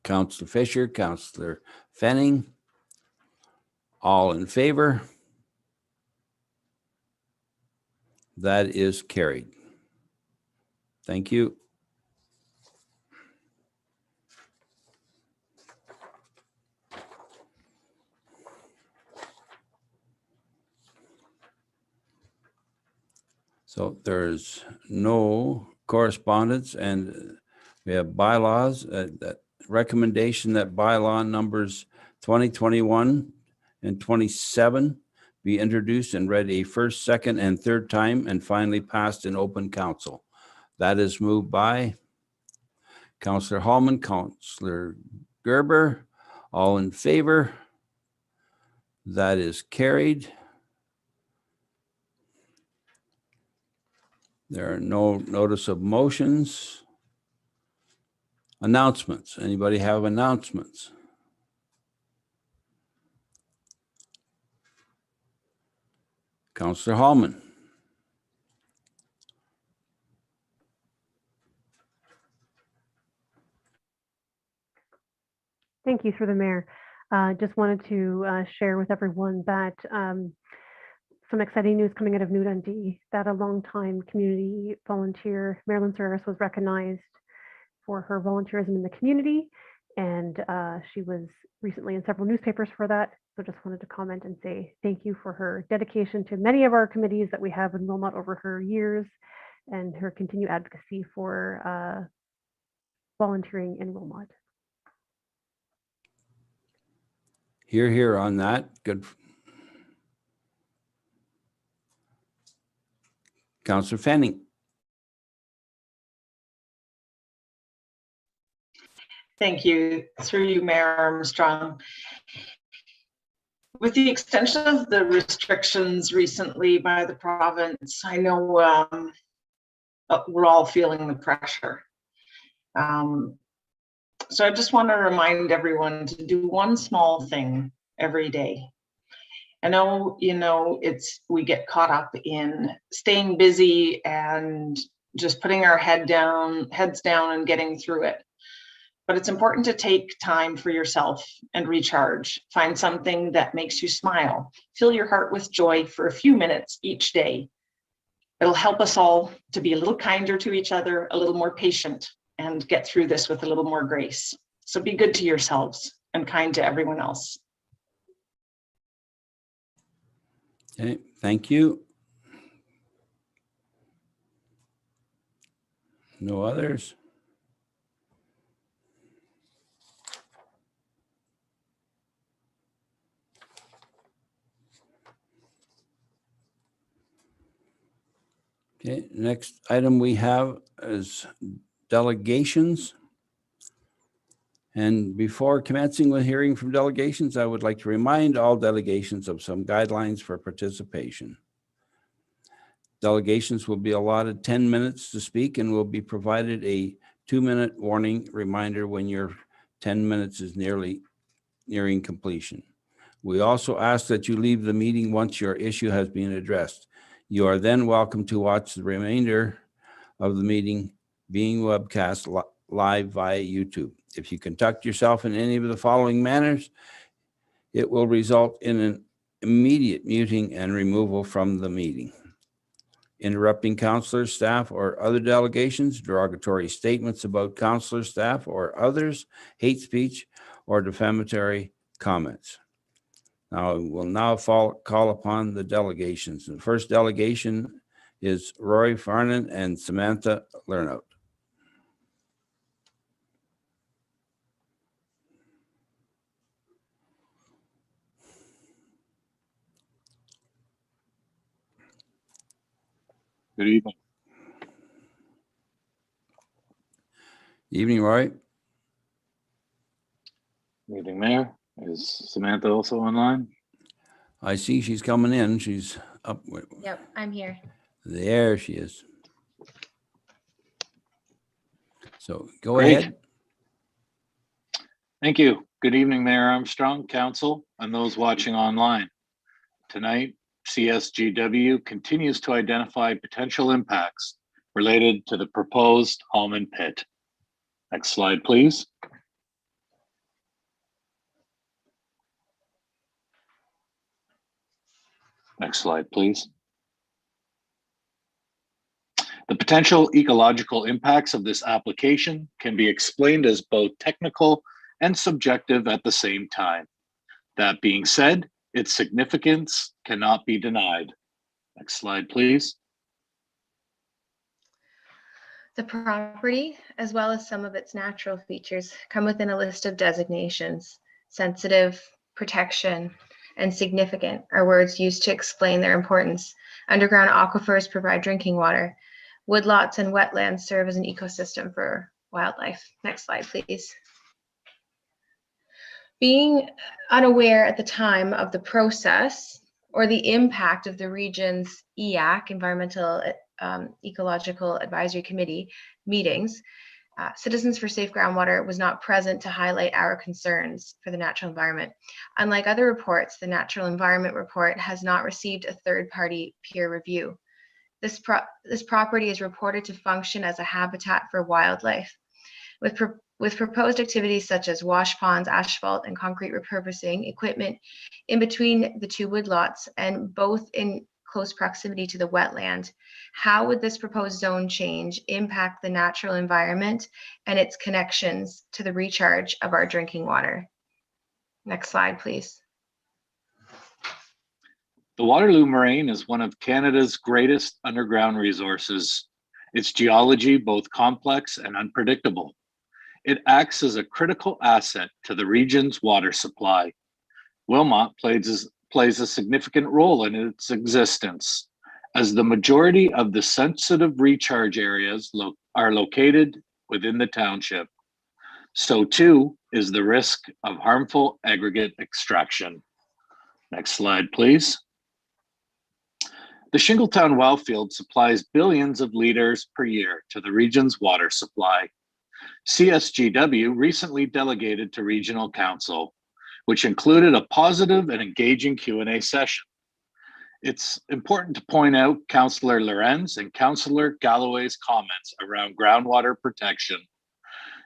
Speaker 1: Councillor Fisher, Councillor Fenning. All in favor? That is carried. Thank you. So there's no correspondence, and we have bylaws. That recommendation that bylaw numbers 2021 and 27 be introduced and read a first, second, and third time, and finally passed in open council. That is moved by Councillor Hallman, Councillor Gerber. All in favor? That is carried. There are no notice of motions. Announcements. Anybody have announcements? Councillor Hallman.
Speaker 2: Thank you, through the mayor. Just wanted to share with everyone that some exciting news coming out of New Dundee, that a longtime community volunteer, Marilyn Serris, was recognized for her volunteerism in the community, and she was recently in several newspapers for that. So just wanted to comment and say thank you for her dedication to many of our committees that we have in Wilmot over her years, and her continued advocacy for volunteering in Wilmot.
Speaker 1: Hear, hear on that. Good. Councillor Fanning.
Speaker 5: Thank you. Through you, Mayor Armstrong. With the extension of the restrictions recently by the province, I know we're all feeling the pressure. So I just want to remind everyone to do one small thing every day. I know, we get caught up in staying busy and just putting our heads down and getting through it. But it's important to take time for yourself and recharge. Find something that makes you smile. Fill your heart with joy for a few minutes each day. It'll help us all to be a little kinder to each other, a little more patient, and get through this with a little more grace. So be good to yourselves and kind to everyone else.
Speaker 1: Okay, thank you. No others? Okay, next item we have is delegations. And before commencing with hearing from delegations, I would like to remind all delegations of some guidelines for participation. Delegations will be allotted 10 minutes to speak and will be provided a 2-minute warning reminder when your 10 minutes is nearing completion. We also ask that you leave the meeting once your issue has been addressed. You are then welcome to watch the remainder of the meeting being webcast live via YouTube. If you conduct yourself in any of the following manners, it will result in an immediate muting and removal from the meeting. Interrupting councillors, staff, or other delegations, derogatory statements about councillors, staff, or others, hate speech, or defamatory comments. Now, we'll call upon the delegations. The first delegation is Rory Farnan and Samantha Lernout.
Speaker 20: Good evening.
Speaker 1: Evening, Roy.
Speaker 20: Good evening, Mayor. Is Samantha also online?
Speaker 1: I see she's coming in. She's up.
Speaker 21: Yep, I'm here.
Speaker 1: There she is. So go
Speaker 20: Great.
Speaker 1: ahead.
Speaker 20: Thank you. Good evening, Mayor Armstrong, Council, and those watching online. Tonight, CSGW continues to identify potential impacts related to the proposed Almond Pit. Next slide, please. Next slide, please. The potential ecological impacts of this application can be explained as both technical and subjective at the same time. That being said, its significance cannot be denied. Next slide, please.
Speaker 21: The property, as well as some of its natural features, come within a list of designations. Sensitive, protection, and significant are words used to explain their importance. Underground aquifers provide drinking water. Woodlots and wetlands serve as an ecosystem for wildlife. Next slide, please. Being unaware at the time of the process or the impact of the region's EAC, Environmental Ecological Advisory Committee meetings, Citizens for Safe Groundwater was not present to highlight our concerns for the natural environment. Unlike other reports, the Natural Environment Report has not received a third-party peer review. This property is reported to function as a habitat for wildlife. With proposed activities such as wash ponds, asphalt, and concrete repurposing equipment in between the two woodlots and both in close proximity to the wetland, how would this proposed zone change impact the natural environment and its connections to the recharge of our drinking water? Next slide, please.
Speaker 20: The Waterloo Moraine is one of Canada's greatest underground resources. Its geology both complex and unpredictable. It acts as a critical asset to the region's water supply. Wilmot plays a significant role in its existence, as the majority of the sensitive recharge areas are located within the township. So too is the risk of harmful aggregate extraction. Next slide, please. The Shingletown well field supplies billions of liters per year to the region's water supply. CSGW recently delegated to Regional Council, which included a positive and engaging Q&A session. It's important to point out Councillor Lorenz and Councillor Galloway's comments around groundwater protection.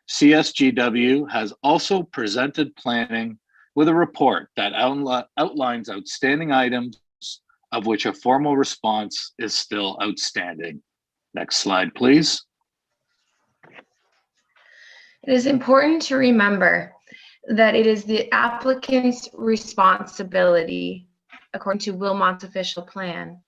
Speaker 20: CSGW has also presented planning with a report that outlines outstanding items of which a formal response is still outstanding. Next slide, please.
Speaker 21: It is important to remember that it is the applicant's responsibility, according to Wilmot's official plan,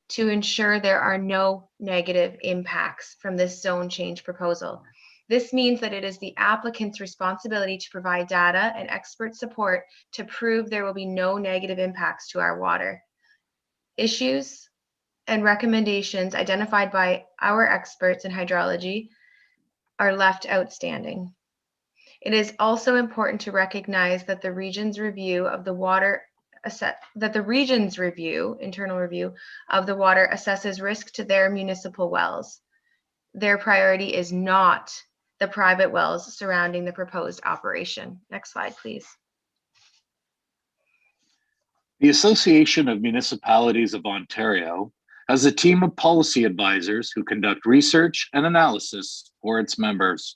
Speaker 21: to ensure there are no negative impacts from this zone change proposal. This means that it is the applicant's responsibility to provide data and expert support to prove there will be no negative impacts to our water. Issues and recommendations identified by our experts in hydrology are left outstanding. It is also important to recognize that the region's review of the water internal review of the water assesses risk to their municipal wells. Their priority is not the private wells surrounding the proposed operation. Next slide, please.
Speaker 20: The Association of Municipalities of Ontario has a team of policy advisors who conduct research and analysis for its members.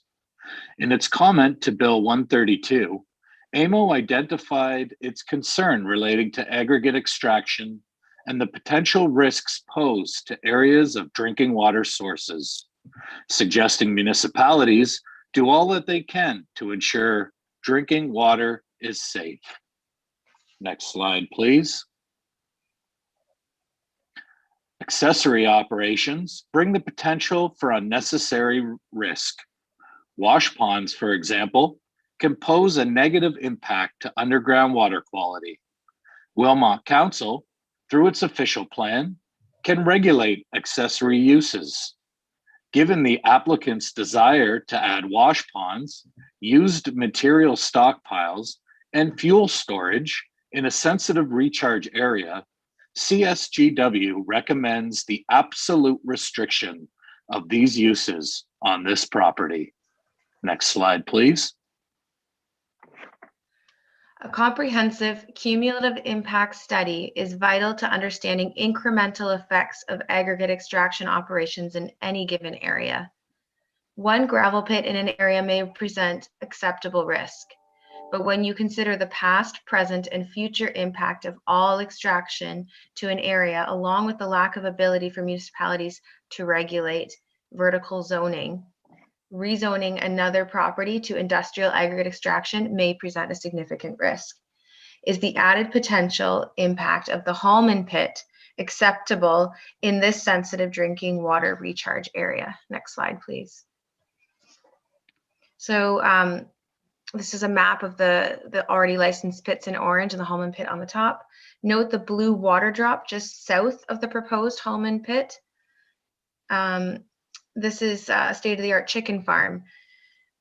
Speaker 20: In its comment to Bill 132, AMO identified its concern relating to aggregate extraction and the potential risks posed to areas of drinking water sources, suggesting municipalities do all that they can to ensure drinking water is safe. Next slide, please. Accessory operations bring the potential for unnecessary risk. Wash ponds, for example, can pose a negative impact to underground water quality. Wilmot Council, through its official plan, can regulate accessory uses. Given the applicant's desire to add wash ponds, used material stockpiles, and fuel storage in a sensitive recharge area, CSGW recommends the absolute restriction of these uses on this property. Next slide, please.
Speaker 21: A comprehensive cumulative impact study is vital to understanding incremental effects of aggregate extraction operations in any given area. One gravel pit in an area may present acceptable risk, but when you consider the past, present, and future impact of all extraction to an area, along with the lack of ability for municipalities to regulate vertical zoning, rezoning another property to industrial aggregate extraction may present a significant risk. Is the added potential impact of the Hallman pit acceptable in this sensitive drinking water recharge area? Next slide, please. So this is a map of the already licensed pits in orange and the Hallman pit on the top. Note the blue water drop just south of the proposed Hallman pit. This is a state-of-the-art chicken farm.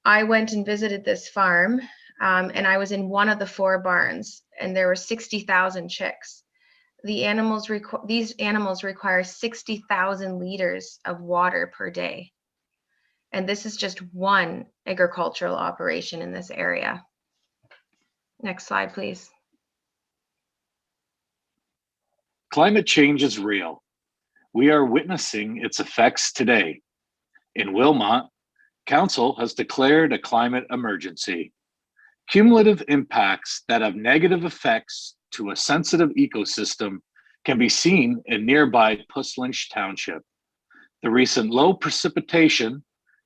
Speaker 21: I went and visited this farm and I was in one of the 4 barns and there were 60,000 chicks. These animals require 60,000 liters of water per day. And this is just one agricultural operation in this area. Next slide, please.
Speaker 20: Climate change is real. We are witnessing its effects today. In Wilmot, Council has declared a climate emergency. Cumulative impacts that have negative effects to a sensitive ecosystem can be seen in nearby Puslinch Township. The recent low precipitation,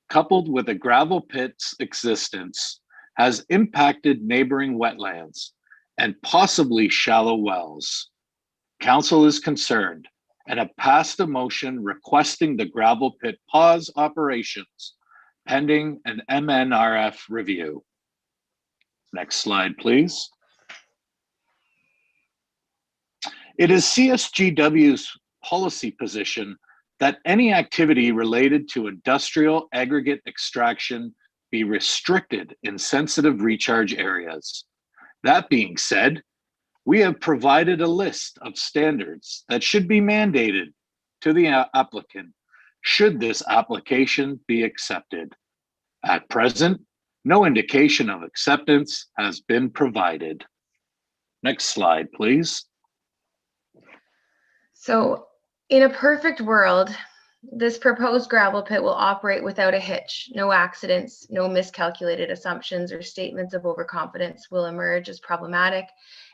Speaker 20: coupled with a gravel pit's existence, has impacted neighboring wetlands and possibly shallow wells. Council is concerned and have passed a motion requesting the gravel pit pause operations pending an MNRF review. Next slide, please. It is CSGW's policy position that any activity related to industrial aggregate extraction be restricted in sensitive recharge areas. That being said, we have provided a list of standards that should be mandated to the applicant should this application be accepted. At present, no indication of acceptance has been provided. Next slide, please.
Speaker 21: So in a perfect world, this proposed gravel pit will operate without a hitch. No accidents, no miscalculated assumptions or statements of overconfidence will emerge as problematic,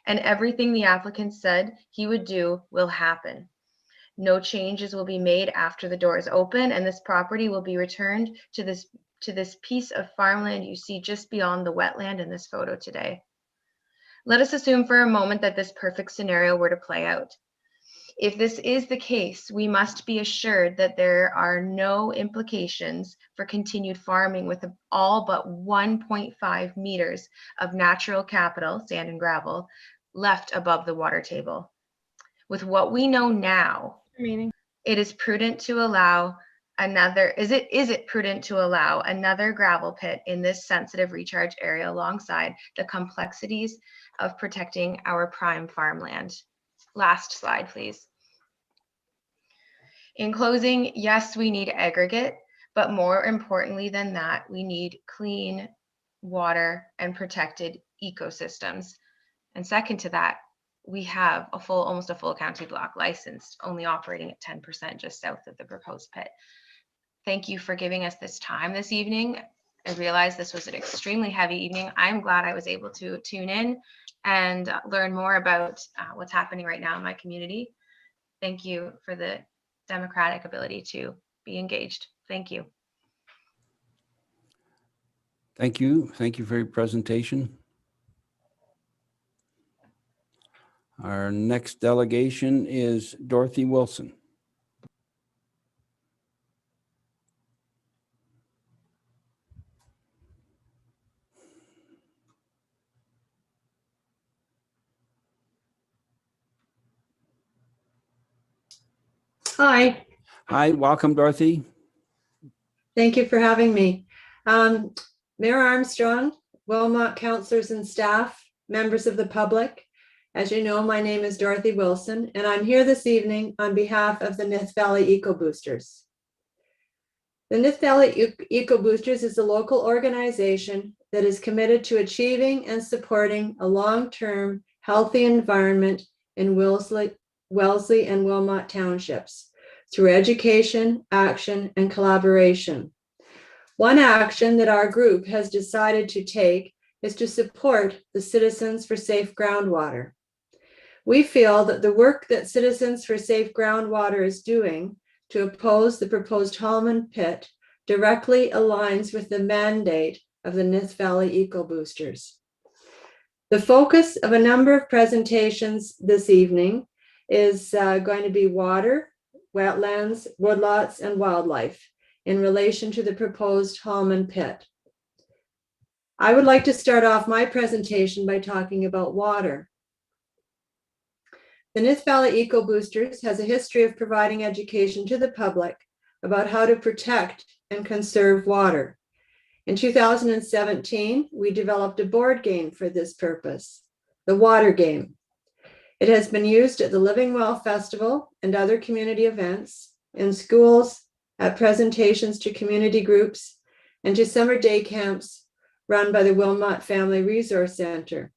Speaker 21: and everything the applicant said he would do will happen. No changes will be made after the doors open, and this property will be returned to this piece of farmland you see just beyond the wetland in this photo today. Let us assume for a moment that this perfect scenario were to play out. If this is the case, we must be assured that there are no implications for continued farming with all but 1.5 meters of natural capital, sand and gravel, left above the water table. With what we know now, it is prudent to allow another, is it prudent to allow another gravel pit in this sensitive recharge area alongside the complexities of protecting our prime farmland? Last slide, please. In closing, yes, we need aggregate, but more importantly than that, we need clean water and protected ecosystems. And second to that, we have almost a full county block licensed, only operating at 10% just south of the proposed pit. Thank you for giving us this time this evening. I realize this was an extremely heavy evening. I'm glad I was able to tune in and learn more about what's happening right now in my community. Thank you for the democratic ability to be engaged. Thank you.
Speaker 1: Thank you. Thank you for your presentation. Our next delegation is Dorothy Wilson.
Speaker 3: Hi,
Speaker 1: Hi, welcome, Dorothy.
Speaker 3: thank you for having me. Mayor Armstrong, Wilmot councilors and staff, members of the public. As you know, my name is Dorothy Wilson, and I'm here this evening on behalf of the Nith Valley Eco Boosters. The Nith Valley Eco Boosters is a local organization that is committed to achieving and supporting a long-term healthy environment in Wellesley and Wilmot townships through education, action, and collaboration. One action that our group has decided to take is to support the Citizens for Safe Groundwater. We feel that the work that Citizens for Safe Groundwater is doing to oppose the proposed Holman pit directly aligns with the mandate of the Nith Valley Eco Boosters. The focus of a number of presentations this evening is going to be water, wetlands, woodlots, and wildlife in relation to the proposed Holman pit. I would like to start off my presentation by talking about water. The Nith Valley Eco Boosters has a history of providing education to the public about how to protect and conserve water. In 2017, we developed a board game for this purpose, the Water Game. It has been used at the Living Well Festival and other community events, in schools, at presentations to community groups, and to summer day camps run by the Wilmot Family Resource Center.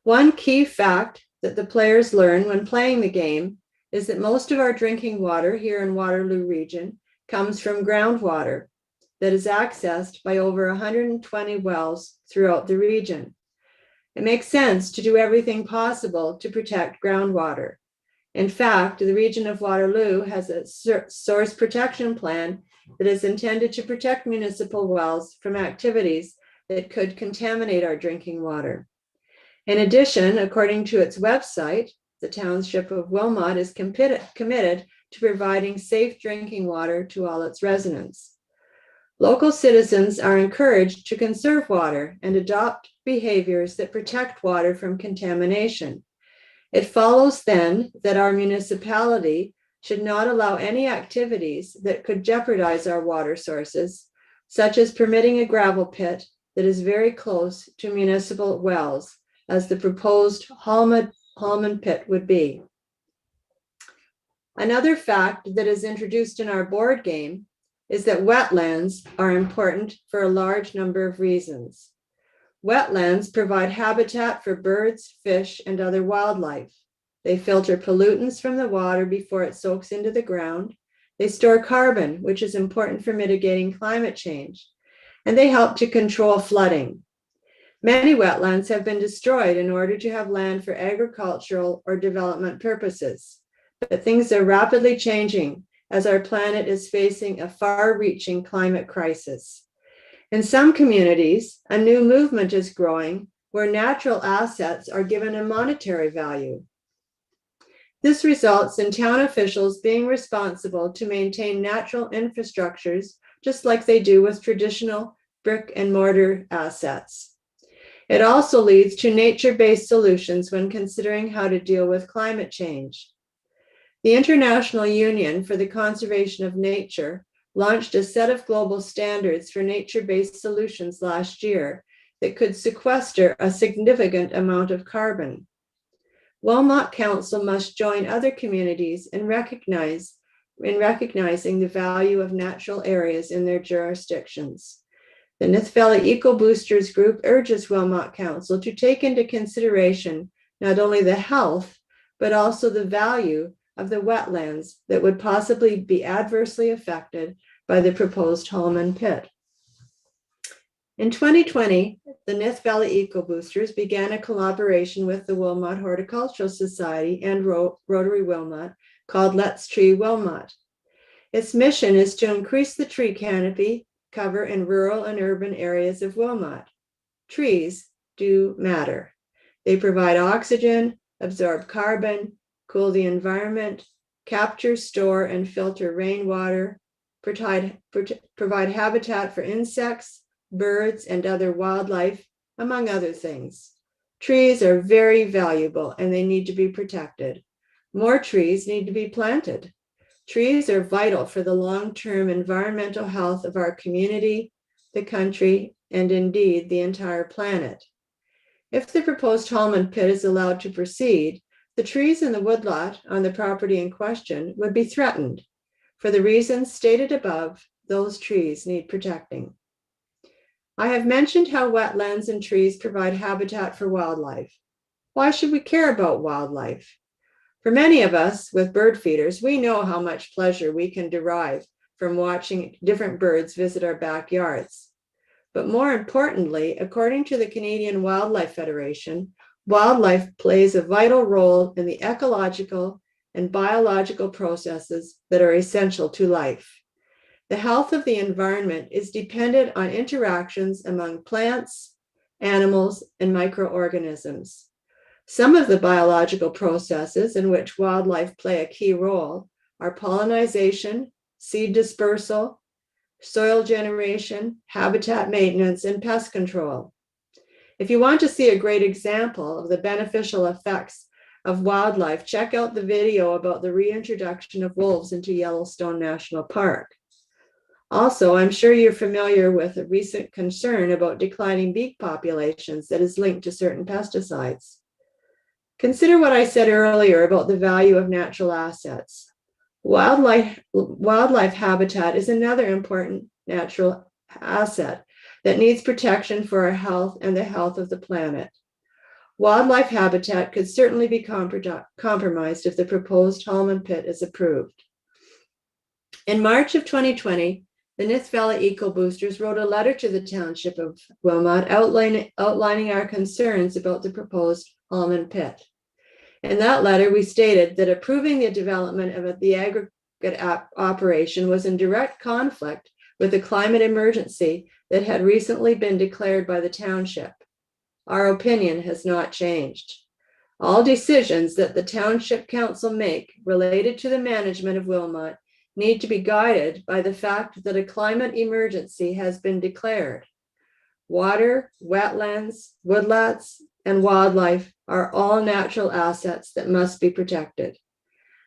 Speaker 3: One key fact that the players learn when playing the game is that most of our drinking water here in Waterloo region comes from groundwater that is accessed by over 120 wells throughout the region. It makes sense to do everything possible to protect groundwater. In fact, the region of Waterloo has a source protection plan that is intended to protect municipal wells from activities that could contaminate our drinking water. In addition, according to its website, the Township of Wilmot is committed to providing safe drinking water to all its residents. Local citizens are encouraged to conserve water and adopt behaviors that protect water from contamination. It follows then that our municipality should not allow any activities that could jeopardize our water sources, such as permitting a gravel pit that is very close to municipal wells, as the proposed Holman pit would be. Another fact that is introduced in our board game is that wetlands are important for a large number of reasons. Wetlands provide habitat for birds, fish, and other wildlife. They filter pollutants from the water before it soaks into the ground. They store carbon, which is important for mitigating climate change, and they help to control flooding. Many wetlands have been destroyed in order to have land for agricultural or development purposes, but things are rapidly changing as our planet is facing a far-reaching climate crisis. In some communities, a new movement is growing where natural assets are given a monetary value. This results in town officials being responsible to maintain natural infrastructures, just like they do with traditional brick and mortar assets. It also leads to nature-based solutions when considering how to deal with climate change. The International Union for the Conservation of Nature launched a set of global standards for nature-based solutions last year that could sequester a significant amount of carbon. Wilmot Council must join other communities in recognizing the value of natural areas in their jurisdictions. The Nith Valley Eco Boosters Group urges Wilmot Council to take into consideration not only the health, but also the value of the wetlands that would possibly be adversely affected by the proposed Holman pit. In 2020, the Nith Valley Eco Boosters began a collaboration with the Wilmot Horticultural Society and Rotary Wilmot called Let's Tree Wilmot. Its mission is to increase the tree canopy cover in rural and urban areas of Wilmot. Trees do matter. They provide oxygen, absorb carbon, cool the environment, capture, store, and filter rainwater, provide habitat for insects, birds, and other wildlife, among other things. Trees are very valuable and they need to be protected. More trees need to be planted. Trees are vital for the long-term environmental health of our community, the country, and indeed the entire planet. If the proposed Holman pit is allowed to proceed, the trees in the woodlot on the property in question would be threatened. For the reasons stated above, those trees need protecting. I have mentioned how wetlands and trees provide habitat for wildlife. Why should we care about wildlife? For many of us with bird feeders, we know how much pleasure we can derive from watching different birds visit our backyards. But more importantly, according to the Canadian Wildlife Federation, wildlife plays a vital role in the ecological and biological processes that are essential to life. The health of the environment is dependent on interactions among plants, animals, and microorganisms. Some of the biological processes in which wildlife play a key role are pollination, seed dispersal, soil generation, habitat maintenance, and pest control. If you want to see a great example of the beneficial effects of wildlife, check out the video about the reintroduction of wolves into Yellowstone National Park. Also, I'm sure you're familiar with a recent concern about declining beak populations that is linked to certain pesticides. Consider what I said earlier about the value of natural assets. Wildlife habitat is another important natural asset that needs protection for our health and the health of the planet. Wildlife habitat could certainly be compromised if the proposed Holman pit is approved. In March of 2020, the Nith Valley Eco Boosters wrote a letter to the Township of Wilmot outlining our concerns about the proposed Holman pit. In that letter, we stated that approving the development of the aggregate operation was in direct conflict with the climate emergency that had recently been declared by the township. Our opinion has not changed. All decisions that the Township Council make related to the management of Wilmot need to be guided by the fact that a climate emergency has been declared. Water, wetlands, woodlots, and wildlife are all natural assets that must be protected.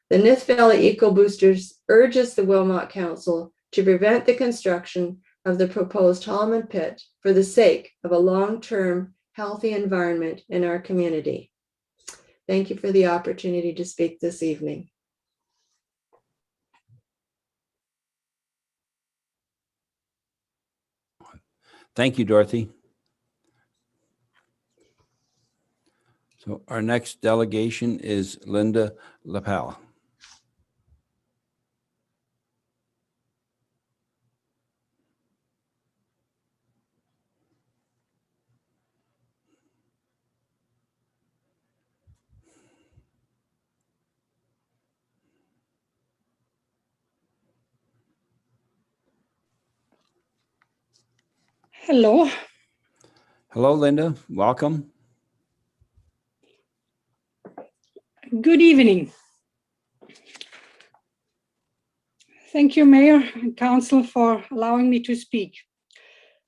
Speaker 3: The Nith Valley Eco Boosters urges the Wilmot Council to prevent the construction of the proposed Holman pit for the sake of a long-term healthy environment in our community. Thank you for the opportunity to speak this evening.
Speaker 1: Thank you, Dorothy. So our next delegation is Linda Lapal.
Speaker 7: Hello.
Speaker 1: Hello, Linda. Welcome.
Speaker 7: Good evening. Thank you, Mayor and Council, for allowing me to speak.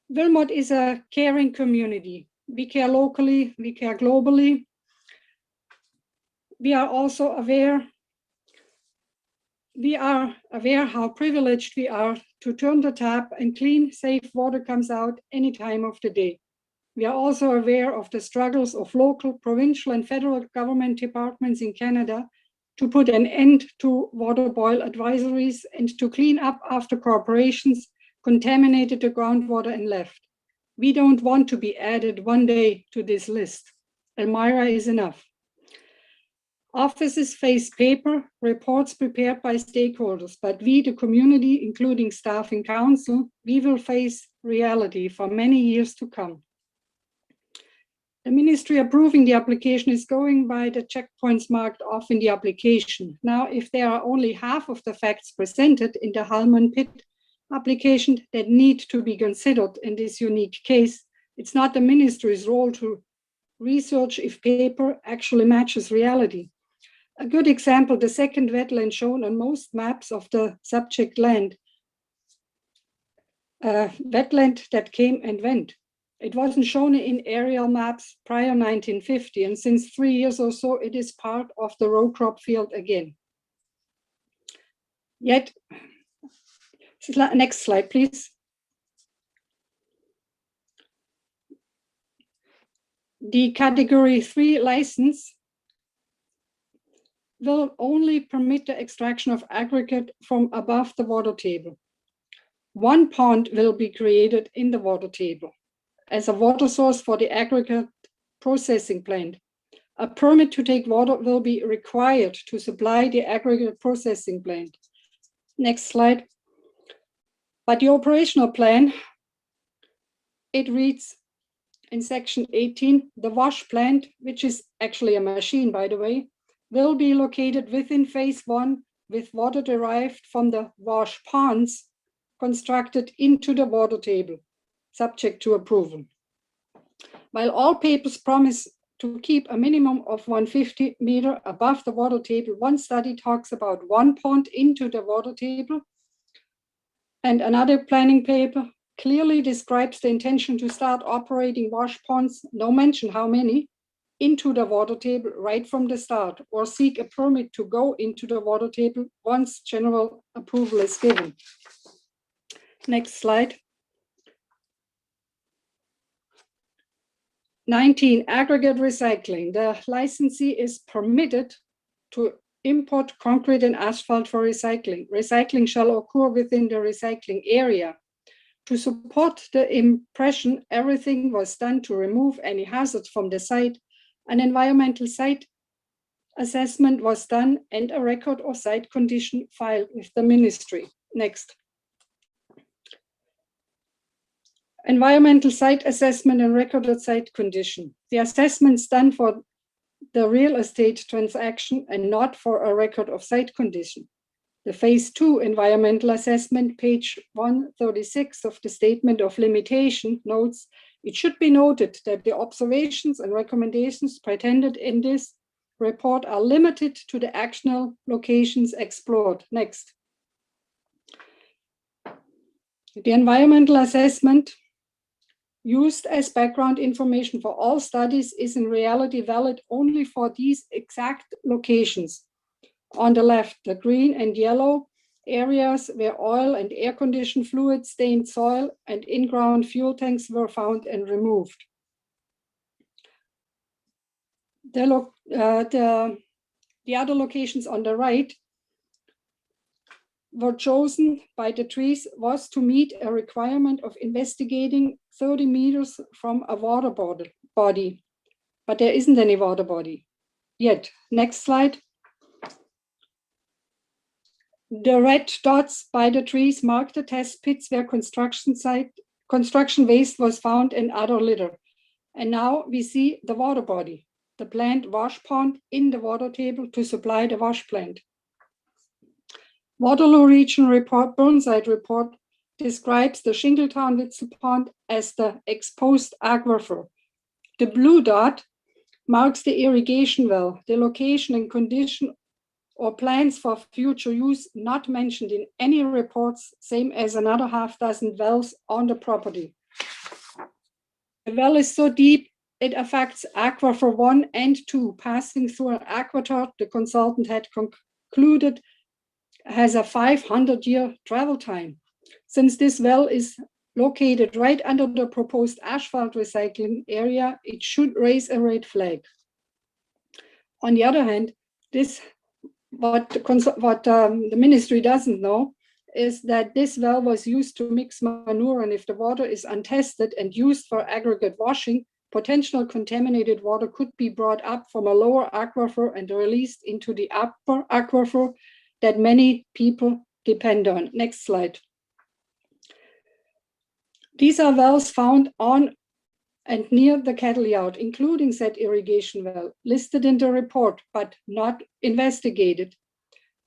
Speaker 7: Wilmot is a caring community. We care locally, we care globally. We are also aware how privileged we are to turn the tap and clean, safe water comes out any time of the day. We are also aware of the struggles of local, provincial, and federal government departments in Canada to put an end to water boil advisories and to clean up after corporations contaminated the groundwater and left. We don't want to be added one day to this list. Elmira is enough. Offices face paper, reports prepared by stakeholders, but we, the community, including staff and council, we will face reality for many years to come. The ministry approving the application is going by the checkpoints marked off in the application. Now, if there are only half of the facts presented in the Holman pit application that need to be considered in this unique case, it's not the ministry's role to research if paper actually matches reality. A good example, the second wetland shown on most maps of the subject land, a wetland that came and went. It wasn't shown in aerial maps prior 1950, and since 3 years or so, it is part of the row crop field again. Yet, next slide, please. The category 3 license will only permit the extraction of aggregate from above the water table. One pond will be created in the water table as a water source for the aggregate processing plant. A permit to take water will be required to supply the aggregate processing plant. Next slide. But the operational plan, it reads in section 18, the wash plant, which is actually a machine, by the way, will be located within phase 1 with water derived from the wash ponds constructed into the water table, subject to approval. While all papers promise to keep a minimum of 150 meter above the water table, one study talks about one pond into the water table, and another planning paper clearly describes the intention to start operating wash ponds, no mention how many, into the water table right from the start, or seek a permit to go into the water table once general approval is given. Next slide. 19, aggregate recycling. The licensee is permitted to import concrete and asphalt for recycling. Recycling shall occur within the recycling area. To support the impression everything was done to remove any hazards from the site, an environmental site assessment was done and a record of site condition filed with the ministry. Next. Environmental site assessment and recorded site condition. The assessments done for the real estate transaction and not for a record of site condition. The phase 2 environmental assessment, page 136 of the statement of limitation notes, it should be noted that the observations and recommendations pretended in this report are limited to the actionable locations explored. Next. The environmental assessment used as background information for all studies is in reality valid only for these exact locations. On the left, the green and yellow areas where oil and air-conditioned fluid stained soil and in-ground fuel tanks were found and removed. The other locations on the right were chosen by the trees was to meet a requirement of investigating 30 meters from a water body, but there isn't any water body yet. Next slide. The red dots by the trees mark the test pits where construction waste was found and other litter. And now we see the water body, the plant wash pond in the water table to supply the wash plant. Waterloo Region Report, Burnside Report, describes the Shingletown-Witzel Pond as the exposed aquifer. The blue dot marks the irrigation well, the location and condition or plans for future use not mentioned in any reports, same as another half-dozen wells on the property. The well is so deep, it affects aquifer 1 and 2, passing through an aqueduct the consultant had concluded has a 500-year travel time. Since this well is located right under the proposed asphalt recycling area, it should raise a red flag. On the other hand, what the ministry doesn't know is that this well was used to mix manure, and if the water is untested and used for aggregate washing, potential contaminated water could be brought up from a lower aquifer and released into the upper aquifer that many people depend on. Next slide. These are wells found on and near the cattle yard, including said irrigation well, listed in the report, but not investigated.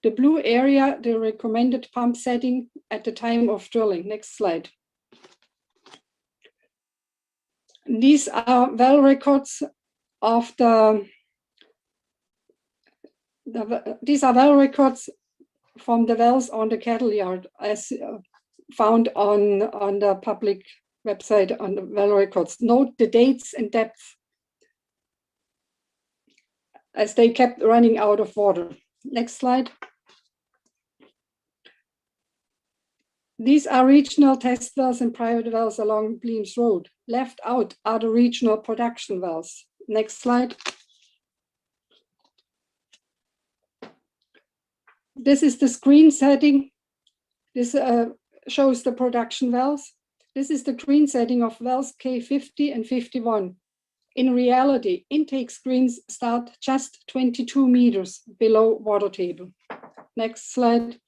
Speaker 7: The blue area, the recommended pump setting at the time of drilling. Next slide. These are well records of these are well records from the wells on the cattle yard, as found on the public website on the well records. Note the dates and depth as they kept running out of water. Next slide. These are regional test wells and private wells along Bleams Road. Left out are the regional production wells. Next slide. This is the screen setting. This shows the production wells. This is the green setting of wells K50 and 51. In reality, intake screens start just 22 meters below water table. Next slide.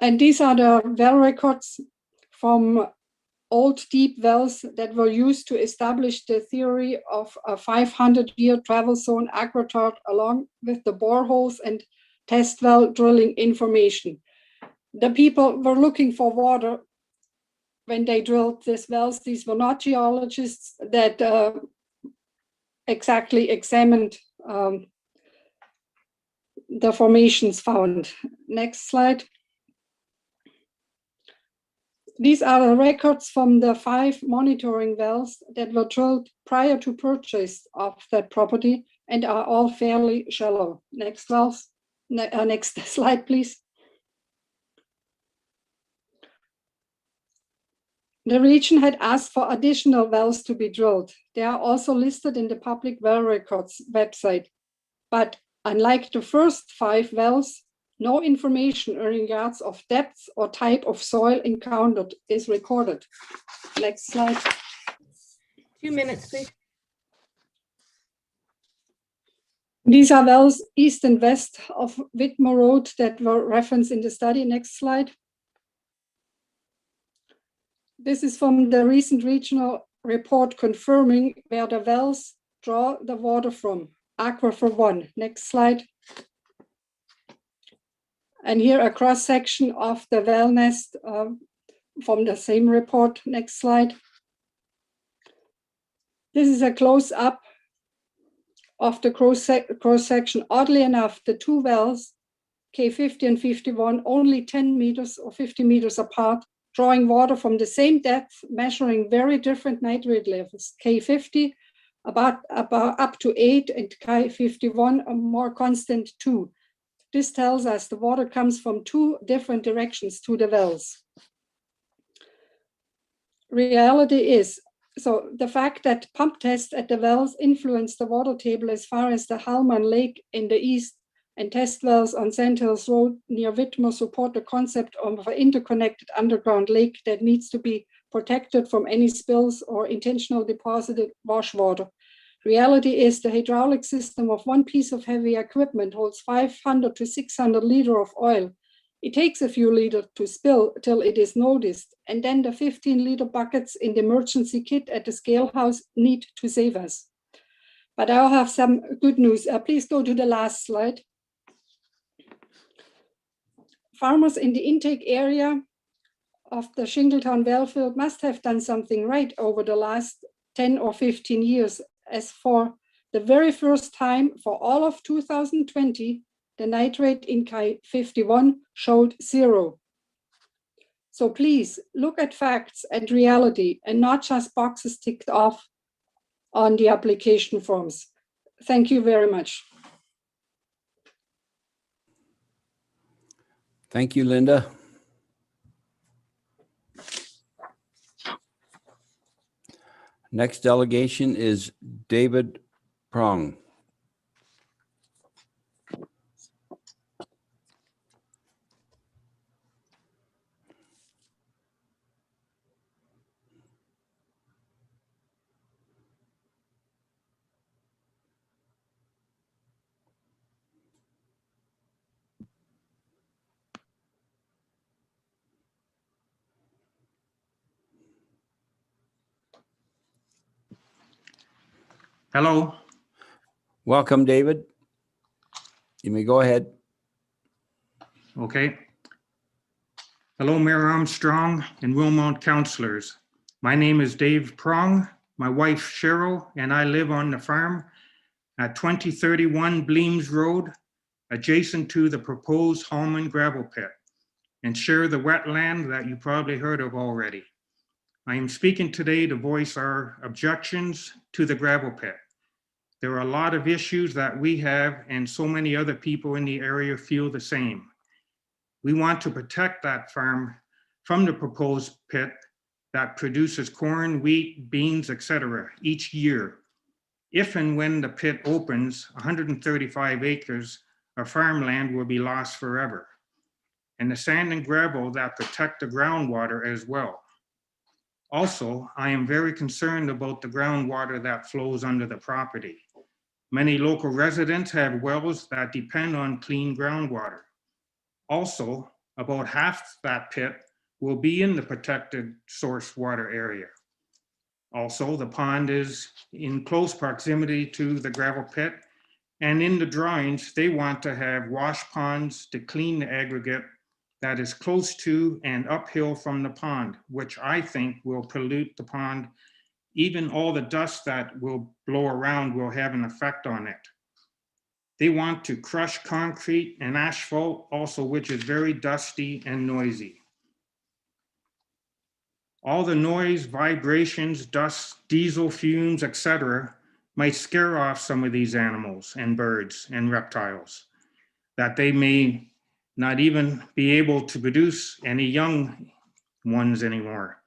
Speaker 7: And these are the well records from old deep wells that were used to establish the theory of a 500-year travel zone aquitard, along with the boreholes and test well drilling information. The people were looking for water when they drilled these wells. These were not geologists that exactly examined the formations found. Next slide. These are the records from the 5 monitoring wells that were drilled prior to purchase of that property and are all fairly shallow. Next slide, please. The region had asked for additional wells to be drilled. They are also listed in the public well records website. But unlike the first 5 wells, no information in regards of depth or type of soil encountered is recorded. Next slide.
Speaker 12: 2 minutes, please.
Speaker 7: These are wells east and west of Whitmore Road that were referenced in the study. Next slide. This is from the recent regional report confirming where the wells draw the water from. Aquifer 1. Next slide. And here a cross section of the well nest from the same report. Next slide. This is a close up of the cross section. Oddly enough, the 2 wells, K50 and 51, only 10 meters or 50 meters apart, drawing water from the same depth, measuring very different nitrate levels. K50 about up to 8 and K51 a more constant 2. This tells us the water comes from 2 different directions to the wells. Reality is, so the fact that pump tests at the wells influence the water table as far as the Halman Lake in the east and test wells on Sand Hills Road near Whitmore support the concept of an interconnected underground lake that needs to be protected from any spills or intentional deposited wash water. Reality is the hydraulic system of one piece of heavy equipment holds 500 to 600 liters of oil. It takes a few liters to spill till it is noticed, and then the 15-liter buckets in the emergency kit at the scale house need to save us. But I'll have some good news. Please go to the last slide. Farmers in the intake area of the Shingletown wellfield must have done something right over the last 10 or 15 years, as for the very first time for all of 2020, the nitrate in K51 showed 0. So please look at facts and reality and not just boxes ticked off on the application forms. Thank you very much.
Speaker 1: Thank you, Linda. Next delegation is David Prong.
Speaker 10: Hello.
Speaker 1: Welcome, David. You may go ahead.
Speaker 10: Okay. Hello, Mayor Armstrong and Wilmot councillors. My name is Dave Prong. My wife Cheryl and I live on the farm at 2031 Bleams Road, adjacent to the proposed Holman gravel pit, and share the wetland that you probably heard of already. I am speaking today to voice our objections to the gravel pit. There are a lot of issues that we have and so many other people in the area feel the same. We want to protect that farm from the proposed pit that produces corn, wheat, beans, etc. each year. If and when the pit opens, 135 acres of farmland will be lost forever, and the sand and gravel that protect the groundwater as well. Also, I am very concerned about the groundwater that flows under the property. Many local residents have wells that depend on clean groundwater. Also, about half that pit will be in the protected source water area. Also, the pond is in close proximity to the gravel pit, and in the drawings, they want to have wash ponds to clean the aggregate that is close to and uphill from the pond, which I think will pollute the pond. Even all the dust that will blow around will have an effect on it. They want to crush concrete and asphalt also, which is very dusty and noisy. All the noise, vibrations, dust, diesel fumes, etc., might scare off some of these animals and birds and reptiles, that they may not even be able to produce any young ones anymore.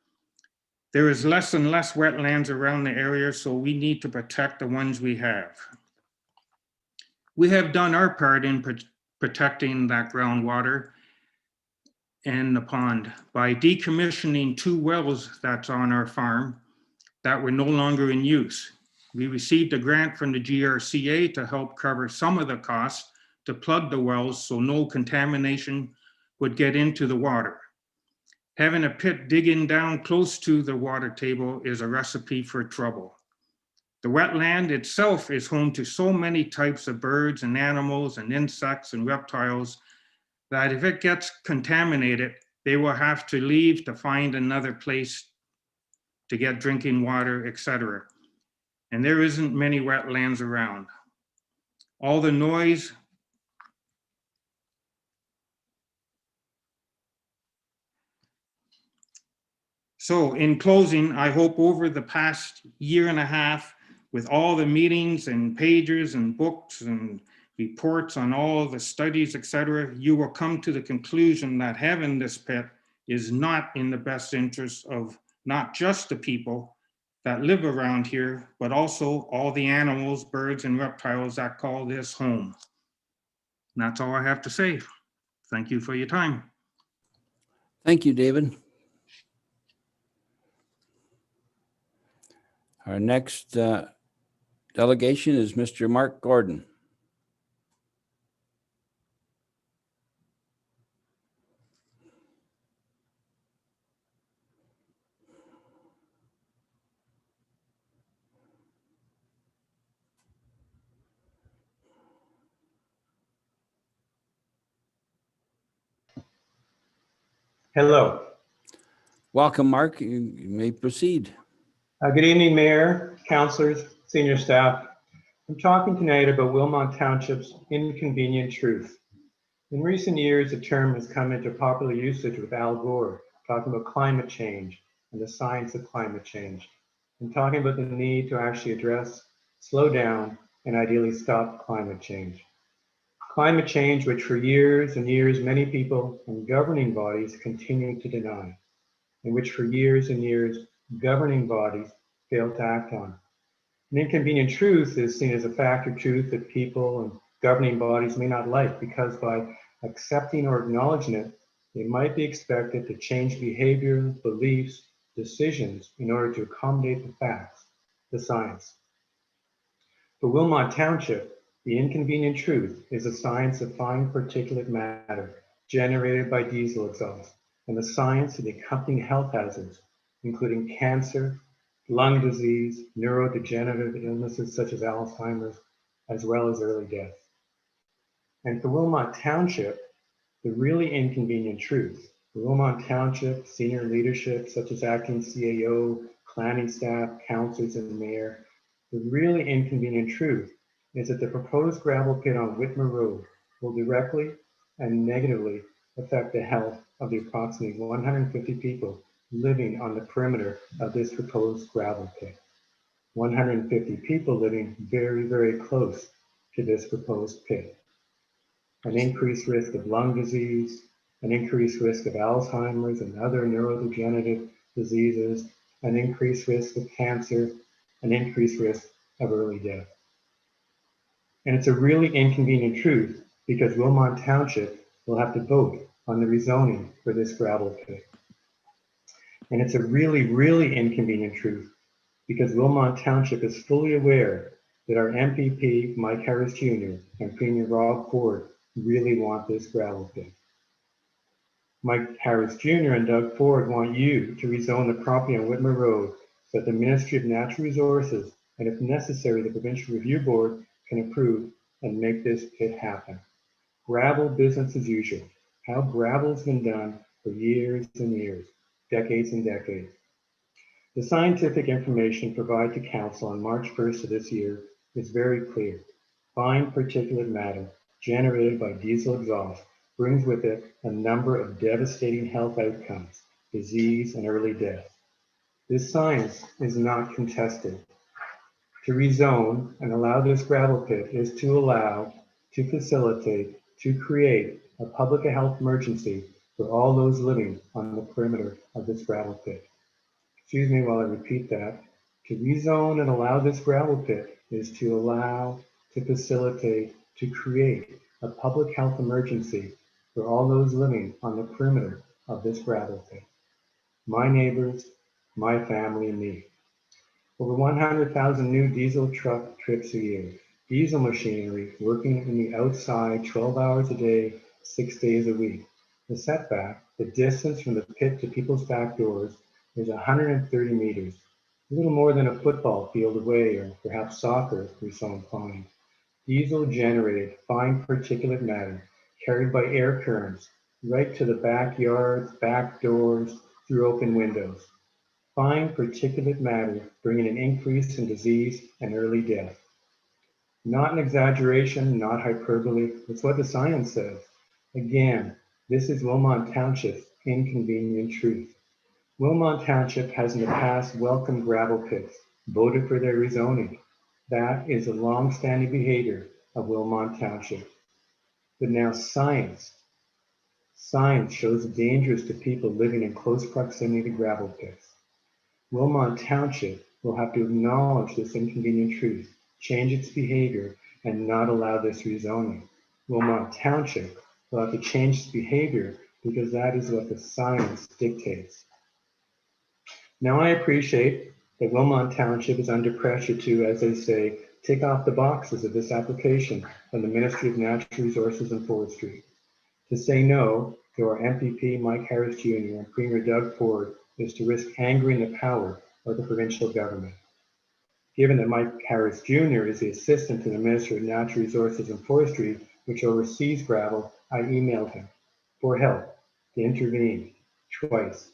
Speaker 10: There is less and less wetlands around the area, so we need to protect the ones we have. We have done our part in protecting that groundwater and the pond by decommissioning 2 wells that's on our farm that were no longer in use. We received a grant from the GRCA to help cover some of the costs to plug the wells so no contamination would get into the water. Having a pit digging down close to the water table is a recipe for trouble. The wetland itself is home to so many types of birds and animals and insects and reptiles that if it gets contaminated, they will have to leave to find another place to get drinking water, etc. And there isn't many wetlands around. All the noise, so in closing, I hope over the past year and a half, with all the meetings and pages and books and reports on all the studies, etc., you will come to the conclusion that having this pit is not in the best interest of not just the people that live around here, but also all the animals, birds, and reptiles that call this home. And that's all I have to say. Thank you for your time.
Speaker 1: Thank you, David. Our next delegation is Mr. Mark Gordon.
Speaker 11: Hello.
Speaker 1: Welcome, Mark. You may proceed.
Speaker 11: Good evening, Mayor, councilors, senior staff. I'm talking tonight about Wilmot Township's inconvenient truth. In recent years, the term has come into popular usage with Al Gore, talking about climate change and the science of climate change, and talking about the need to actually address, slow down, and ideally stop climate change. Climate change, which for years and years many people and governing bodies continue to deny, and which for years and years governing bodies fail to act on. An inconvenient truth is seen as a fact or truth that people and governing bodies may not like, because by accepting or acknowledging it, they might be expected to change behavior, beliefs, decisions in order to accommodate the facts, the science. For Wilmot Township, the inconvenient truth is the science of fine particulate matter generated by diesel exhaust, and the science of the accompanying health hazards, including cancer, lung disease, neurodegenerative illnesses such as Alzheimer's, as well as early death. And for Wilmot Township, the really inconvenient truth, for Wilmot Township senior leadership such as acting CAO, planning staff, councilors, and mayor, the really inconvenient truth is that the proposed gravel pit on Whitmer Road will directly and negatively affect the health of the approximately 150 people living on the perimeter of this proposed gravel pit. 150 people living very, very close to this proposed pit. An increased risk of lung disease, an increased risk of Alzheimer's and other neurodegenerative diseases, an increased risk of cancer, an increased risk of early death. And it's a really inconvenient truth because Wilmot Township will have to vote on the rezoning for this gravel pit. And it's a really, really inconvenient truth because Wilmot Township is fully aware that our MPP, Mike Harris Jr., and Premier Rob Ford really want this gravel pit. Mike Harris Jr. and Doug Ford want you to rezone the property on Whitmer Road so that the Ministry of Natural Resources, and if necessary, the Provincial Review Board, can approve and make this pit happen. Gravel business as usual. How gravel's been done for years and years, decades and decades. The scientific information provided to Council on March 1st of this year is very clear. Fine particulate matter generated by diesel exhaust brings with it a number of devastating health outcomes, disease and early death. This science is not contested. To rezone and allow this gravel pit is to allow, to facilitate, to create a public health emergency for all those living on the perimeter of this gravel pit. Excuse me while I repeat that. To rezone and allow this gravel pit is to allow, to facilitate, to create a public health emergency for all those living on the perimeter of this gravel pit. My neighbors, my family, and me. Over 100,000 new diesel truck trips a year. Diesel machinery working in the outside 12 hours a day, 6 days a week. The setback, the distance from the pit to people's back doors, is 130 meters, a little more than a football field away, or perhaps soccer if we're so inclined. Diesel generated fine particulate matter carried by air currents right to the backyards, back doors, through open windows. Fine particulate matter bringing an increase in disease and early death. Not an exaggeration, not hyperbole, it's what the science says. Again, this is Wilmot Township's inconvenient truth. Wilmot Township has in the past welcomed gravel pits, voted for their rezoning. That is a long-standing behavior of Wilmot Township. But now science shows the dangers to people living in close proximity to gravel pits. Wilmot Township will have to acknowledge this inconvenient truth, change its behavior, and not allow this rezoning. Wilmot Township will have to change its behavior because that is what the science dictates. Now I appreciate that Wilmot Township is under pressure to, as they say, tick off the boxes of this application from the Ministry of Natural Resources and Forestry. To say no to our MPP Mike Harris Jr. and Premier Doug Ford is to risk angering the power of the provincial government. Given that Mike Harris Jr. is the assistant to the Minister of Natural Resources and Forestry, which oversees gravel, I emailed him for help to intervene twice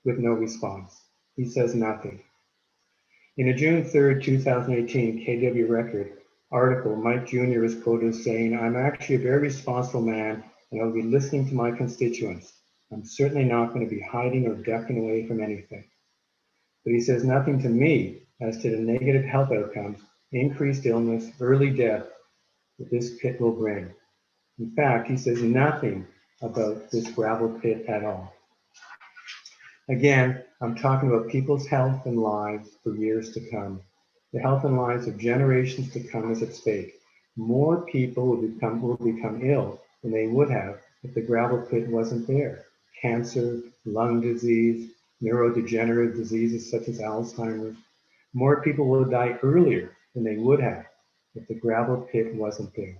Speaker 11: with no response. He says nothing. In a June 3rd, 2018 KW Record article, Mike Jr. is quoted as saying, "I'm actually a very responsible man and I'll be listening to my constituents. I'm certainly not going to be hiding or ducking away from anything." But he says nothing to me as to the negative health outcomes, increased illness, early death that this pit will bring. In fact, he says nothing about this gravel pit at all. Again, I'm talking about people's health and lives for years to come. The health and lives of generations to come is at stake. More people will become ill than they would have if the gravel pit wasn't there. Cancer, lung disease, neurodegenerative diseases such as Alzheimer's. More people will die earlier than they would have if the gravel pit wasn't there.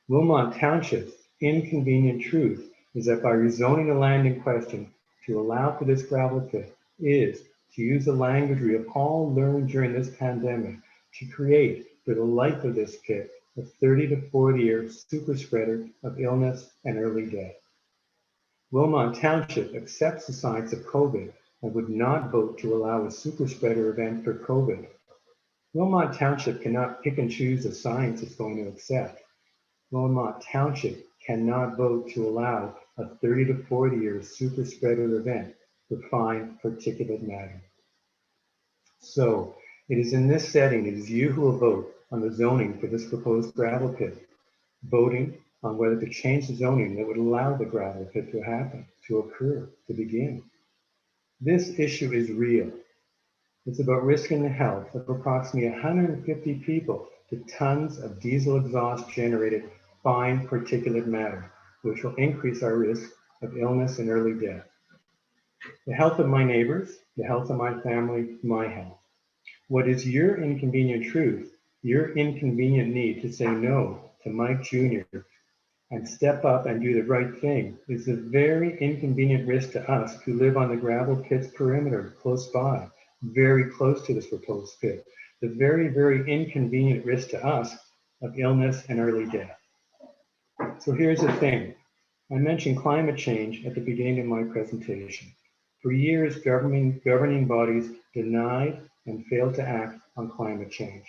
Speaker 11: Wilmot Township's inconvenient truth is that by rezoning the land in question to allow for this gravel pit is to use the language we have all learned during this pandemic to create, for the life of this pit, a 30 to 40-year super spreader of illness and early death. Wilmot Township accepts the science of COVID and would not vote to allow a super spreader event for COVID. Wilmot Township cannot pick and choose the science it's going to accept. Wilmot Township cannot vote to allow a 30 to 40-year super spreader event for fine particulate matter. So it is in this setting, it is you who will vote on the zoning for this proposed gravel pit. Voting on whether to change the zoning that would allow the gravel pit to happen, to occur, to begin. This issue is real. It's about risking the health of approximately 150 people to tons of diesel exhaust generated fine particulate matter, which will increase our risk of illness and early death. The health of my neighbors, the health of my family, my health. What is your inconvenient truth, your inconvenient need to say no to Mike Jr. and step up and do the right thing is the very inconvenient risk to us who live on the gravel pit's perimeter close by, very close to this proposed pit. The very, very inconvenient risk to us of illness and early death. So here's the thing. I mentioned climate change at the beginning of my presentation. For years, governing bodies denied and failed to act on climate change.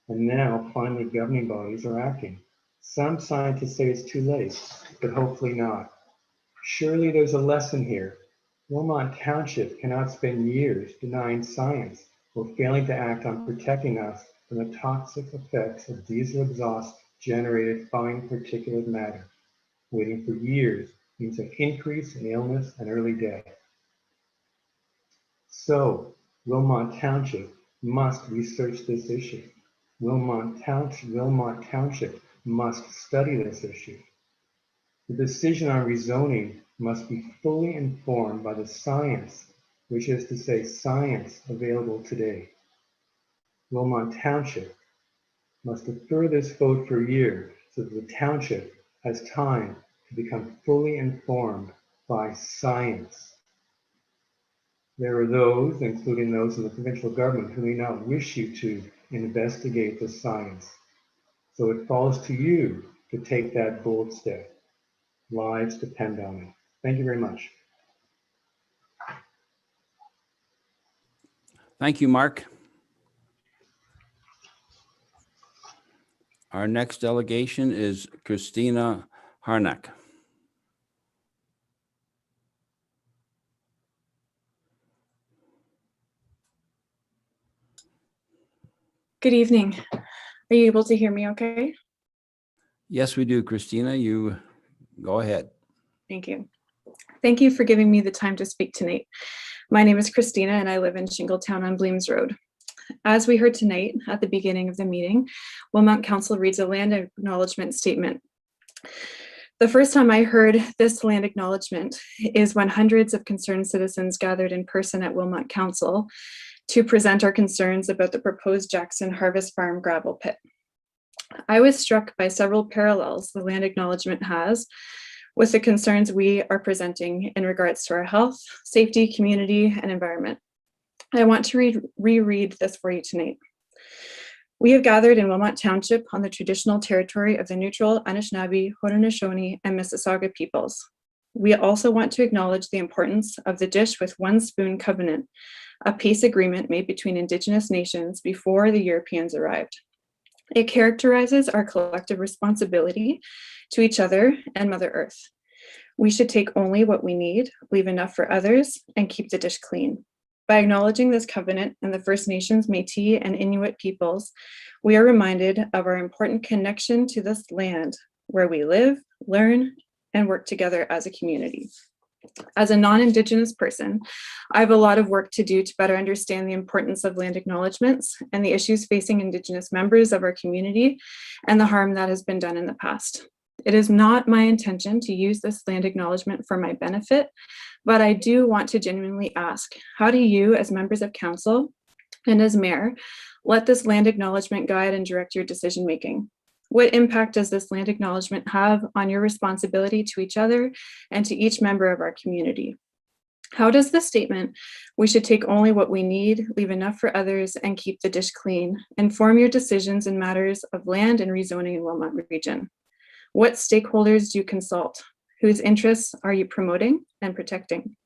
Speaker 11: And now, finally, governing bodies are acting. Some scientists say it's too late, but hopefully not. Surely there's a lesson here. Wilmot Township cannot spend years denying science or failing to act on protecting us from the toxic effects of diesel exhaust generated fine particulate matter. Waiting for years means an increase in illness and early death. So, Wilmot Township must research this issue. Wilmot Township must study this issue. The decision on rezoning must be fully informed by the science, which is to say science available today. Wilmot Township must defer this vote for a year so that the township has time to become fully informed by science. There are those, including those in the provincial government, who may not wish you to investigate the science. So it falls to you to take that bold step. Lives depend on it. Thank you very much.
Speaker 1: Thank you, Mark. Our next delegation is Christina Harnack.
Speaker 13: Good evening. Are you able to hear me okay?
Speaker 1: Yes, we do, Christina. You go ahead.
Speaker 13: Thank you. Thank you for giving me the time to speak tonight. My name is Christina and I live in Shingletown on Bleems Road. As we heard tonight at the beginning of the meeting, Wilmot Council reads a land acknowledgement statement. The first time I heard this land acknowledgement is when hundreds of concerned citizens gathered in person at Wilmot Council to present our concerns about the proposed Jackson Harvest Farm gravel pit. I was struck by several parallels the land acknowledgement has with the concerns we are presenting in regards to our health, safety, community, and environment. I want to reread this for you tonight. We have gathered in Wilmot Township on the traditional territory of the neutral Anishinaabe, Haudenosaunee, and Mississauga peoples. We also want to acknowledge the importance of the Dish with One Spoon Covenant, a peace agreement made between Indigenous nations before the Europeans arrived. It characterizes our collective responsibility to each other and Mother Earth. We should take only what we need, leave enough for others, and keep the dish clean. By acknowledging this covenant and the First Nations, Métis, and Inuit peoples, we are reminded of our important connection to this land where we live, learn, and work together as a community. As a non-Indigenous person, I have a lot of work to do to better understand the importance of land acknowledgements and the issues facing Indigenous members of our community and the harm that has been done in the past. It is not my intention to use this land acknowledgement for my benefit, but I do want to genuinely ask, how do you as members of council and as mayor let this land acknowledgement guide and direct your decision making? What impact does this land acknowledgement have on your responsibility to each other and to each member of our community? How does the statement, "We should take only what we need, leave enough for others, and keep the dish clean," inform your decisions in matters of land and rezoning in Wilmot Region? What stakeholders do you consult? Whose interests are you promoting and protecting?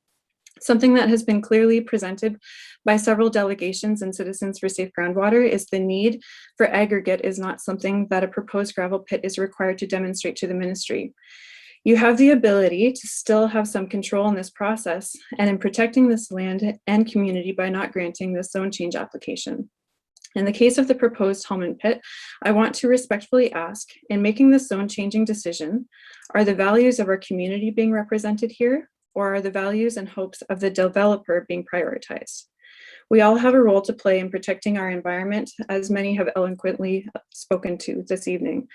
Speaker 13: Something that has been clearly presented by several delegations and Citizens for Safe Groundwater is the need for aggregate is not something that a proposed gravel pit is required to demonstrate to the ministry. You have the ability to still have some control in this process and in protecting this land and community by not granting this zone change application. In the case of the proposed Holman pit, I want to respectfully ask, in making this zone changing decision, are the values of our community being represented here, or are the values and hopes of the developer being prioritized? We all have a role to play in protecting our environment, as many have eloquently spoken to this evening.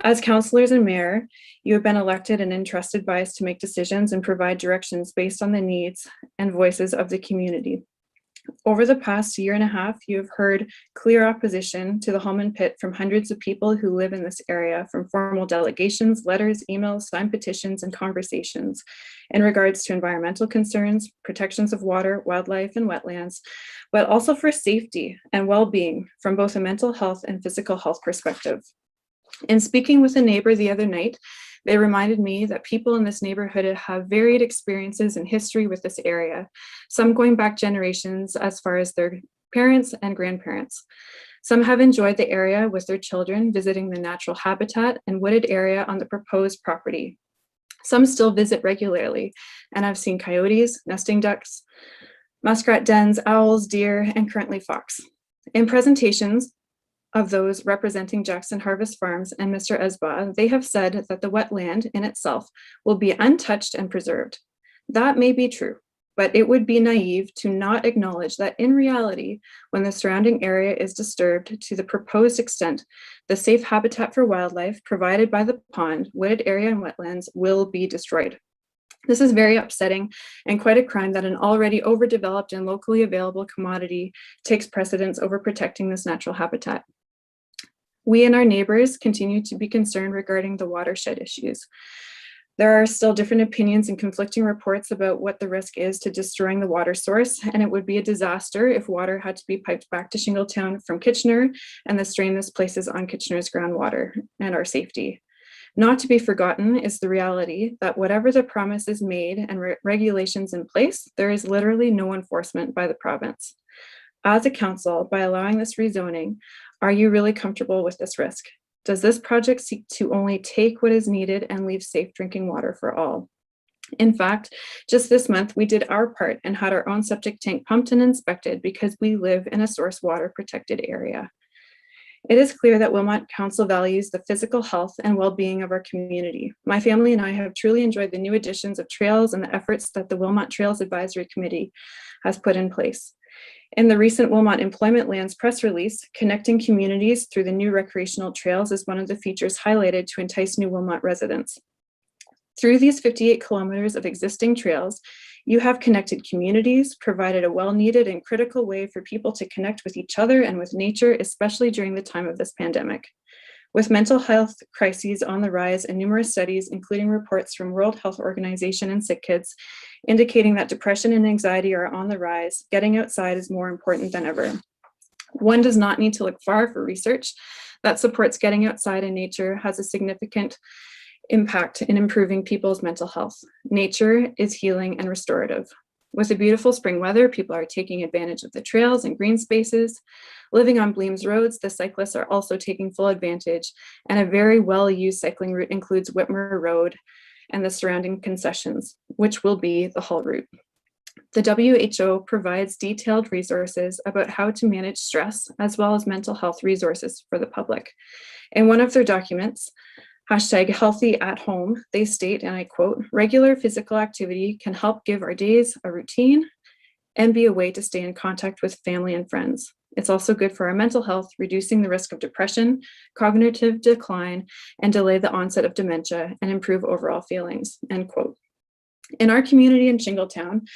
Speaker 13: As councillors and mayor, you have been elected and entrusted by us to make decisions and provide directions based on the needs and voices of the community. Over the past year and a half, you have heard clear opposition to the Holman pit from hundreds of people who live in this area, from formal delegations, letters, emails, signed petitions, and conversations in regards to environmental concerns, protections of water, wildlife, and wetlands, but also for safety and well-being from both a mental health and physical health perspective. In speaking with a neighbor the other night, they reminded me that people in this neighborhood have varied experiences and history with this area, some going back generations as far as their parents and grandparents. Some have enjoyed the area with their children, visiting the natural habitat and wooded area on the proposed property. Some still visit regularly and have seen coyotes, nesting ducks, muskrat dens, owls, deer, and currently fox. In presentations of those representing Jackson Harvest Farms and Mr. Esba, they have said that the wetland in itself will be untouched and preserved. That may be true, but it would be naive to not acknowledge that in reality, when the surrounding area is disturbed to the proposed extent, the safe habitat for wildlife provided by the pond, wooded area, and wetlands will be destroyed. This is very upsetting and quite a crime that an already overdeveloped and locally available commodity takes precedence over protecting this natural habitat. We and our neighbors continue to be concerned regarding the watershed issues. There are still different opinions and conflicting reports about what the risk is to destroying the water source, and it would be a disaster if water had to be piped back to Shingletown from Kitchener, and the strain this places on Kitchener's groundwater and our safety. Not to be forgotten is the reality that whatever the promise is made and regulations in place, there is literally no enforcement by the province. As a council, by allowing this rezoning, are you really comfortable with this risk? Does this project seek to only take what is needed and leave safe drinking water for all? In fact, just this month, we did our part and had our own septic tank pumped and inspected because we live in a source water protected area. It is clear that Wilmot Council values the physical health and well-being of our community. My family and I have truly enjoyed the new additions of trails and the efforts that the Wilmot Trails Advisory Committee has put in place. In the recent Wilmot Employment Lands press release, connecting communities through the new recreational trails is one of the features highlighted to entice new Wilmot residents. Through these 58 kilometers of existing trails, you have connected communities, provided a well-needed and critical way for people to connect with each other and with nature, especially during the time of this pandemic. With mental health crises on the rise and numerous studies, including reports from World Health Organization and Sick Kids, indicating that depression and anxiety are on the rise, getting outside is more important than ever. One does not need to look far for research that supports getting outside in nature has a significant impact in improving people's mental health. Nature is healing and restorative. With the beautiful spring weather, people are taking advantage of the trails and green spaces. Living on Bleams roads, the cyclists are also taking full advantage, and a very well-used cycling route includes Whitmer Road and the surrounding concessions, which will be the Hull route. The WHO provides detailed resources about how to manage stress, as well as mental health resources for the public. In one of their documents, #healthy@home, they state, and I quote, "Regular physical activity can help give our days a routine and be a way to stay in contact with family and friends. It's also good for our mental health, reducing the risk of depression, cognitive decline, and delay the onset of dementia and improve overall feelings," end quote. In our community in Shingletown,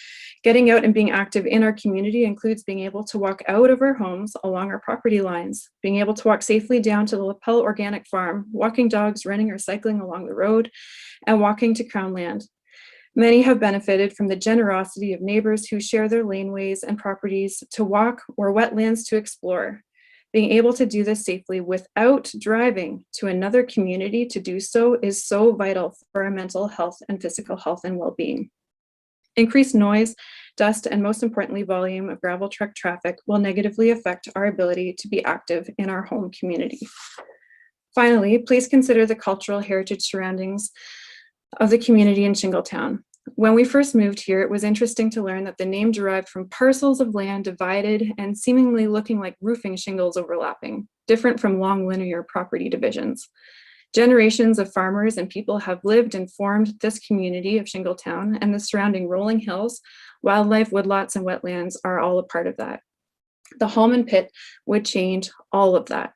Speaker 13: getting out and being active in our community includes being able to walk out of our homes along our property lines, being able to walk safely down to the Lapel Organic Farm, walking dogs, running or cycling along the road, and walking to Crown Land. Many have benefited from the generosity of neighbors who share their laneways and properties to walk or wetlands to explore. Being able to do this safely without driving to another community to do so is so vital for our mental health and physical health and well-being. Increased noise, dust, and most importantly, volume of gravel truck traffic will negatively affect our ability to be active in our home community. Finally, please consider the cultural heritage surroundings of the community in Shingletown. When we first moved here, it was interesting to learn that the name derived from parcels of land divided and seemingly looking like roofing shingles overlapping, different from long linear property divisions. Generations of farmers and people have lived and formed this community of Shingletown, and the surrounding rolling hills, wildlife, woodlots, and wetlands are all a part of that. The Holman Pit would change all of that.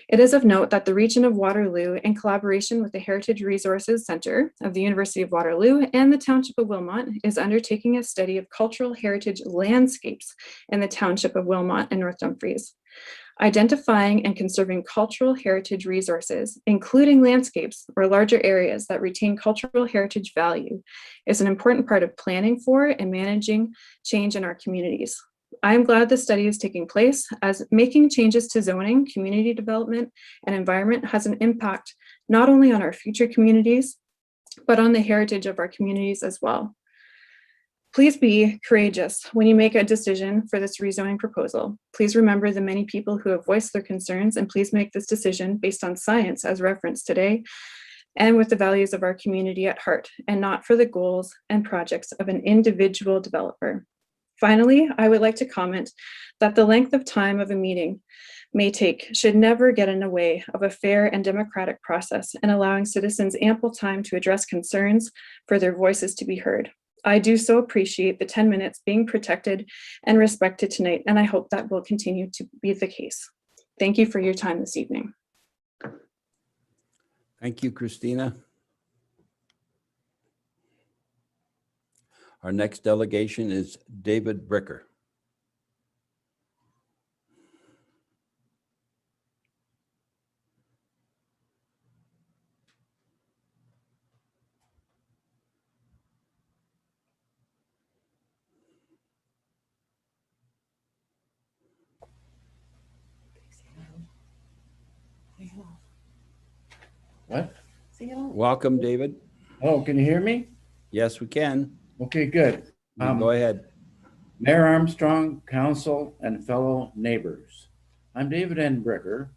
Speaker 13: It is of note that the region of Waterloo, in collaboration with the Heritage Resources Center of the University of Waterloo and the Township of Wilmot, is undertaking a study of cultural heritage landscapes in the Township of Wilmot and North Dumfries. Identifying and conserving cultural heritage resources, including landscapes or larger areas that retain cultural heritage value, is an important part of planning for and managing change in our communities. I am glad the study is taking place, as making changes to zoning, community development, and environment has an impact not only on our future communities, but on the heritage of our communities as well. Please be courageous when you make a decision for this rezoning proposal. Please remember the many people who have voiced their concerns, and please make this decision based on science as referenced today, and with the values of our community at heart, and not for the goals and projects of an individual developer. Finally, I would like to comment that the length of time of a meeting may take should never get in the way of a fair and democratic process and allowing citizens ample time to address concerns for their voices to be heard. I do so appreciate the 10 minutes being protected and respected tonight, and I hope that will continue to be the case. Thank you for your time this evening.
Speaker 1: Thank you, Christina. Our next delegation is David Bricker.
Speaker 15: What?
Speaker 1: Welcome, David.
Speaker 15: Oh, can you hear me?
Speaker 1: Yes, we can.
Speaker 15: Okay, good.
Speaker 1: Go ahead.
Speaker 15: Mayor Armstrong, council, and fellow neighbors. I'm David N. Bricker.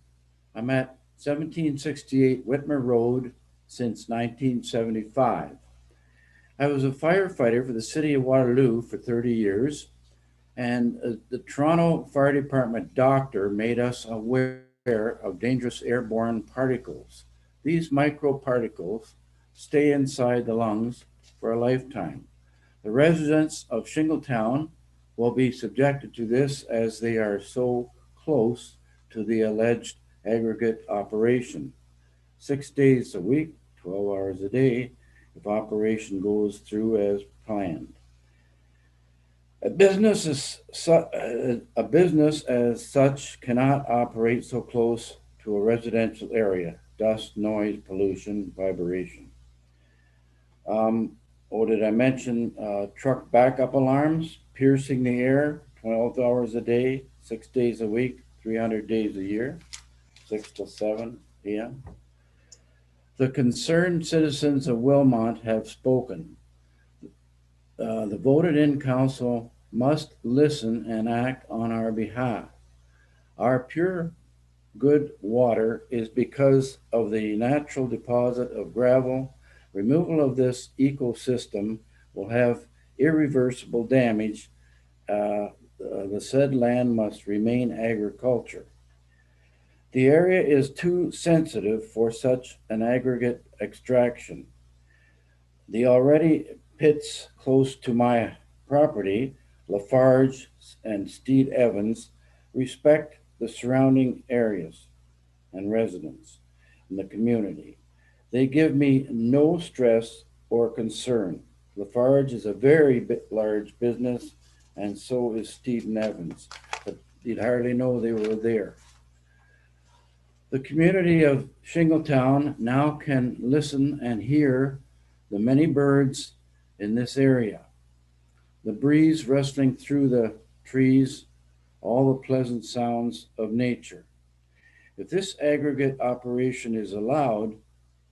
Speaker 15: I'm at 1768 Whitmer Road since 1975. I was a firefighter for the city of Waterloo for 30 years, and the Toronto Fire Department doctor made us aware of dangerous airborne particles. These microparticles stay inside the lungs for a lifetime. The residents of Shingletown will be subjected to this as they are so close to the alleged aggregate operation. 6 days a week, 12 hours a day, if operation goes through as planned. A business as such cannot operate so close to a residential area. Dust, noise, pollution, vibration. Did I mention truck backup alarms piercing the air 12 hours a day, 6 days a week, 300 days a year, 6 to 7 p.m. The concerned citizens of Wilmot have spoken. The voted-in council must listen and act on our behalf. Our pure good water is because of the natural deposit of gravel. Removal of this ecosystem will have irreversible damage. The said land must remain agriculture. The area is too sensitive for such an aggregate extraction. The already pits close to my property, Lafarge and Steed Evans, respect the surrounding areas and residents in the community. They give me no stress or concern. Lafarge is a very large business, and so is Steed Evans, but you'd hardly know they were there. The community of Shingletown now can listen and hear the many birds in this area, the breeze rustling through the trees, all the pleasant sounds of nature. If this aggregate operation is allowed,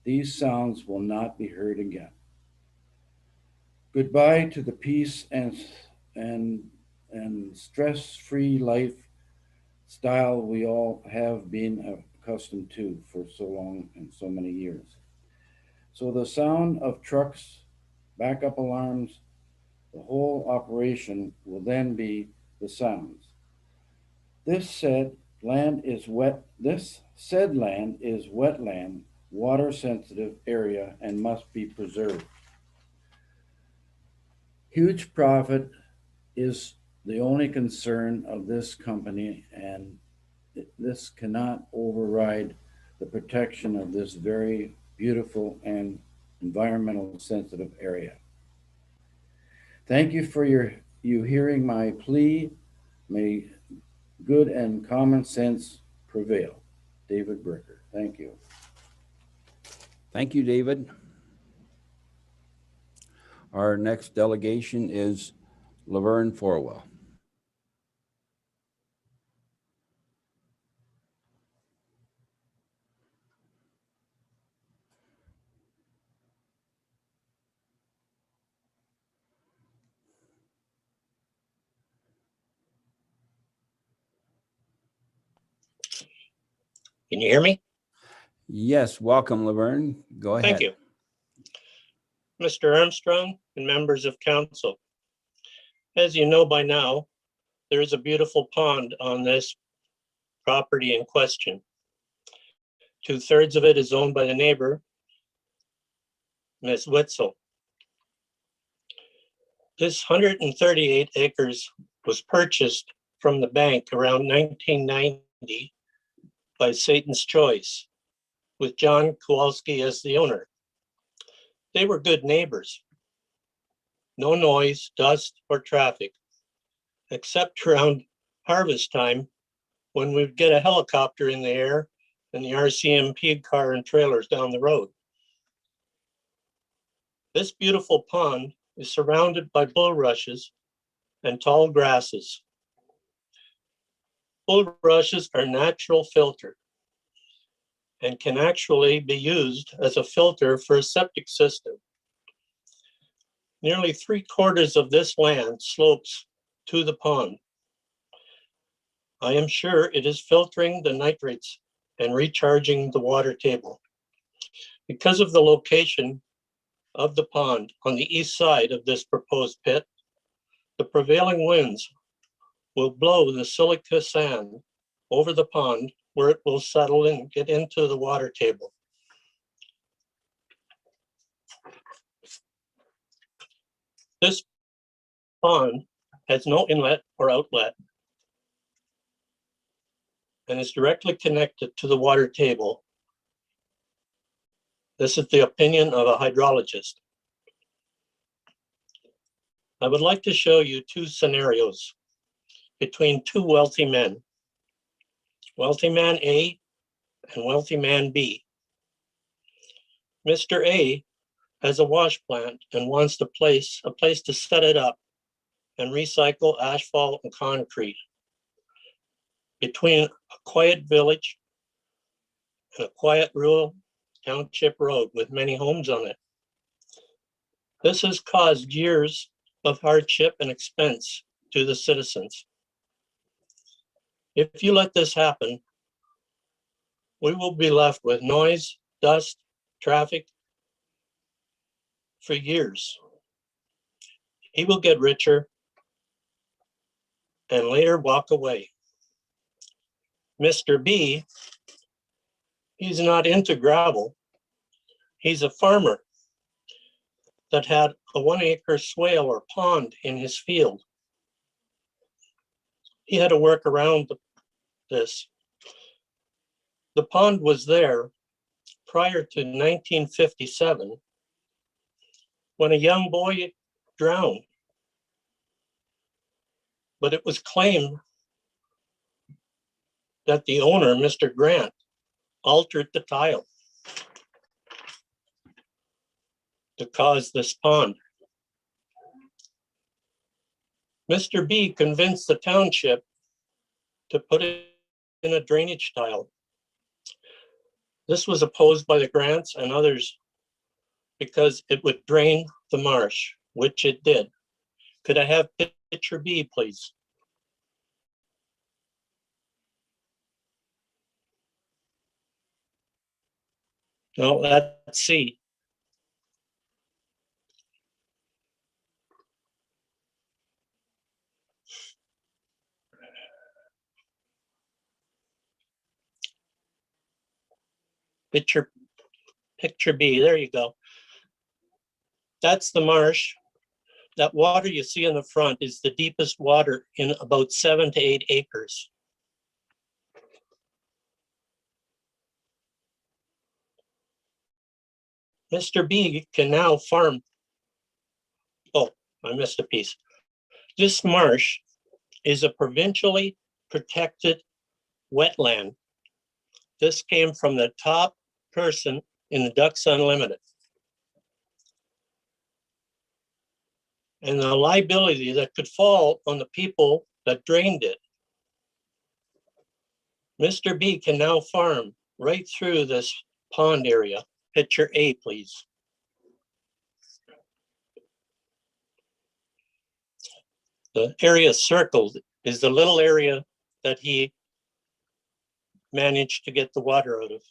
Speaker 15: these sounds will not be heard again. Goodbye to the peace and stress-free lifestyle we all have been accustomed to for so long and so many years. So the sound of trucks backup alarms. The whole operation will then be the sounds. This said land is wetland, water sensitive area and must be preserved. Huge profit is the only concern of this company, and this cannot override the protection of this very beautiful and environmental sensitive area. Thank you for you hearing my plea. May good and common sense prevail. David Bricker. Thank you.
Speaker 1: Thank you, David. Our next delegation is Laverne Forwell.
Speaker 16: Can you hear me?
Speaker 1: Yes, welcome, Laverne. Go ahead.
Speaker 16: Thank you. Mr. Armstrong and members of council, as you know by now, there is a beautiful pond on this property in question. 2/3 of it is owned by the neighbor, Ms. Witzel. This 138 acres was purchased from the bank around 1990 by Satan's Choice, with John Kowalski as the owner. They were good neighbors. No noise, dust, or traffic, except around harvest time when we'd get a helicopter in the air and the RCMP car and trailers down the road. This beautiful pond is surrounded by bulrushes and tall grasses. Bulrushes are natural filter and can actually be used as a filter for a septic system. Nearly 3/4 of this land slopes to the pond. I am sure it is filtering the nitrates and recharging the water table. Because of the location of the pond on the east side of this proposed pit, the prevailing winds will blow the silica sand over the pond where it will settle and get into the water table. This pond has no inlet or outlet and is directly connected to the water table. This is the opinion of a hydrologist. I would like to show you two scenarios between two wealthy men, wealthy man A and wealthy man B. Mr. A has a wash plant and wants a place to set it up and recycle asphalt and concrete between a quiet village and a quiet rural township road with many homes on it. This has caused years of hardship and expense to the citizens. If you let this happen, we will be left with noise, dust, traffic for years. He will get richer and later walk away. Mr. B, he's not into gravel. He's a farmer that had a 1-acre swale or pond in his field. He had to work around this. The pond was there prior to 1957 when a young boy drowned, but it was claimed that the owner, Mr. Grant, altered the tile to cause this pond. Mr. B convinced the township to put it in a drainage tile. This was opposed by the Grants and others because it would drain the marsh, which it did. Could I have picture B, please? No, that's C. Picture B, there you go. That's the marsh. That water you see in the front is the deepest water in about 7 to 8 acres. Mr. B can now farm. Oh, I missed a piece. This marsh is a provincially protected wetland. This came from the top person in the Ducks Unlimited. And the liability that could fall on the people that drained it. Mr. B can now farm right through this pond area. Picture A, please. The area circled is the little area that he managed to get the water out of.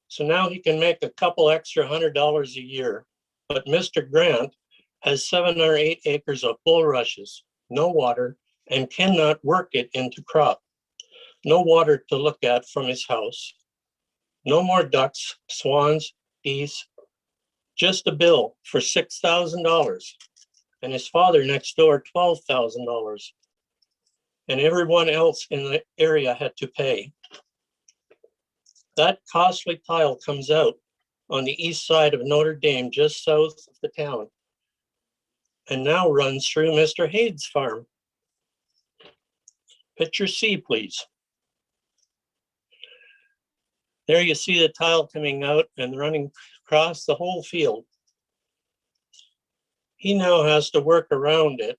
Speaker 16: So now he can make a couple extra $100 a year. But Mr. Grant has 7 or 8 acres of bulrushes, no water, and cannot work it into crop. No water to look at from his house. No more ducks, swans, geese, just a bill for $6,000. And his father next door, $12,000. And everyone else in the area had to pay. That costly tile comes out on the east side of Notre Dame, just south of the town, and now runs through Mr. Hayde's farm. Picture C, please. There you see the tile coming out and running across the whole field. He now has to work around it,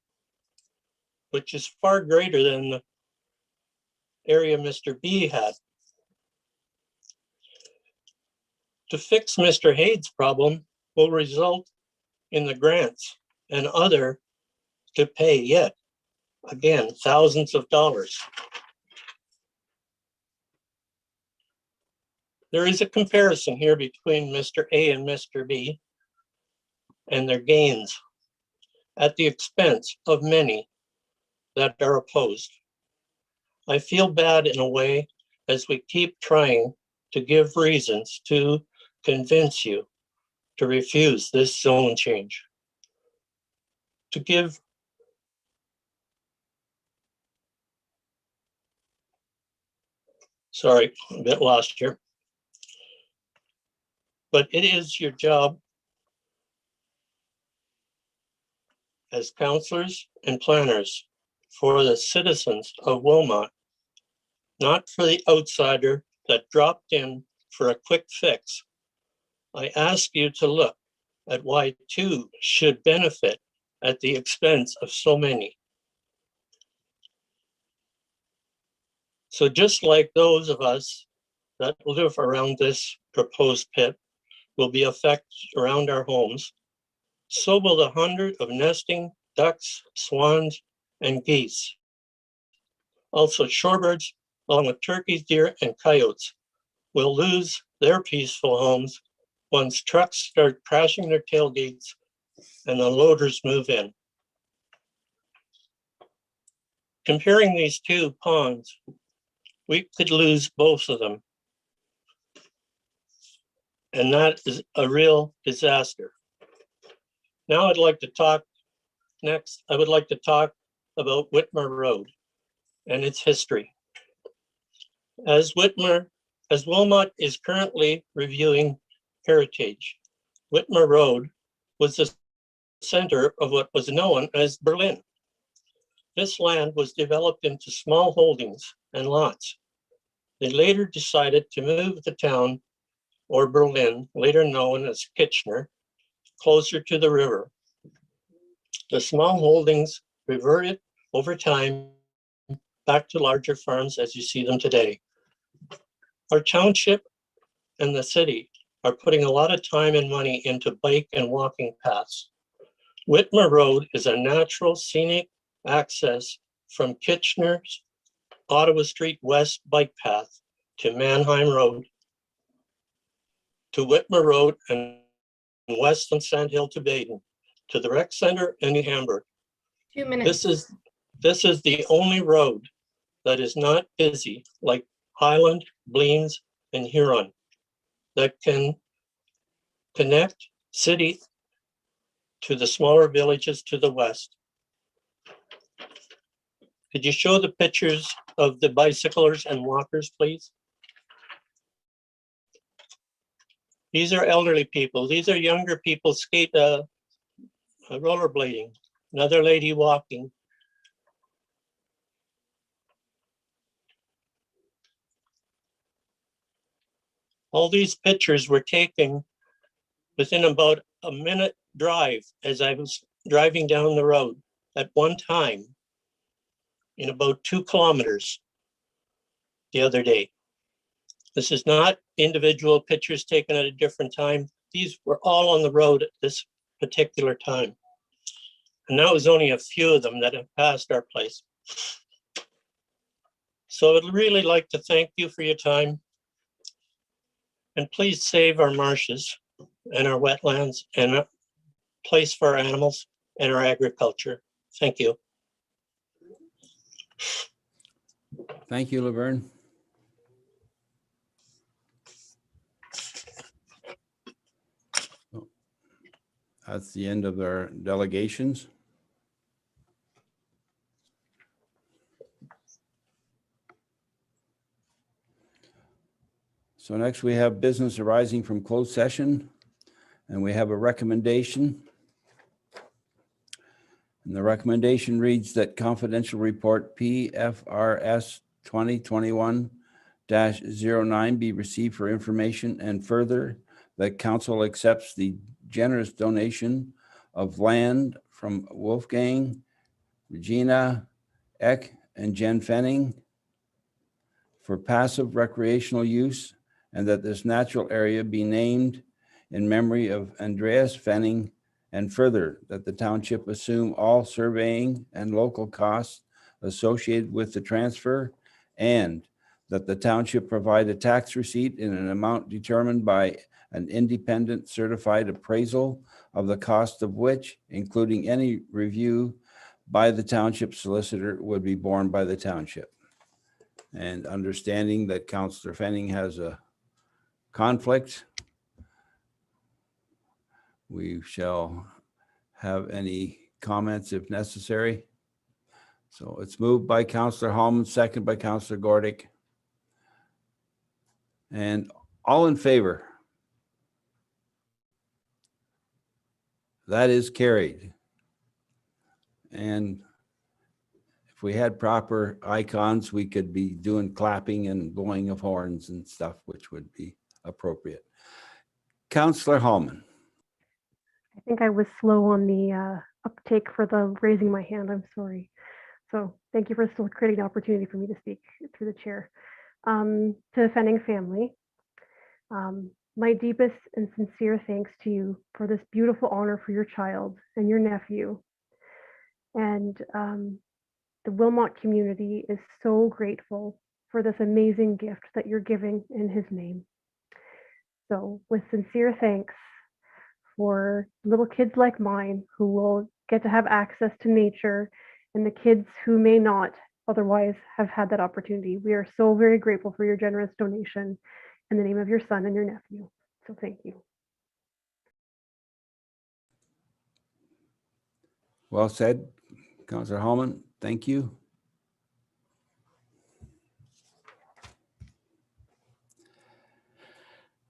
Speaker 16: which is far greater than the area Mr. B had. To fix Mr. Hayde's problem will result in the grants and other to pay yet, again, thousands of dollars. There is a comparison here between Mr. A and Mr. B and their gains at the expense of many that are opposed. I feel bad in a way as we keep trying to give reasons to convince you to refuse this zone change. To give sorry, I'm a bit lost here. But it is your job as counselors and planners for the citizens of Wilmot, not for the outsider that dropped in for a quick fix. I ask you to look at why two should benefit at the expense of so many. So just like those of us that live around this proposed pit will be affected around our homes, so will the 100 of nesting ducks, swans, and geese. Also shorebirds, along with turkeys, deer, and coyotes, will lose their peaceful homes once trucks start crashing their tailgates and the loaders move in. Comparing these two ponds, we could lose both of them. And that is a real disaster. Now I'd like to talk next, I would like to talk about Whitmer Road and its history. As Wilmot is currently reviewing heritage, Whitmer Road was the center of what was known as Berlin. This land was developed into small holdings and lots. They later decided to move the town, or Berlin, later known as Kitchener, closer to the river. The small holdings reverted over time back to larger farms as you see them today. Our township and the city are putting a lot of time and money into bike and walking paths. Whitmer Road is a natural scenic access from Kitchener's Ottawa Street West bike path to Mannheim Road, to Whitmer Road and west on Sand Hill to Baden, to the rec center in New Hamburg.
Speaker 12: 2 minutes.
Speaker 16: This is the only road that is not busy like Island, Bleams, and Huron that can connect city to the smaller villages to the west. Could you show the pictures of the bicyclers and walkers, please? These are elderly people. These are younger people rollerblading. Another lady walking. All these pictures were taken within about a minute drive as I was driving down the road at one time in about 2 kilometers the other day. This is not individual pictures taken at a different time. These were all on the road at this particular time. And that was only a few of them that have passed our place. So I'd really like to thank you for your time. And please save our marshes and our wetlands and a place for our animals and our agriculture. Thank you.
Speaker 1: Thank you, Laverne. That's the end of our delegations. So next we have business arising from closed session, and we have a recommendation. And the recommendation reads that confidential report PFRS 2021-09 be received for information, and further that council accepts the generous donation of land from Wolfgang, Regina Eck, and Jen Fenning for passive recreational use, and that this natural area be named in memory of Andreas Fenning, and further that the township assume all surveying and local costs associated with the transfer, and that the township provide a tax receipt in an amount determined by an independent certified appraisal of the cost of which, including any review by the township solicitor, would be borne by the township. And understanding that Councillor Fenning has a conflict, we shall have any comments if necessary. So it's moved by Councillor Hallman, second by Councillor Gordick. And all in favor? That is carried. And if we had proper icons, we could be doing clapping and blowing of horns and stuff, which would be appropriate. Councillor Hallman.
Speaker 2: I think I was slow on the uptake for the raising my hand. I'm sorry. So thank you for still creating the opportunity for me to speak through the chair. To the Fenning family, my deepest and sincere thanks to you for this beautiful honor for your child and your nephew. And the Wilmot community is so grateful for this amazing gift that you're giving in his name. So with sincere thanks for little kids like mine who will get to have access to nature, and the kids who may not otherwise have had that opportunity. We are so very grateful for your generous donation in the name of your son and your nephew. So thank you.
Speaker 1: Well said, Councillor Hallman. Thank you.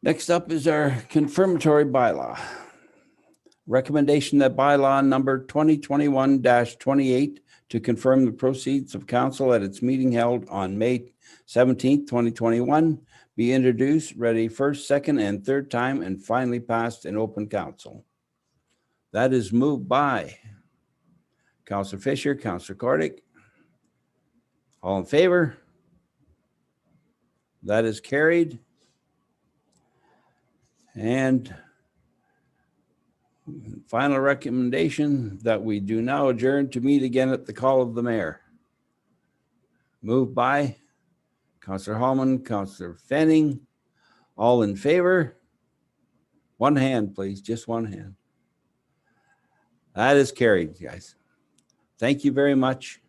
Speaker 1: Next up is our confirmatory bylaw. Recommendation that bylaw number 2021-28 to confirm the proceeds of council at its meeting held on May 17th, 2021 be introduced, read first, second, and third time, and finally passed in open council. That is moved by Councillor Fisher, Councillor Gordick. All in favor? That is carried. And final recommendation that we do now adjourn to meet again at the call of the mayor. Moved by Councillor Hallman, Councillor Fenning. All in favor? One hand, please, just one hand. That is carried, guys. Thank you very much.